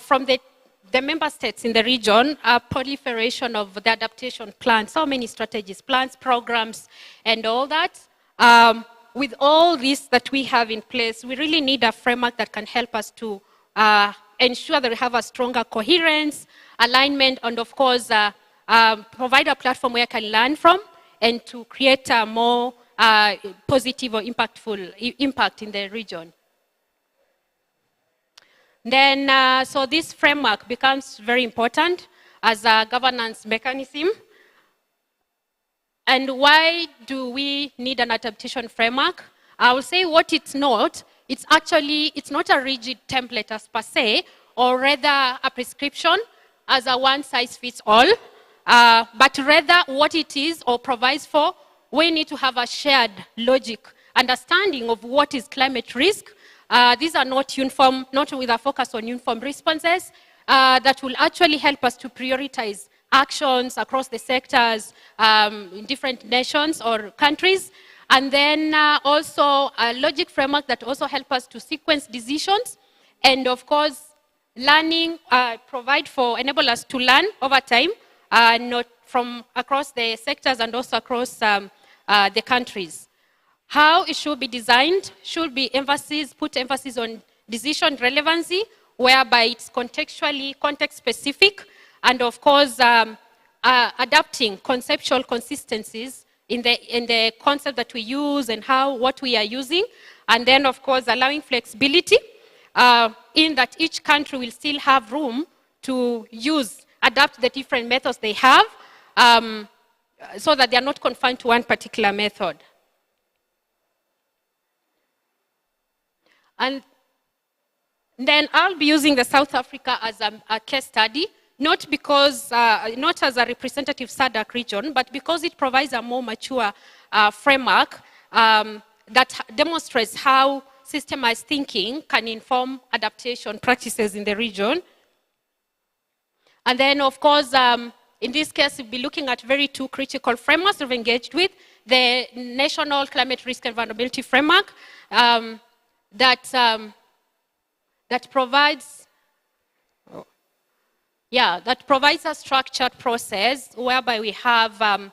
from the member states in the region, proliferation of the adaptation plans, so many strategies, plans, programs, and all that. With all this that we have in place, we really need a framework that can help us to ensure that we have a stronger coherence, alignment, and of course, provide a platform where I can learn from and to create a more positive or impactful impact in the region. Then, so this framework becomes very important as a governance mechanism. And why do we need an adaptation framework? I will say what it's not. It's not a rigid template as per se, or rather a prescription as a one-size-fits-all, but rather what it is or provides for, we need to have a shared logic, understanding of what is climate risk. These are not uniform, not with a focus on uniform responses, that will actually help us to prioritize actions across the sectors in different nations or countries. And then also a logic framework that also help us to sequence decisions. And of course, learning, enable us to learn over time, not from across the sectors and also across the countries. How it should be designed should be put emphasis on decision relevancy, whereby it's contextually context-specific, and of course, adapting conceptual consistencies in the concept that we use and what we are using, and then of course allowing flexibility in that each country will still have room to adapt the different methods they have, so that they are not confined to one particular method. And then I'll be using the South Africa as a case study, not as a representative SADC region, but because it provides a more mature framework that demonstrates how systemized thinking can inform adaptation practices in the region. And then, of course, in this case, we'll be looking at two critical frameworks we've engaged with. The National Climate Risk and Vulnerability Framework that provides a structured process whereby we have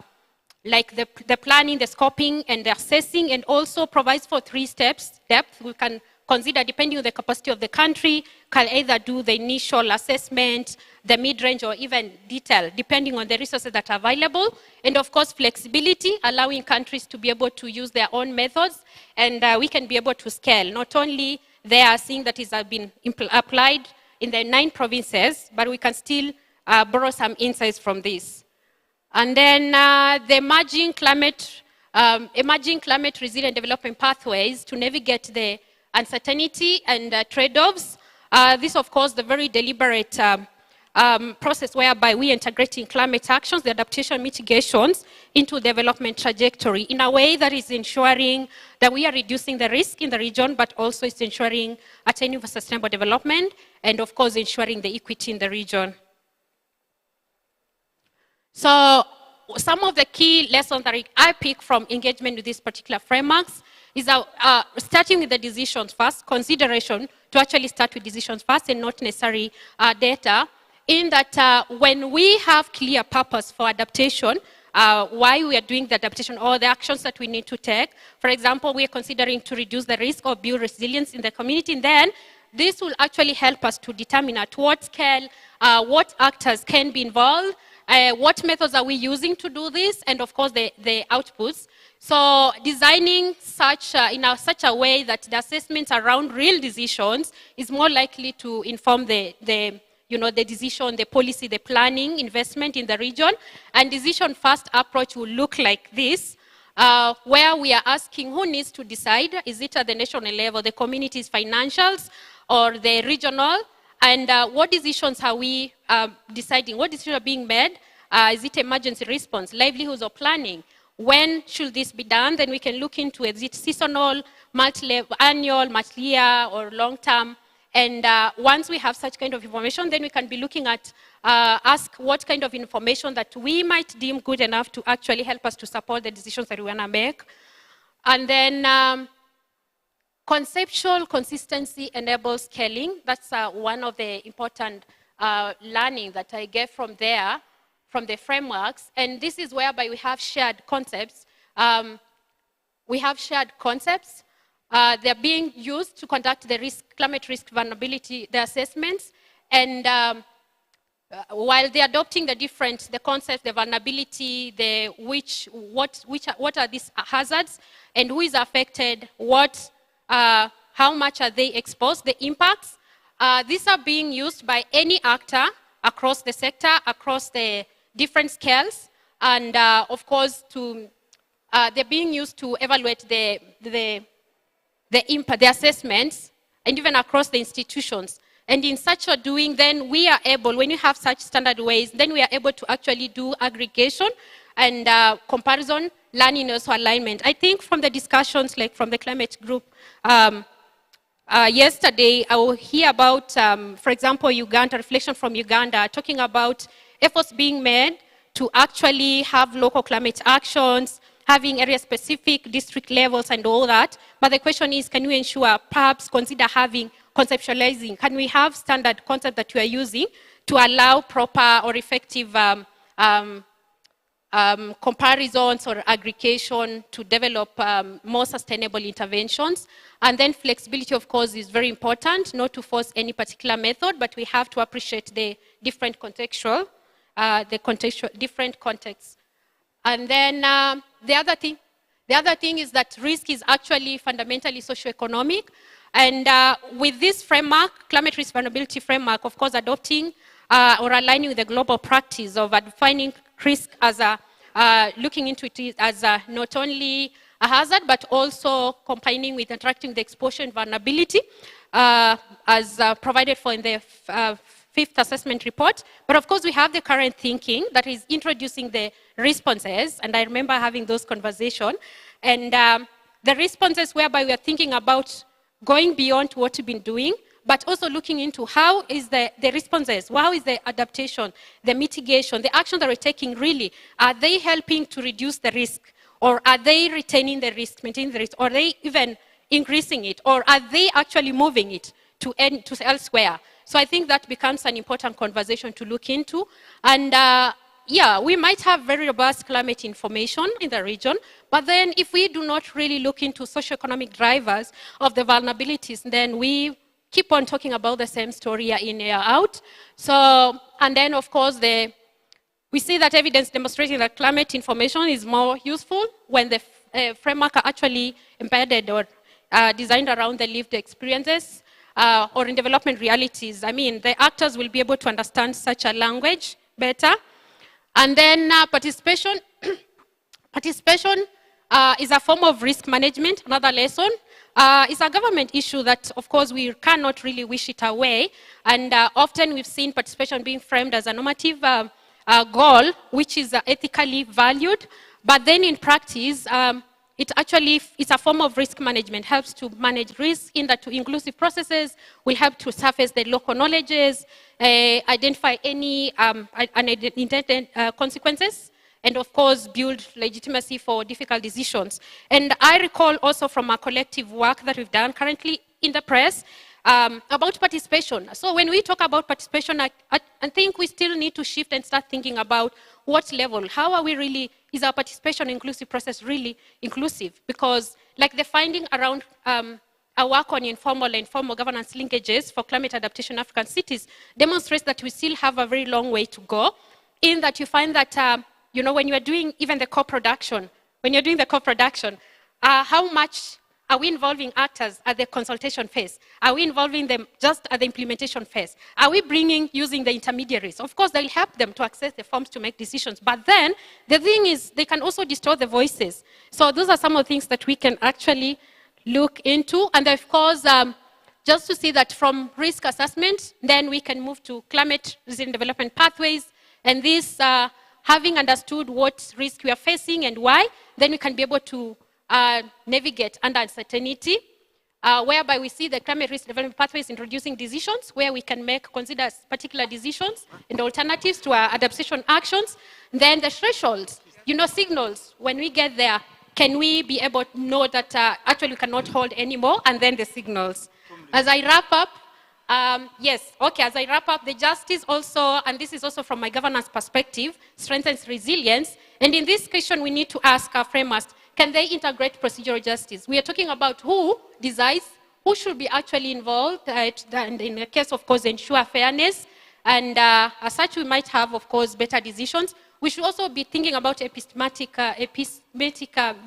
like the planning, the scoping, and the assessing, and also provides for 3 steps. Depth, we can consider, depending on the capacity of the country, can either do the initial assessment, the mid-range, or even detail, depending on the resources that are available. And of course, flexibility, allowing countries to be able to use their own methods, and we can be able to scale. Not only they are seeing that it has been applied in the 9 provinces, but we can still borrow some insights from this. And then the emerging climate resilient development pathways to navigate the uncertainty and trade-offs. This, of course, the very deliberate process whereby we integrating climate actions, the adaptation mitigations into development trajectory in a way that is ensuring that we are reducing the risk in the region, but also it's ensuring attaining for sustainable development, and of course ensuring the equity in the region. So some of the key lessons that I pick from engagement with these particular frameworks is starting with the decisions first, consideration to actually start with decisions first and not necessarily data, in that when we have clear purpose for adaptation, why we are doing the adaptation or the actions that we need to take. For example, we are considering to reduce the risk or build resilience in the community, and then this will actually help us to determine at what scale, what actors can be involved, what methods are we using to do this, and of course the outputs. So designing in such a way that the assessments around real decisions is more likely to inform the decision, the policy, the planning, investment in the region. And decision-first approach will look like this, where we are asking who needs to decide. Is it at the national level, the community's financials, or the regional? And what decisions are we deciding? What decisions are being made? Is it emergency response, livelihoods, or planning? when should this be done? Then we can look into is it seasonal, annual, multi-year, or long-term. And once we have such kind of information, then we can be looking at, ask what kind of information that we might deem good enough to actually help us to support the decisions that we want to make. And then conceptual consistency enables scaling. That's one of the important learning that I get from there, from the frameworks. And this is whereby we have shared concepts. They're being used to conduct the climate risk vulnerability, the assessments. And while they're adopting the concepts, the vulnerability, what are these hazards, and who is affected, how much are they exposed, the impacts. These are being used by any actor across the sector, across the different scales, and of course, they're being used to evaluate the impact, the assessments, and even across the institutions. And in such a doing, then we are able, when you have such standard ways, then we are able to actually do aggregation and comparison, learning, also alignment. I think from the discussions, like from the climate group, yesterday, I will hear about, for example, Uganda, reflection from Uganda, talking about efforts being made to actually have local climate actions, having area-specific district levels and all that. But the question is, can we ensure, perhaps consider conceptualizing, can we have standard concept that you are using to allow proper or effective comparisons or aggregation to develop more sustainable interventions. And then flexibility, of course, is very important, not to force any particular method, but we have to appreciate the different different contexts. And then the other thing is that risk is actually fundamentally socioeconomic. And with this framework, climate risk vulnerability framework, of course, adopting or aligning with the global practice of defining risk as looking into it as not only a hazard, but also combining with interacting with the exposure and vulnerability as provided for in the fifth assessment report. But of course, we have the current thinking that is introducing the responses, and I remember having those conversations, and the responses whereby we are thinking about going beyond what we've been doing, but also looking into how is the responses, how is the adaptation, the mitigation, the actions that we're taking really, are they helping to reduce the risk, or are they retaining the risk, maintaining the risk, or are they even increasing it, or are they actually moving it to elsewhere? So I think that becomes an important conversation to look into. And yeah, we might have very robust climate information in the region, but then if we do not really look into socioeconomic drivers of the vulnerabilities, then we keep on talking about the same story year in, year out. So, and then of course, we see that evidence demonstrating that climate information is more useful when the framework are actually embedded or designed around the lived experiences or in development realities. I mean, the actors will be able to understand such a language better. And then participation. Participation is a form of risk management, another lesson. It's a government issue that, of course, we cannot really wish it away. And often we've seen participation being framed as a normative goal, which is ethically valued. But then in practice, it's a form of risk management, helps to manage risk in that inclusive processes, will help to surface the local knowledges, identify any unintended consequences, and of course, build legitimacy for difficult decisions. And I recall also from our collective work that we've done currently in the press about participation. So when we talk about participation, I think we still need to shift and start thinking about what level, how are we really, is our participation inclusive process really inclusive? Because like the finding around our work on informal and formal governance linkages for climate adaptation in African cities demonstrates that we still have a very long way to go, in that you find that you know, when you are doing even the co-production, how much are we involving actors at the consultation phase? Are we involving them just at the implementation phase? Are we using the intermediaries? Of course, they'll help them to access the forms to make decisions. But then, the thing is, they can also distort the voices. So those are some of the things that we can actually look into. And of course, just to see that from risk assessment, then we can move to climate resilient development pathways. And this, having understood what risk we are facing and why, then we can be able to navigate under uncertainty, whereby we see the climate risk development pathways introducing decisions where we can consider particular decisions and alternatives to our adaptation actions. Then the thresholds, signals, when we get there, can we be able to know that actually we cannot hold anymore, and then the signals. As I wrap up, as I wrap up, the justice also, and this is also from my governance perspective, strengthens resilience. And in this question, we need to ask our framers, can they integrate procedural justice? We are talking about who decides, who should be actually involved, and in the case, of course, ensure fairness. And as such, we might have, of course, better decisions. We should also be thinking about epistematic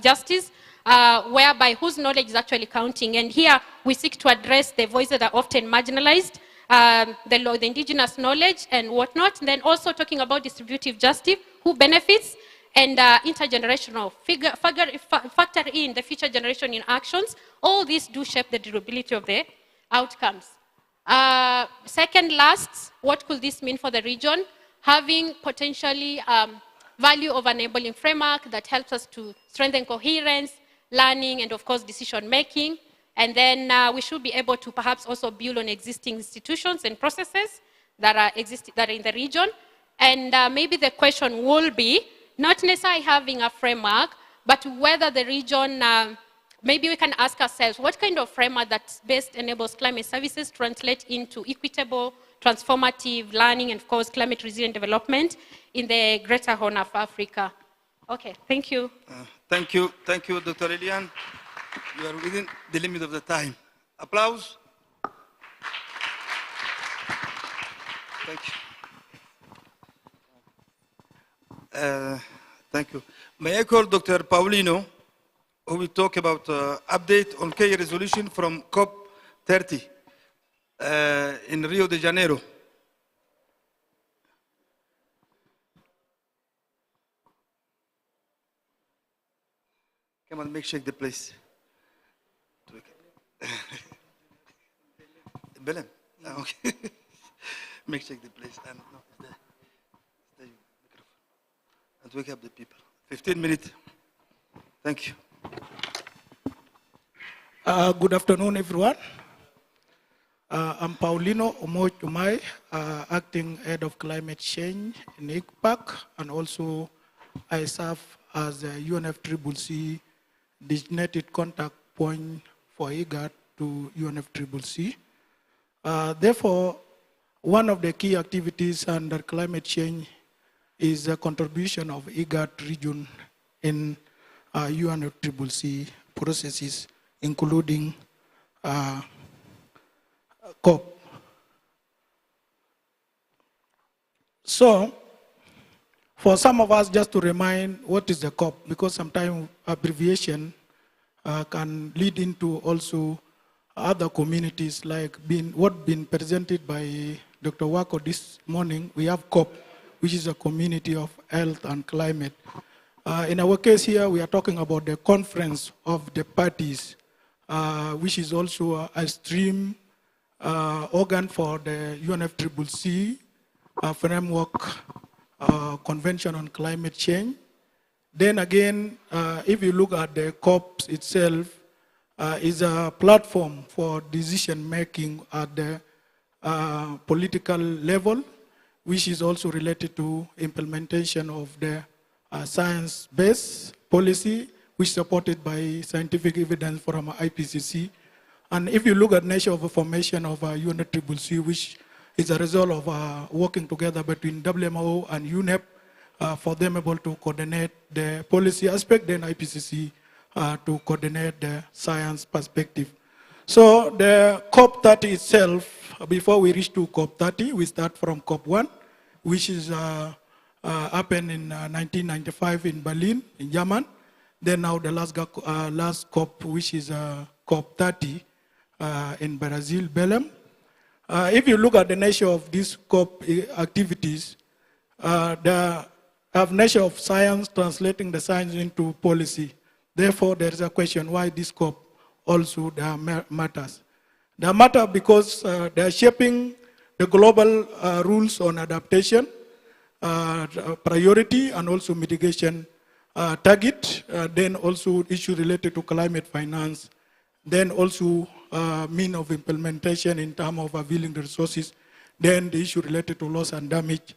justice, whereby whose knowledge is actually counting. And here we seek to address the voices that are often marginalized, the indigenous knowledge and whatnot. And then also talking about distributive justice, who benefits, and intergenerational, factor in the future generation in actions. All these do shape the durability of the outcomes. Second last, what could this mean for the region? Having potentially value of enabling framework that helps us to strengthen coherence, learning, and of course decision making. And then we should be able to perhaps also build on existing institutions and processes that are in the region. And maybe the question will be, not necessarily having a framework, but whether the region, maybe we can ask ourselves, what kind of framework that best enables climate services translate into equitable, transformative learning, and of course, climate resilient development in the Greater Horn of Africa. Okay, thank you. Thank you, Dr. Lilian. You are within the limit of the time. Applause. Thank you. Thank you. May I call Dr. Paulino, who will talk about update on key resolution from COP30 in Rio de Janeiro. Come on, make shake the place. Belém? Okay. Make shake the place. And no, it's the microphone. And wake up the people. 15 minutes. Thank you. Good afternoon, everyone. I'm Paulino Omochumai, acting head of climate change in ICPAC, and also I serve as a UNFCCC designated contact point for IGAD to UNFCCC. Therefore, one of the key activities under climate change is the contribution of IGAD region in UNFCCC processes, including COP. So, for some of us, just to remind what is the COP, because sometimes abbreviation can lead into also other communities, like what been presented by Dr. Wako this morning. We have COP, which is a community of health and climate. In our case here, we are talking about the conference of the parties, which is also a stream organ for the UNFCCC framework convention on climate change. Then again, if you look at the COP itself, is a platform for decision making at the political level, which is also related to implementation of the science-based policy, which is supported by scientific evidence from IPCC. And if you look at nature of formation of UNFCCC, which is a result of working together between WMO and UNEP for them able to coordinate the policy aspect, then IPCC to coordinate the science perspective. So the COP30 itself, before we reach to COP30, we start from COP1, which is happened in 1995 in Berlin, in Germany. Then now the last COP, which is COP30 in Brazil, Belém. If you look at the nature of these COP activities, they have nature of science translating the science into policy. Therefore, there is a question why this COP also matters. They matter because they are shaping the global rules on adaptation, priority, and also mitigation target, then also issue related to climate finance, then also mean of implementation in terms of availing the resources, then the issue related to loss and damage.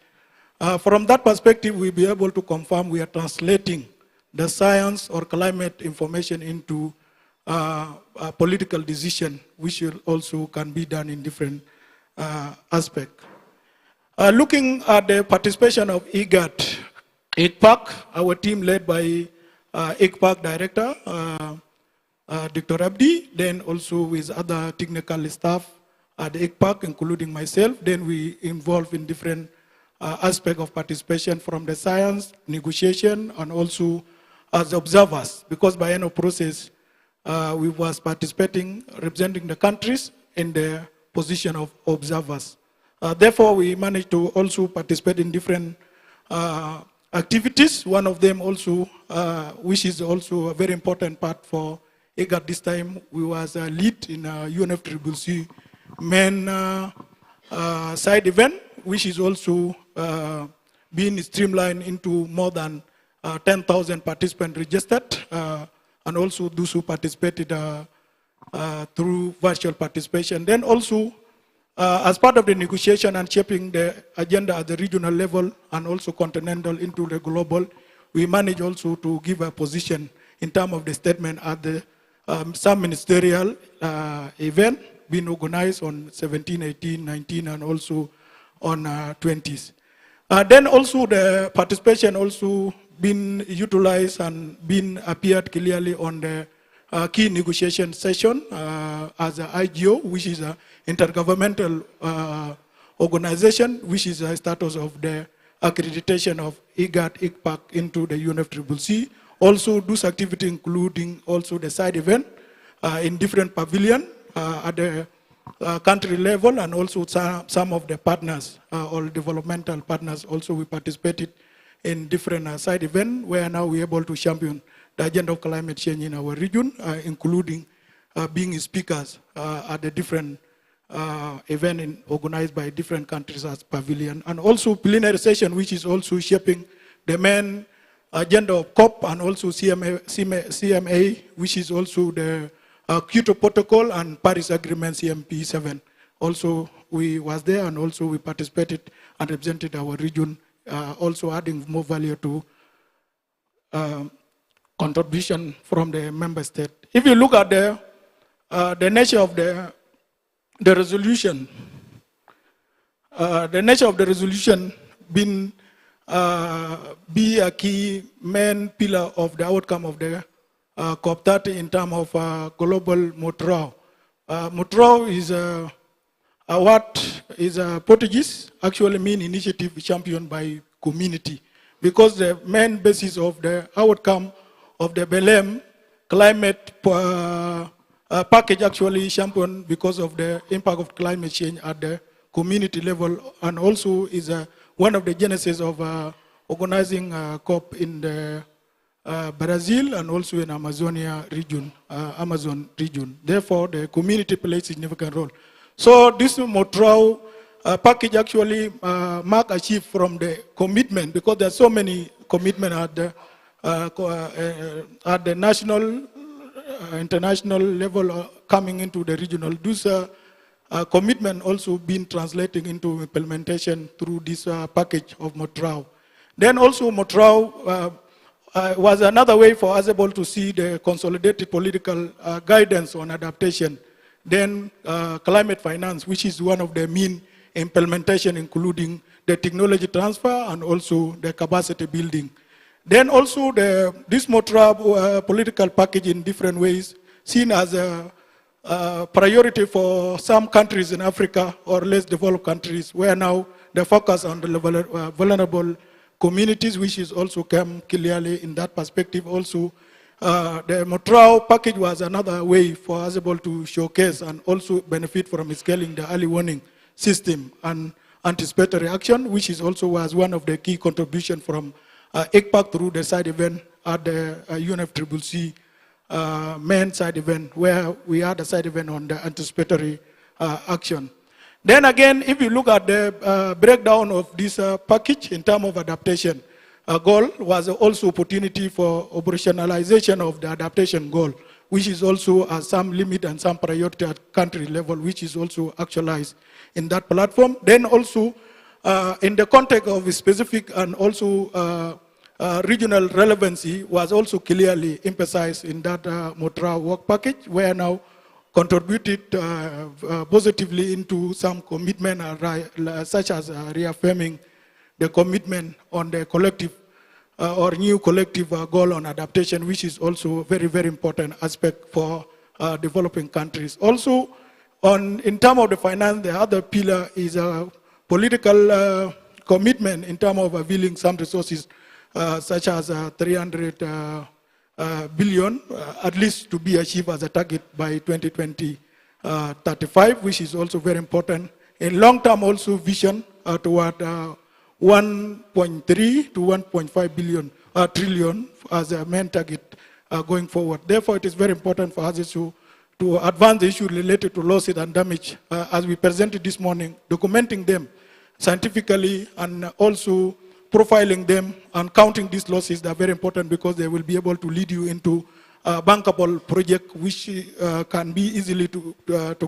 From that perspective, we'll be able to confirm we are translating the science or climate information into a political decision, which also can be done in different aspects. Looking at the participation of IGAD, ICPAC, our team led by ICPAC Director, Dr. Abdi, then also with other technical staff at the ICPAC, including myself, then we involve in different aspects of participation from the science, negotiation, and also as observers, because by end of process, we was participating, representing the countries in the position of observers. Therefore, we managed to also participate in different activities. One of them also, which is also a very important part for IGAD this time, we was a lead in UNFCCC main side event, which is also being streamlined into more than 10,000 participants registered, and also those who participated through virtual participation. Then also, as part of the negotiation and shaping the agenda at the regional level and also continental into the global, we managed also to give a position in terms of the statement at the some ministerial event being organized on 17, 18, 19, and also on 20s. Then also the participation also been utilized and been appeared clearly on the key negotiation session as a IGO, which is an intergovernmental organization, which is a status of the accreditation of IGAD, ICPAC into the UNFCCC. Also, those activities including also the side event in different pavilions at the country level, and also some of the partners or developmental partners also we participated in different side events where now we're able to champion the agenda of climate change in our region, including being speakers at the different events organized by different countries as pavilion, and also plenary session, which is also shaping the main agenda of COP and also CMA, which is also the Kyoto Protocol and Paris Agreement CMP7. Also, we was there and also we participated and represented our region, also adding more value to contribution from the member state. If you look at the nature of the resolution, the nature of the resolution been be a key main pillar of the outcome of the COP30 in terms of global MOTRAO. MOTRAO is what is a Portuguese, actually mean initiative championed by community, because the main basis of the outcome of the Belém climate package actually championed because of the impact of climate change at the community level, and also is one of the genesis of organizing COP in the Brazil and also in Amazonia region, Amazon region. Therefore, the community plays a significant role. So this MOTRAO package actually mark a shift from the commitment, because there are so many commitments at the national, international level coming into the regional. This commitment also been translating into implementation through this package of MOTRAO. Then also MOTRAO was another way for us able to see the consolidated political guidance on adaptation. Then climate finance, which is one of the main implementation, including the technology transfer and also the capacity building. Then also this MOTRAO political package in different ways seen as a priority for some countries in Africa or less developed countries, where now the focus on the vulnerable communities, which is also come clearly in that perspective. Also, the MOTRAO package was another way for us able to showcase and also benefit from scaling the early warning system and anticipatory action, which is also was one of the key contributions from ICPAC through the side event at the UNFCCC main side event, where we had a side event on the anticipatory action. Then again, if you look at the breakdown of this package in terms of adaptation, goal was also opportunity for operationalization of the adaptation goal, which is also some limit and some priority at country level, which is also actualized in that platform. Then also in the context of specific and also regional relevancy was also clearly emphasized in that Motrao work package, where now contributed positively into some commitment such as reaffirming the commitment on the collective or new collective goal on adaptation, which is also a very, very important aspect for developing countries. Also, in terms of the finance, the other pillar is a political commitment in terms of availing some resources such as 300 billion, at least to be achieved as a target by 2035, which is also very important. In long term also vision toward 1.3 to 1.5 billion trillion as a main target going forward. Therefore, it is very important for us to advance the issue related to losses and damage as we presented this morning, documenting them scientifically and also profiling them and counting these losses. They are very important because they will be able to lead you into a bankable project which can be easily to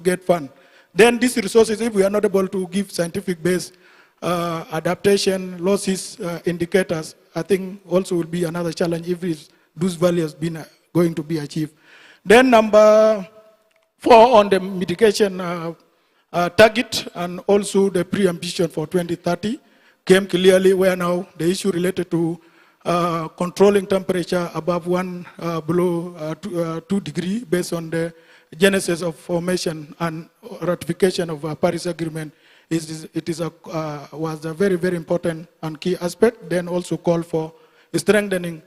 get fund. Then these resources, if we are not able to give scientific based adaptation losses indicators, I think also will be another challenge if those values been going to be achieved. Then number 4 on the mitigation target and also the pre-ambition for 2030 came clearly, where now the issue related to controlling temperature above below 2 degrees based on the genesis of formation and ratification of a Paris Agreement was a very, very important and key aspect. Then also call for strengthening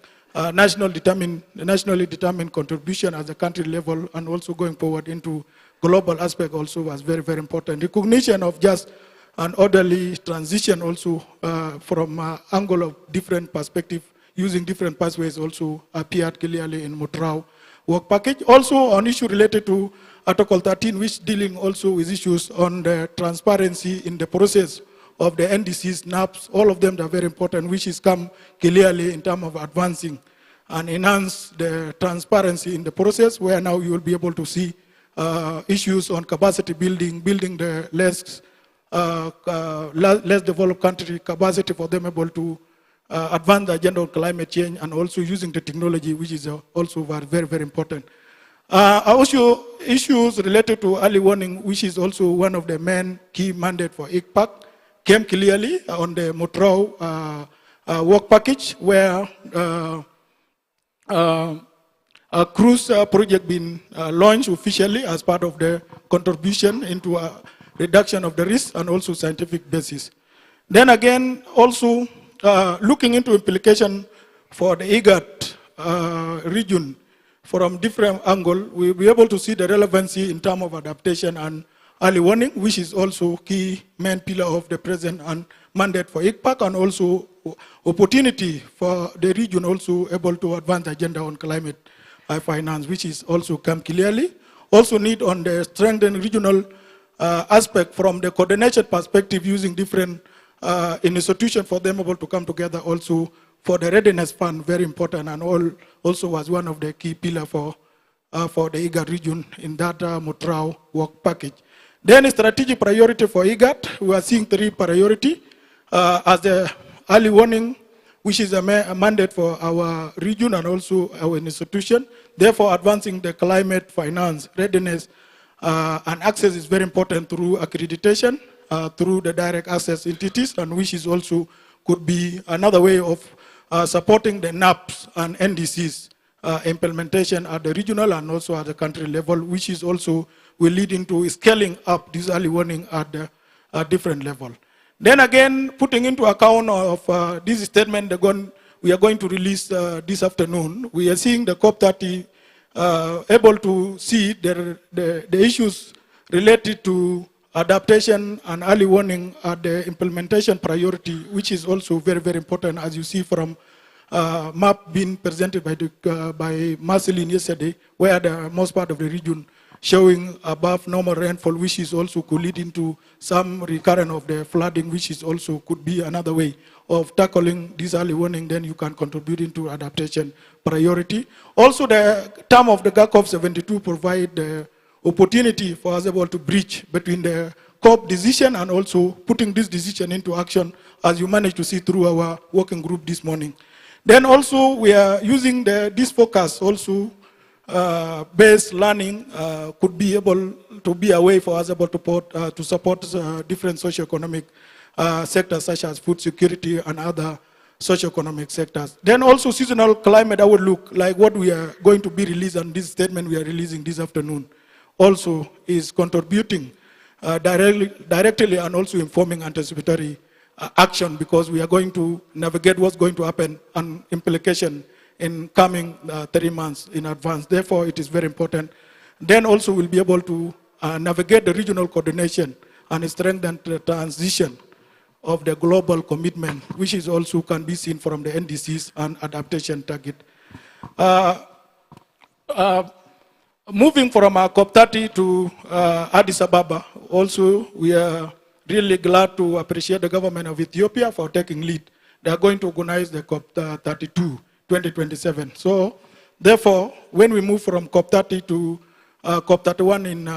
nationally determined contribution at the country level, and also going forward into global aspect also was very, very important. Recognition of just an orderly transition also from angle of different perspective, using different pathways also appeared clearly in Motrao work package. Also on issue related to Article 13, which dealing also with issues on the transparency in the process of the NDCs, NAPs, all of them are very important, which is come clearly in terms of advancing and enhance the transparency in the process, where now you will be able to see issues on capacity building the less developed country capacity for them able to advance the agenda on climate change, and also using the technology, which is also very, very important. Also issues related to early warning, which is also one of the main key mandate for ICPAC, came clearly on the Motrao work package, where a cruise project been launched officially as part of the contribution into a reduction of the risk and also scientific basis. Then again, also looking into implication for the IGAD region from different angle, we'll be able to see the relevancy in terms of adaptation and early warning, which is also key main pillar of the present and mandate for ICPAC, and also opportunity for the region also able to advance the agenda on climate finance, which is also come clearly. Also need on the strengthened regional aspect from the coordination perspective, using different institutions for them able to come together also for the readiness fund, very important, and also was one of the key pillars for the IGAD region in that Motrao work package. Then a strategic priority for IGAD, we are seeing 3 priorities as the early warning, which is a mandate for our region and also our institution. Therefore, advancing the climate finance readiness and access is very important through accreditation, through the direct access entities, and which is also could be another way of supporting the NAPs and NDCs implementation at the regional and also at the country level, which is also will lead into scaling up this early warning at the different level. Then again, putting into account of this statement we are going to release this afternoon, we are seeing the COP30 able to see the issues related to adaptation and early warning at the implementation priority, which is also very, very important, as you see from map being presented by Marceline yesterday, where the most part of the region showing above normal rainfall, which is also could lead into some recurrence of the flooding, which is also could be another way of tackling this early warning. Then you can contribute into adaptation priority. Also, the term of the GACOP 72 provide the opportunity for us able to bridge between the COP decision and also putting this decision into action, as you managed to see through our working group this morning. Then also we are using this focus also based learning could be able to be a way for us able to support different socioeconomic sectors such as food security and other socioeconomic sectors. Then also seasonal climate outlook, like what we are going to be released and this statement we are releasing this afternoon, also is contributing directly and also informing anticipatory action, because we are going to navigate what's going to happen and implication in coming 3 months in advance. Therefore, it is very important. Then also we'll be able to navigate the regional coordination and strengthen the transition of the global commitment, which is also can be seen from the NDCs and adaptation target. Moving from COP30 to Addis Ababa, also we are really glad to appreciate the government of Ethiopia for taking lead. They are going to organize the COP32 2027. So therefore, when we move from COP30 to COP31 in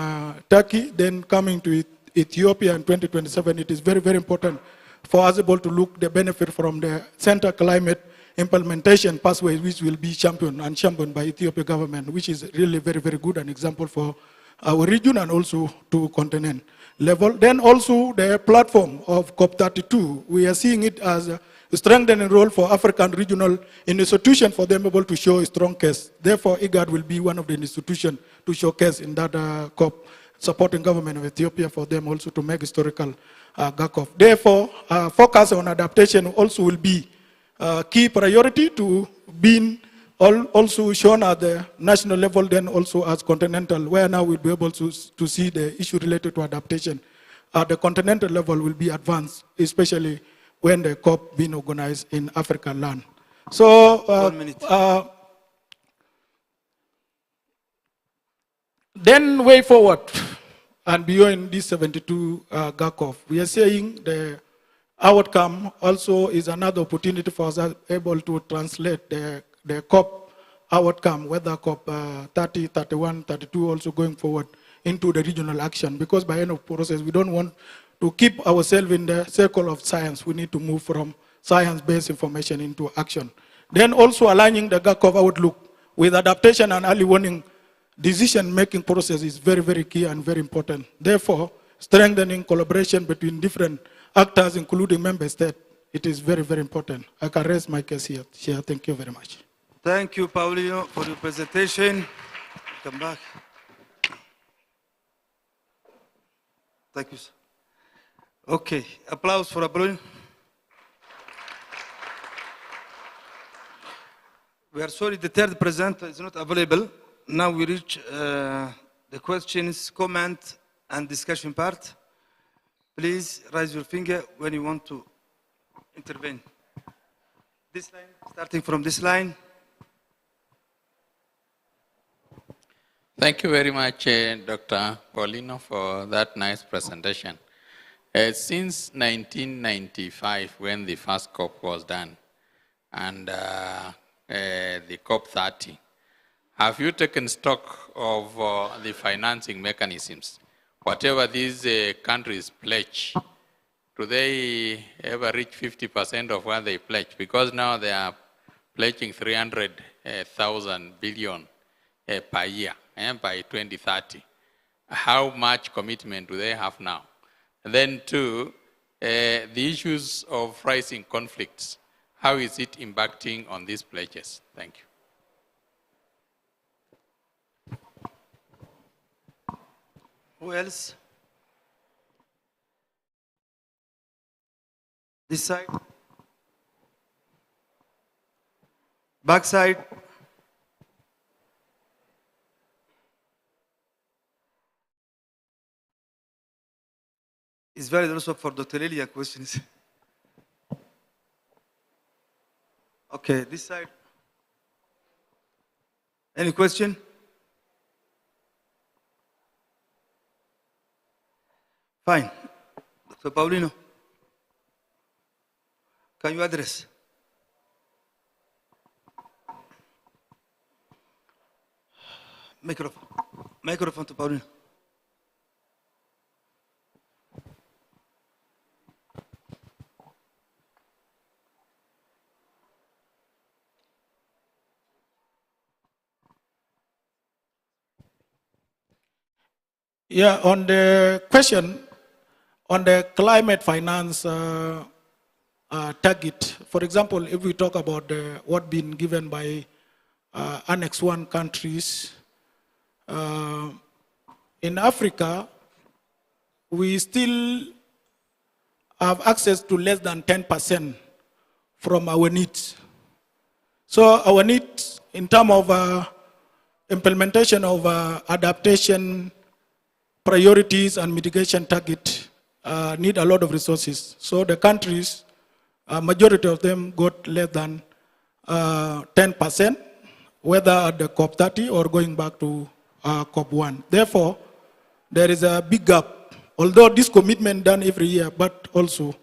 Turkey, then coming to Ethiopia in 2027, it is very, very important for us able to look the benefit from the Center Climate Implementation pathway, which will be championed by Ethiopia government, which is really very, very good, an example for our region and also to continent level. Then also the platform of COP32, we are seeing it as a strengthening role for African regional institutions for them able to show a strong case. Therefore, IGAD will be one of the institutions to showcase in that COP, supporting government of Ethiopia for them also to make historical GACOP. Therefore, focus on adaptation also will be key priority to being also shown at the national level, then also as continental, where now we'll be able to see the issue related to adaptation. At the continental level will be advanced, especially when the COP being organized in African land. So, then way forward and beyond this 72 GACOP, we are saying the outcome also is another opportunity for us able to translate the COP outcome, whether COP 30, 31, 32, also going forward into the regional action. Because by end of process, we don't want to keep ourselves in the circle of science. We need to move from science-based information into action. Then also aligning the GACOP outlook with adaptation and early warning decision-making process is very, very key and very important. Therefore, strengthening collaboration between different actors, including member states, it is very, very important. I can raise my case here. Thank you very much. Thank you, Paulino, for your presentation. Come back. Thank you, sir. Okay, applause for Paulino. We are sorry the third presenter is not available. Now we reach the questions, comment, and discussion part. Please raise your finger when you want to intervene. This line, starting from this line. Thank you very much, Dr. Paulino, for that nice presentation. Since 1995, when the first COP was done, and the COP 30, have you taken stock of the financing mechanisms? Whatever these countries pledge, do they ever reach 50% of what they pledge? Because now they are pledging 300,000 billion per year by 2030. How much commitment do they have now? And then two, the issues of rising conflicts, how is it impacting on these pledges? Thank you. Who else? This side? Back side? It's valid also for Dr. Lilia questions. Okay, this side. Any question? Fine. Dr. Paulino, can you address? Microphone. Microphone to Paulino. Yeah, on the question on the climate finance target, for example, if we talk about what been given by Annex 1 countries, in Africa, we still have access to less than 10% from our needs. So our needs in terms of implementation of adaptation priorities and mitigation target need a lot of resources. So the countries, majority of them got less than 10%, whether at the COP30 or going back to COP1. Therefore, there is a big gap. Although this commitment done every year, but also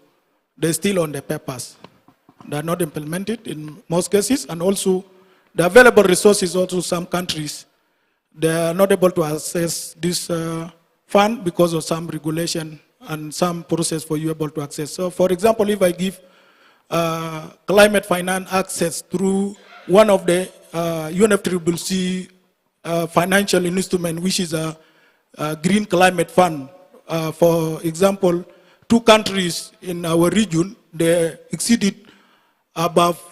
they're still on the papers. They're not implemented in most cases, and also the available resources also some countries, they are not able to access this fund because of some regulation and some process for you able to access. So for example, if I give climate finance access through one of the UNFCCC financial instrument, which is a green climate fund. For example, 2 countries in our region, they exceeded above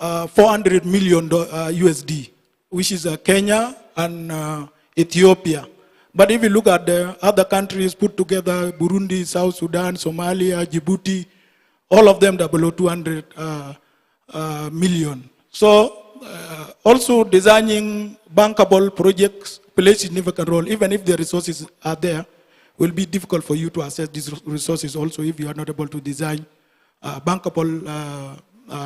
$400 million USD, which is Kenya and Ethiopia. But if you look at the other countries put together, Burundi, South Sudan, Somalia, Djibouti, all of them are below 200 million. So also designing bankable projects plays a significant role. Even if the resources are there, will be difficult for you to access these resources also if you are not able to design a bankable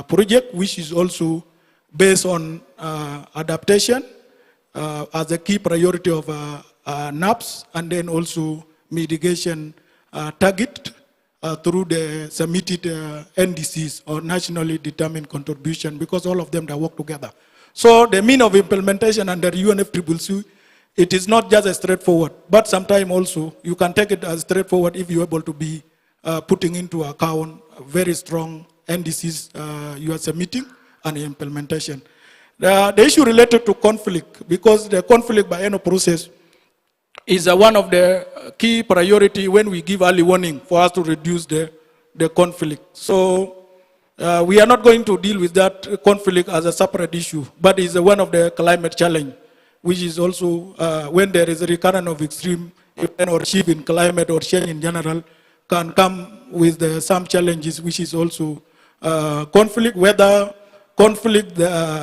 project, which is also based on adaptation as a key priority of NAPS, and then also mitigation target through the submitted NDCs or nationally determined contribution, because all of them that work together. So the mean of implementation under UNFCCC, it is not just a straightforward, but sometimes also you can take it as straightforward if you're able to be putting into account very strong NDCs you are submitting and implementation. The issue related to conflict, because the conflict by any process is one of the key priority when we give early warning for us to reduce the conflict. So we are not going to deal with that conflict as a separate issue, but it's one of the climate challenge, which is also when there is a recurrence of extreme event or shift in climate or change in general, can come with some challenges, which is also conflict, whether conflict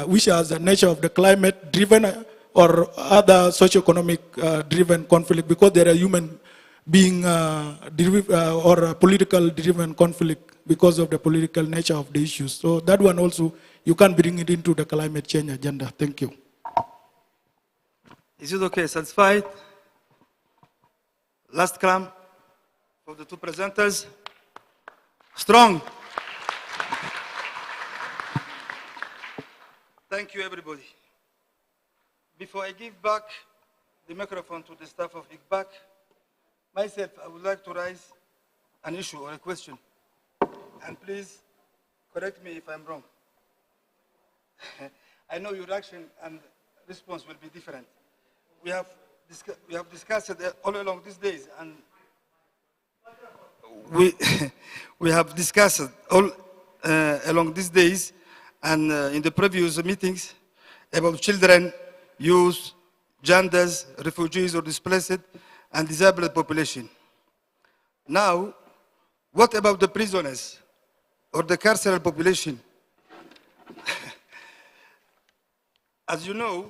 which has the nature of the climate driven or other socioeconomic driven conflict, because there are human being or political driven conflict because of the political nature of the issues. So that one also, you can bring it into the climate change agenda. Thank you. Is it okay? Satisfied? Last clam for the 2 presenters. Strong. Thank you, everybody. Before I give back the microphone to the staff of ICPAC, myself, I would like to raise an issue or a question. And please correct me if I'm wrong. I know your action and response will be different. We have discussed it all along these days, and we have discussed it all along these days and in the previous meetings about children, youth, genders, refugees or displaced, and disabled population. Now, what about the prisoners or the carceral population? As you know,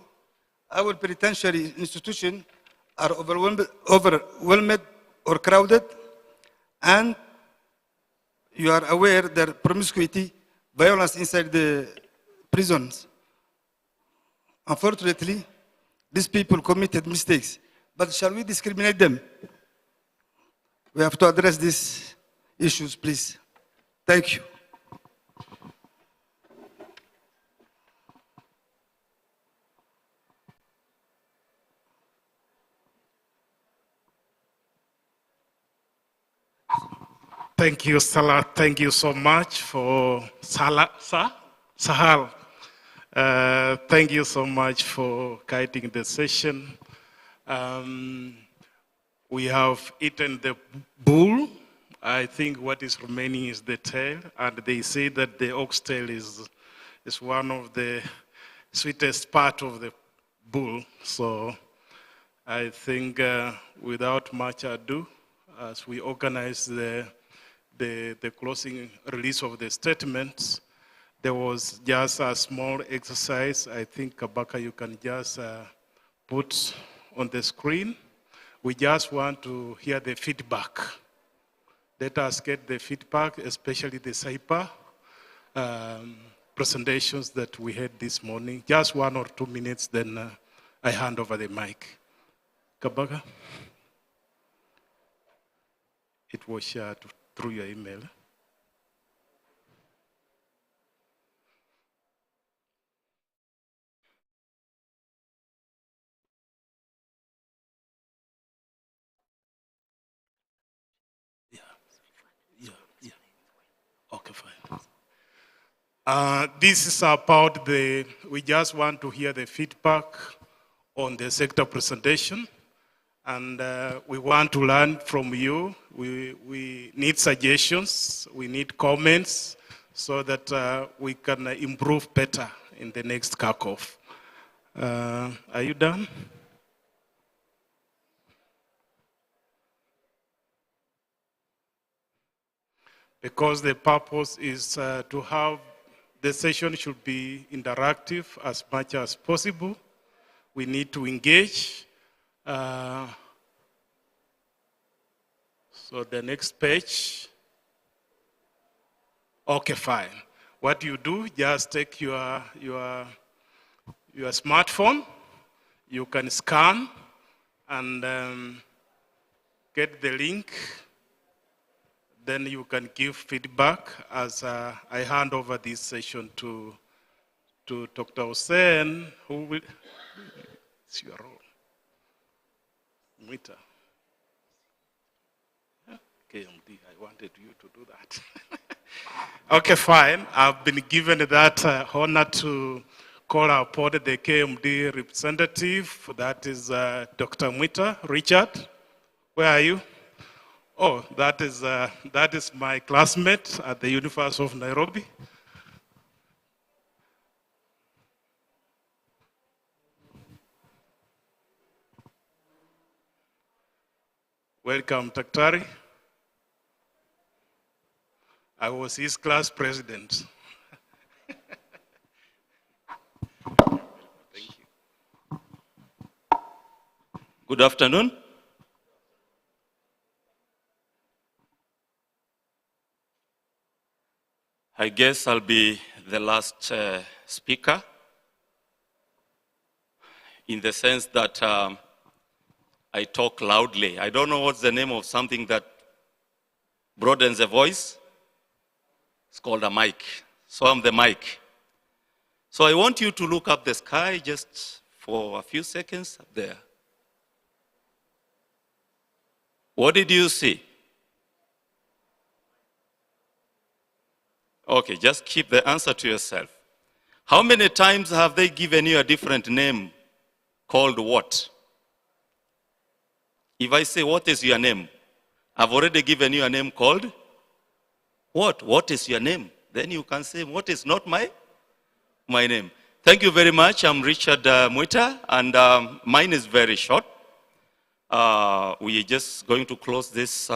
our penitentiary institutions are overwhelmed or crowded, and you are aware that promiscuity, violence inside the prisons. Unfortunately, these people committed mistakes, but shall we discriminate them? We have to address these issues, please. Thank you. Thank you, Salah. Thank you so much for Sahal. Thank you so much for guiding the session. We have eaten the bull. I think what is remaining is the tail, and they say that the oxtail is one of the sweetest part of the bull. So I think without much ado, as we organize the closing release of the statements, there was just a small exercise. I think, Kabaka, you can just put on the screen. We just want to hear the feedback. Let us get the feedback, especially the SAIPA presentations that we had this morning. Just 1 or 2 minutes, then I hand over the mic. Kabaka? It was shared through your email. Okay, fine. This is about we just want to hear the feedback on the sector presentation. And we want to learn from you. We need suggestions, we need comments, so that we can improve better in the next kickoff. Are you done? Because the purpose is to have the session should be interactive as much as possible. We need to engage. So the next page. Okay, fine. What you do, just take your smartphone. You can scan and get the link. Then you can give feedback as I hand over this session to Dr. Hussein, who will. It's your role. Mwita. KMD, I wanted you to do that. Okay, fine. I've been given that honor to call upon the KMD representative. That is Dr. Mwita. Richard, where are you? Oh, that is my classmate at the University of Nairobi. Welcome, Daktari. I was his class president. Thank you. Good afternoon. I guess I'll be the last speaker, in the sense that I talk loudly. I don't know what's the name of something that broadens the voice. It's called a mic. So I'm the mic. So I want you to look up the sky just for a few seconds up there. What did you see? Okay, just keep the answer to yourself. How many times have they given you a different name called what? If I say, what is your name? I've already given you a name called what? What is your name? Then you can say, what is not my name? Thank you very much. I'm Richard Mwita, and mine is very short. We are just going to close this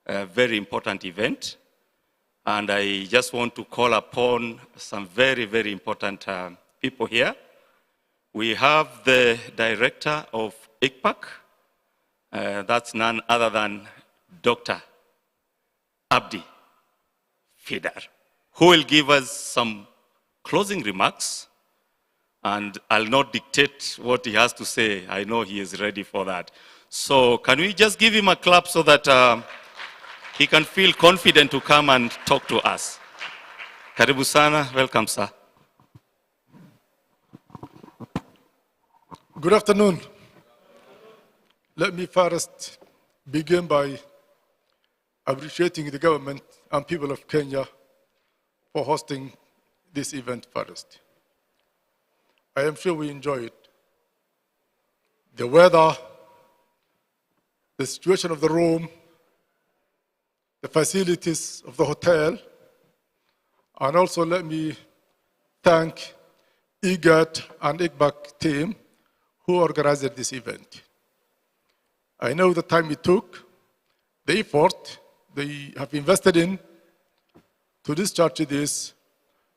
very important event. And I just want to call upon some very, very important people here. We have the director of ICPAC. That's none other than Dr. Abdi Fidar, who will give us some closing remarks. And I'll not dictate what he has to say. I know he is ready for that. So can we just give him a clap so that he can feel confident to come and talk to us? Karibu sana. Welcome, sir. Good afternoon. Let me first begin by appreciating the government and people of Kenya for hosting this event first. I am sure we enjoy it. The weather, the situation of the room, the facilities of the hotel, and also let me thank IGAT and ICPAC team who organized this event. I know the time it took, the effort they have invested in to discharge this,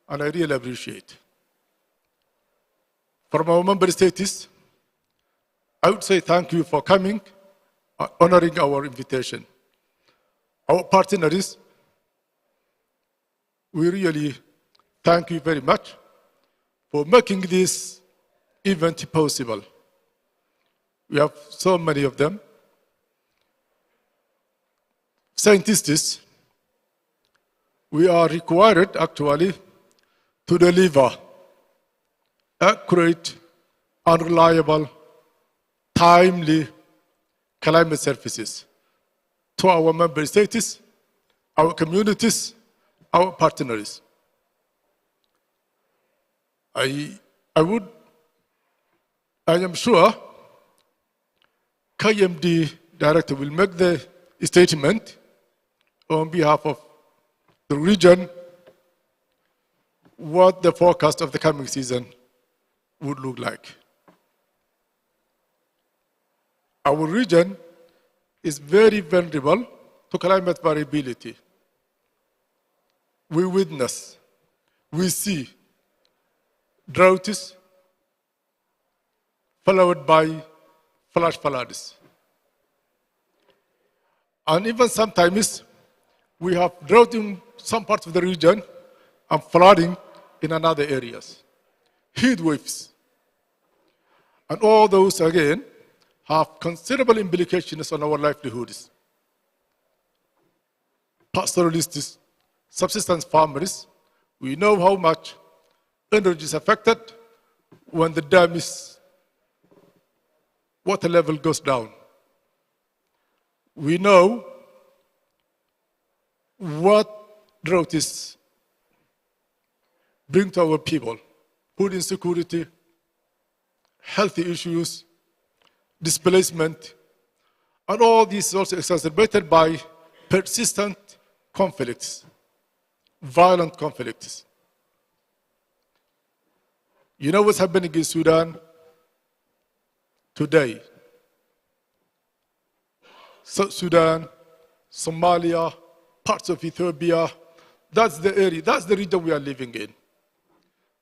and I really appreciate. From our member states, I would say thank you for coming, honoring our invitation. Our partners, we really thank you very much for making this event possible. We have so many of them. Scientists, we are required actually to deliver accurate, unreliable, timely climate services to our member states, our communities, our partners. I am sure KMD director will make the statement on behalf of the region what the forecast of the coming season would look like. Our region is very vulnerable to climate variability. We witness, we see droughts followed by flash floods. And even sometimes we have drought in some parts of the region and flooding in other areas. Heat waves. And all those, again, have considerable implications on our livelihoods. Pastoralists, subsistence farmers, we know how much energy is affected when the dam's water level goes down. We know what droughts bring to our people: food insecurity, healthy issues, displacement, and all this is also exacerbated by persistent conflicts, violent conflicts. You know what's happening in Sudan today? South Sudan, Somalia, parts of Ethiopia, that's the area, that's the region we are living in.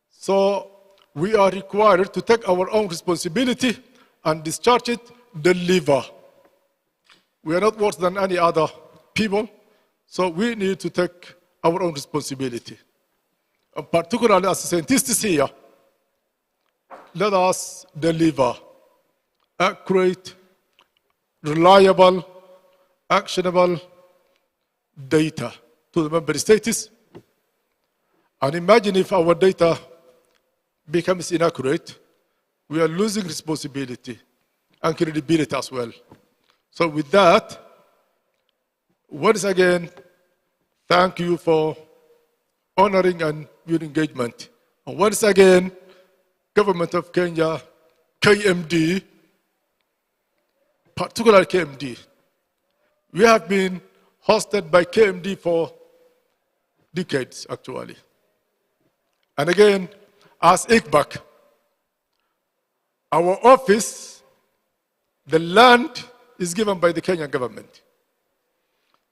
So we are required to take our own responsibility and discharge it, deliver. We are not worse than any other people, so we need to take our own responsibility. And particularly as scientists here, let us deliver accurate, reliable, actionable data to the member states. And imagine if our data becomes inaccurate, we are losing responsibility and credibility as well. So with that, once again, thank you for honoring and your engagement. And once again, Government of Kenya, KMD, particularly KMD. We have been hosted by KMD for decades, actually. And again, as ICPAC, our office, the land is given by the Kenyan government.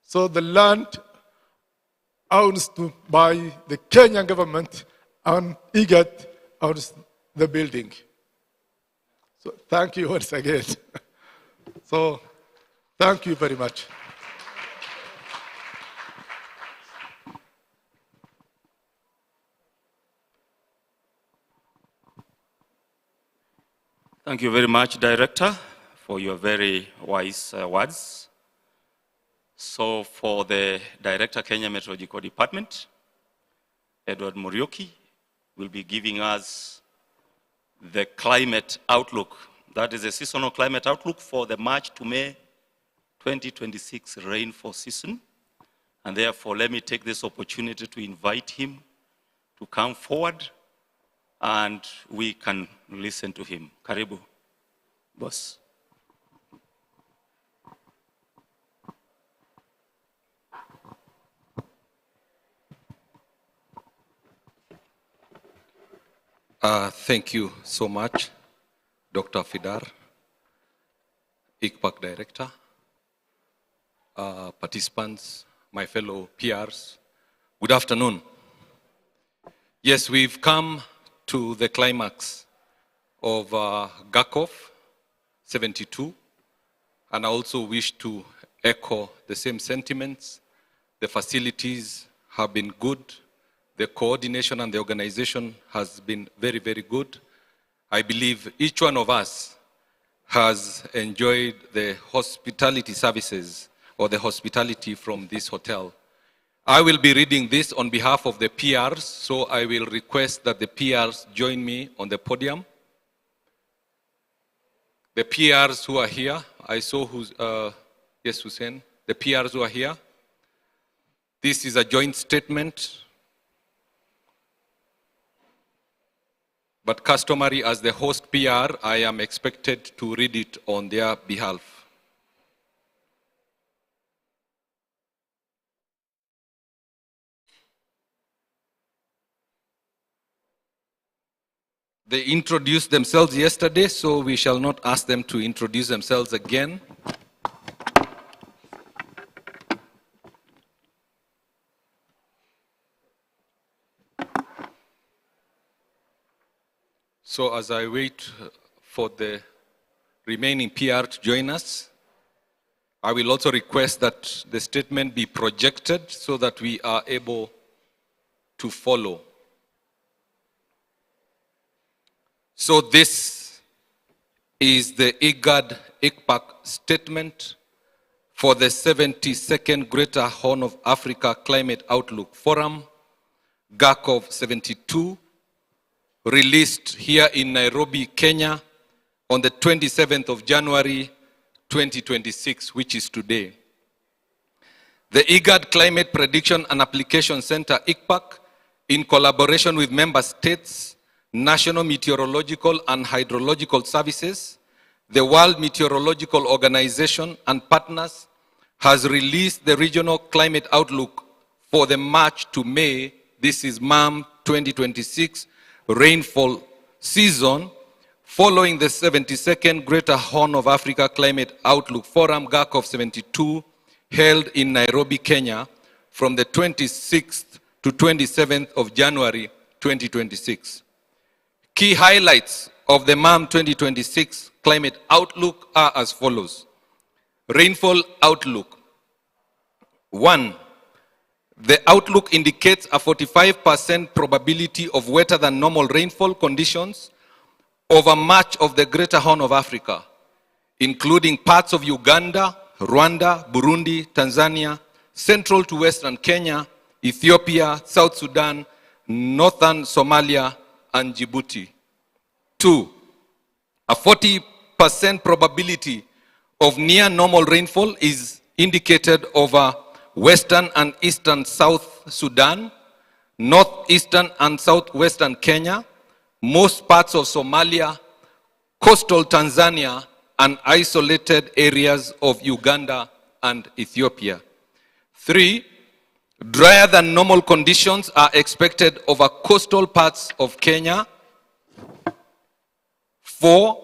So the land owns by the Kenyan government, and IGAT owns the building. So thank you once again. So thank you very much. Thank you very much, Director, for your very wise words. So for the Director, Kenya Meteorological Department, Edward Muriuki will be giving us the climate outlook. That is a seasonal climate outlook for the March to May 2026 rainfall season. And therefore, let me take this opportunity to invite him to come forward and we can listen to him. Karibu, boss. Thank you so much, Dr. Fidar, ICPAC Director, participants, my fellow peers. Good afternoon. Yes, we've come to the climax of GACOF 72, and I also wish to echo the same sentiments. The facilities have been good. The coordination and the organization has been very, very good. I believe each one of us has enjoyed the hospitality services or the hospitality from this hotel. I will be reading this on behalf of the PRs, so I will request that the PRs join me on the podium. The PRs who are here, I saw who's, yes, Hussein, the PRs who are here. This is a joint statement. But customary as the host PR, I am expected to read it on their behalf. They introduced themselves yesterday, so we shall not ask them to introduce themselves again. So as I wait for the remaining PR to join us, I will also request that the statement be projected so that we are able to follow. So this is the IGAD ICPAC statement for the 72nd Greater Horn of Africa Climate Outlook Forum, GACOF 72, released here in Nairobi, Kenya, on the 27th of January, 2026, which is today. The IGAD Climate Prediction and Application Center, ICPAC, in collaboration with member states, National Meteorological and Hydrological Services, the World Meteorological Organization, and partners, has released the Regional Climate Outlook for the March to May, this is MAM 2026, rainfall season, following the 72nd Greater Horn of Africa Climate Outlook Forum, GACOF 72, held in Nairobi, Kenya, from the 26th to 27th of January, 2026. Key highlights of the MAM 2026 Climate Outlook are as follows. Rainfall Outlook. 1. The outlook indicates a 45% probability of wetter than normal rainfall conditions over much of the Greater Horn of Africa, including parts of Uganda, Rwanda, Burundi, Tanzania, central to western Kenya, Ethiopia, South Sudan, northern Somalia, and Djibouti. 2. A 40% probability of near normal rainfall is indicated over western and eastern South Sudan, northeastern and southwestern Kenya, most parts of Somalia, coastal Tanzania, and isolated areas of Uganda and Ethiopia. 3. Drier than normal conditions are expected over coastal parts of Kenya. 4.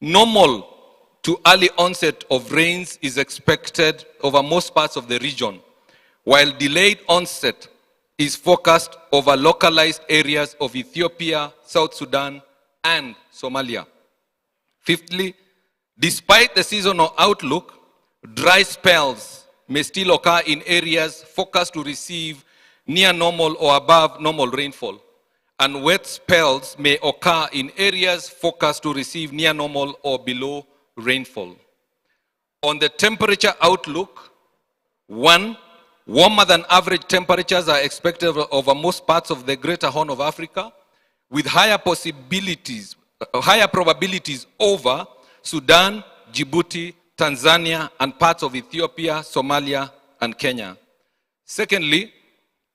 Normal to early onset of rains is expected over most parts of the region, while delayed onset is forecast over localized areas of Ethiopia, South Sudan, and Somalia. 5thly, despite the seasonal outlook, dry spells may still occur in areas forecast to receive near normal or above normal rainfall, and wet spells may occur in areas forecast to receive near normal or below rainfall. On the temperature outlook, 1, warmer than average temperatures are expected over most parts of the Greater Horn of Africa, with higher probabilities over Sudan, Djibouti, Tanzania, and parts of Ethiopia, Somalia, and Kenya. Secondly,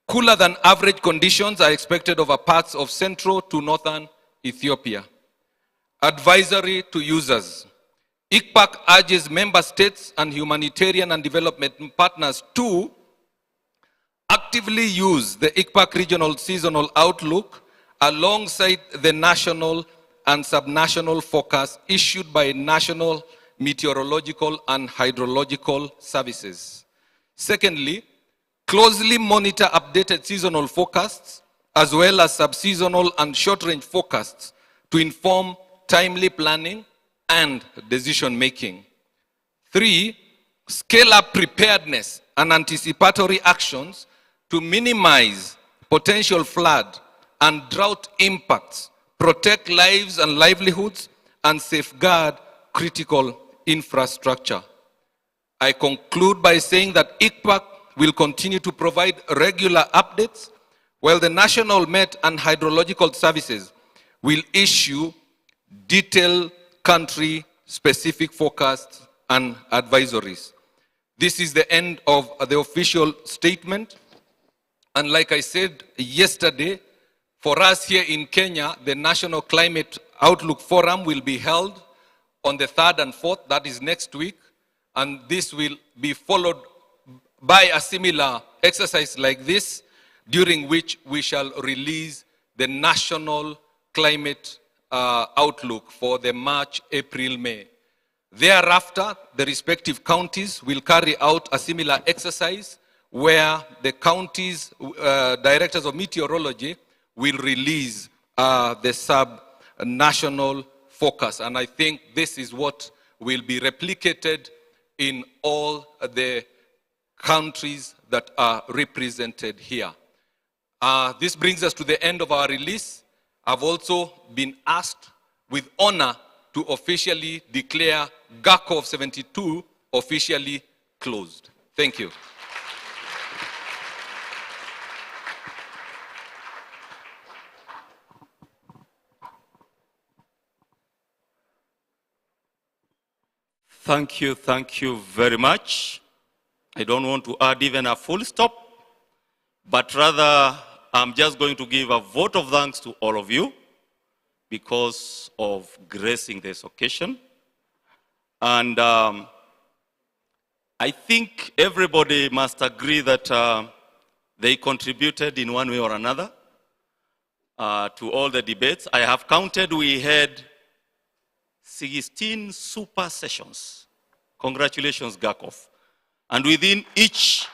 cooler than average conditions are expected over parts of central to northern Ethiopia. Advisory to users. ICPAC urges member states and humanitarian and development partners to actively use the ICPAC regional seasonal outlook alongside the national and subnational forecast issued by national meteorological and hydrological services. Secondly, closely monitor updated seasonal forecasts as well as subseasonal and short-range forecasts to inform timely planning and decision-making. 3, scale up preparedness and anticipatory actions to minimize potential flood and drought impacts, protect lives and livelihoods, and safeguard critical infrastructure. I conclude by saying that ICPAC will continue to provide regular updates, while the National Met and Hydrological Services will issue detailed country-specific forecasts and advisories. This is the end of the official statement. And like I said yesterday, for us here in Kenya, the National Climate Outlook Forum will be held on the 3rd and 4th, that is next week. And this will be followed by a similar exercise like this, during which we shall release the National Climate Outlook for the March, April, May. Thereafter, the respective counties will carry out a similar exercise where the counties' directors of meteorology will release the sub-national focus. And I think this is what will be replicated in all the countries that are represented here. This brings us to the end of our release. I've also been asked with honor to officially declare GACOV 72 officially closed. Thank you. Thank you very much. I don't want to add even a full stop, but rather I'm just going to give a vote of thanks to all of you because of gracing this occasion. And I think everybody must agree that they contributed in one way or another to all the debates. I have counted, we had 16 super sessions. Congratulations, GACOV. And within each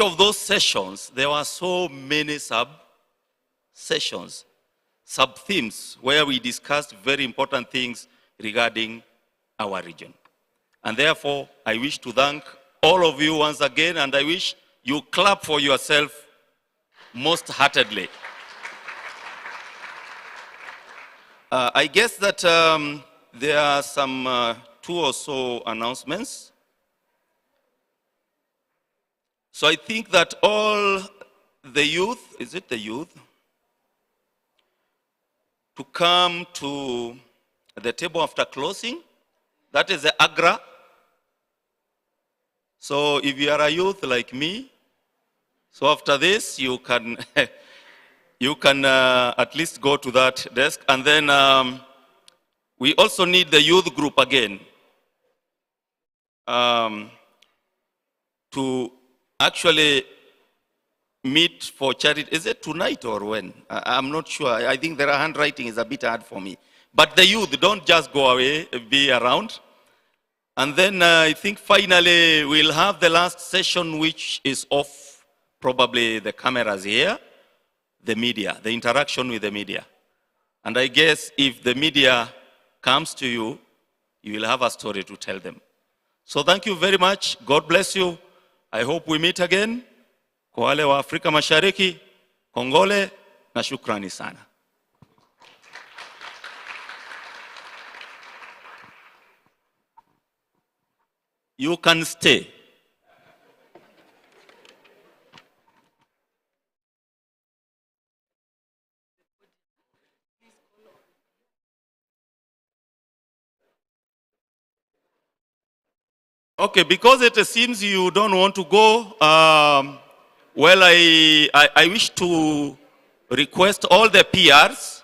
of those sessions, there were so many sub-sessions, sub-themes, where we discussed very important things regarding our region. And therefore, I wish to thank all of you once again, and I wish you clap for yourself most heartedly. I guess that there are some 2 or so announcements. So I think that all the youth, is it the youth, to come to the table after closing, that is the AGRA. So if you are a youth like me, so after this you can at least go to that desk. And then we also need the youth group again to actually meet for charity. Is it tonight or when? I'm not sure. I think their handwriting is a bit hard for me. But the youth, don't just go away, be around. And then I think finally we'll have the last session, which is off, probably the cameras here, the media, the interaction with the media. And I guess if the media comes to you, you will have a story to tell them. So thank you very much. God bless you. I hope we meet again. Kwa wale wa Afrika Mashariki, Kongole na shukrani sana. You can stay. Okay, because it seems you don't want to go, well, I wish to request all the PRs,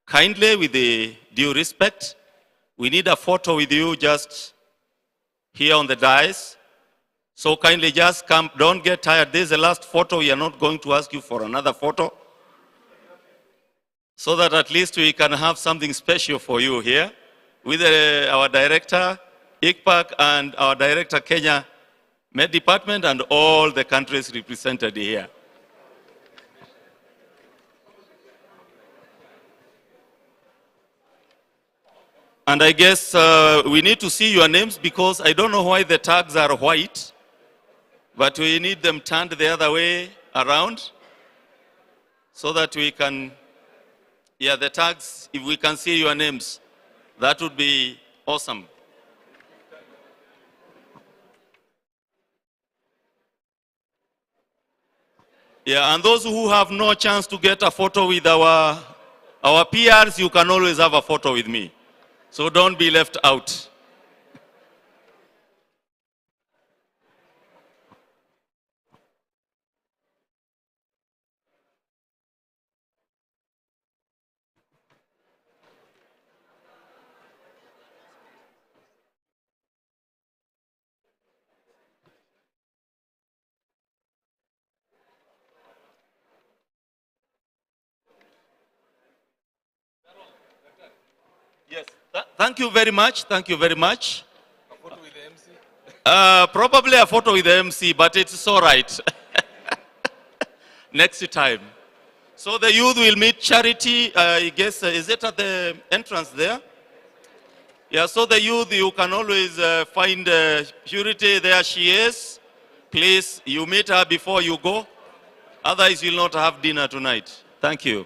kindly with the due respect, we need a photo with you just here on the dais. So kindly just come, don't get tired. This is the last photo. We are not going to ask you for another photo. So that at least we can have something special for you here with our director, ICPAC, and our director, Kenya Med Department, and all the countries represented here. And I guess we need to see your names because I don't know why the tags are white, but we need them turned the other way around so that we can, yeah, the tags, if we can see your names, that would be awesome. Yeah, and those who have no chance to get a photo with our PRs, you can always have a photo with me. So don't be left out. Yes. Thank you very much. Thank you very much. A photo with the MC? Probably a photo with the MC, but it's all right. Next time. So the youth will meet Charity, I guess, is it at the entrance there? Yeah, so the youth, you can always find Purity, there she is. Please, you meet her before you go. Otherwise, you'll not have dinner tonight. Thank you.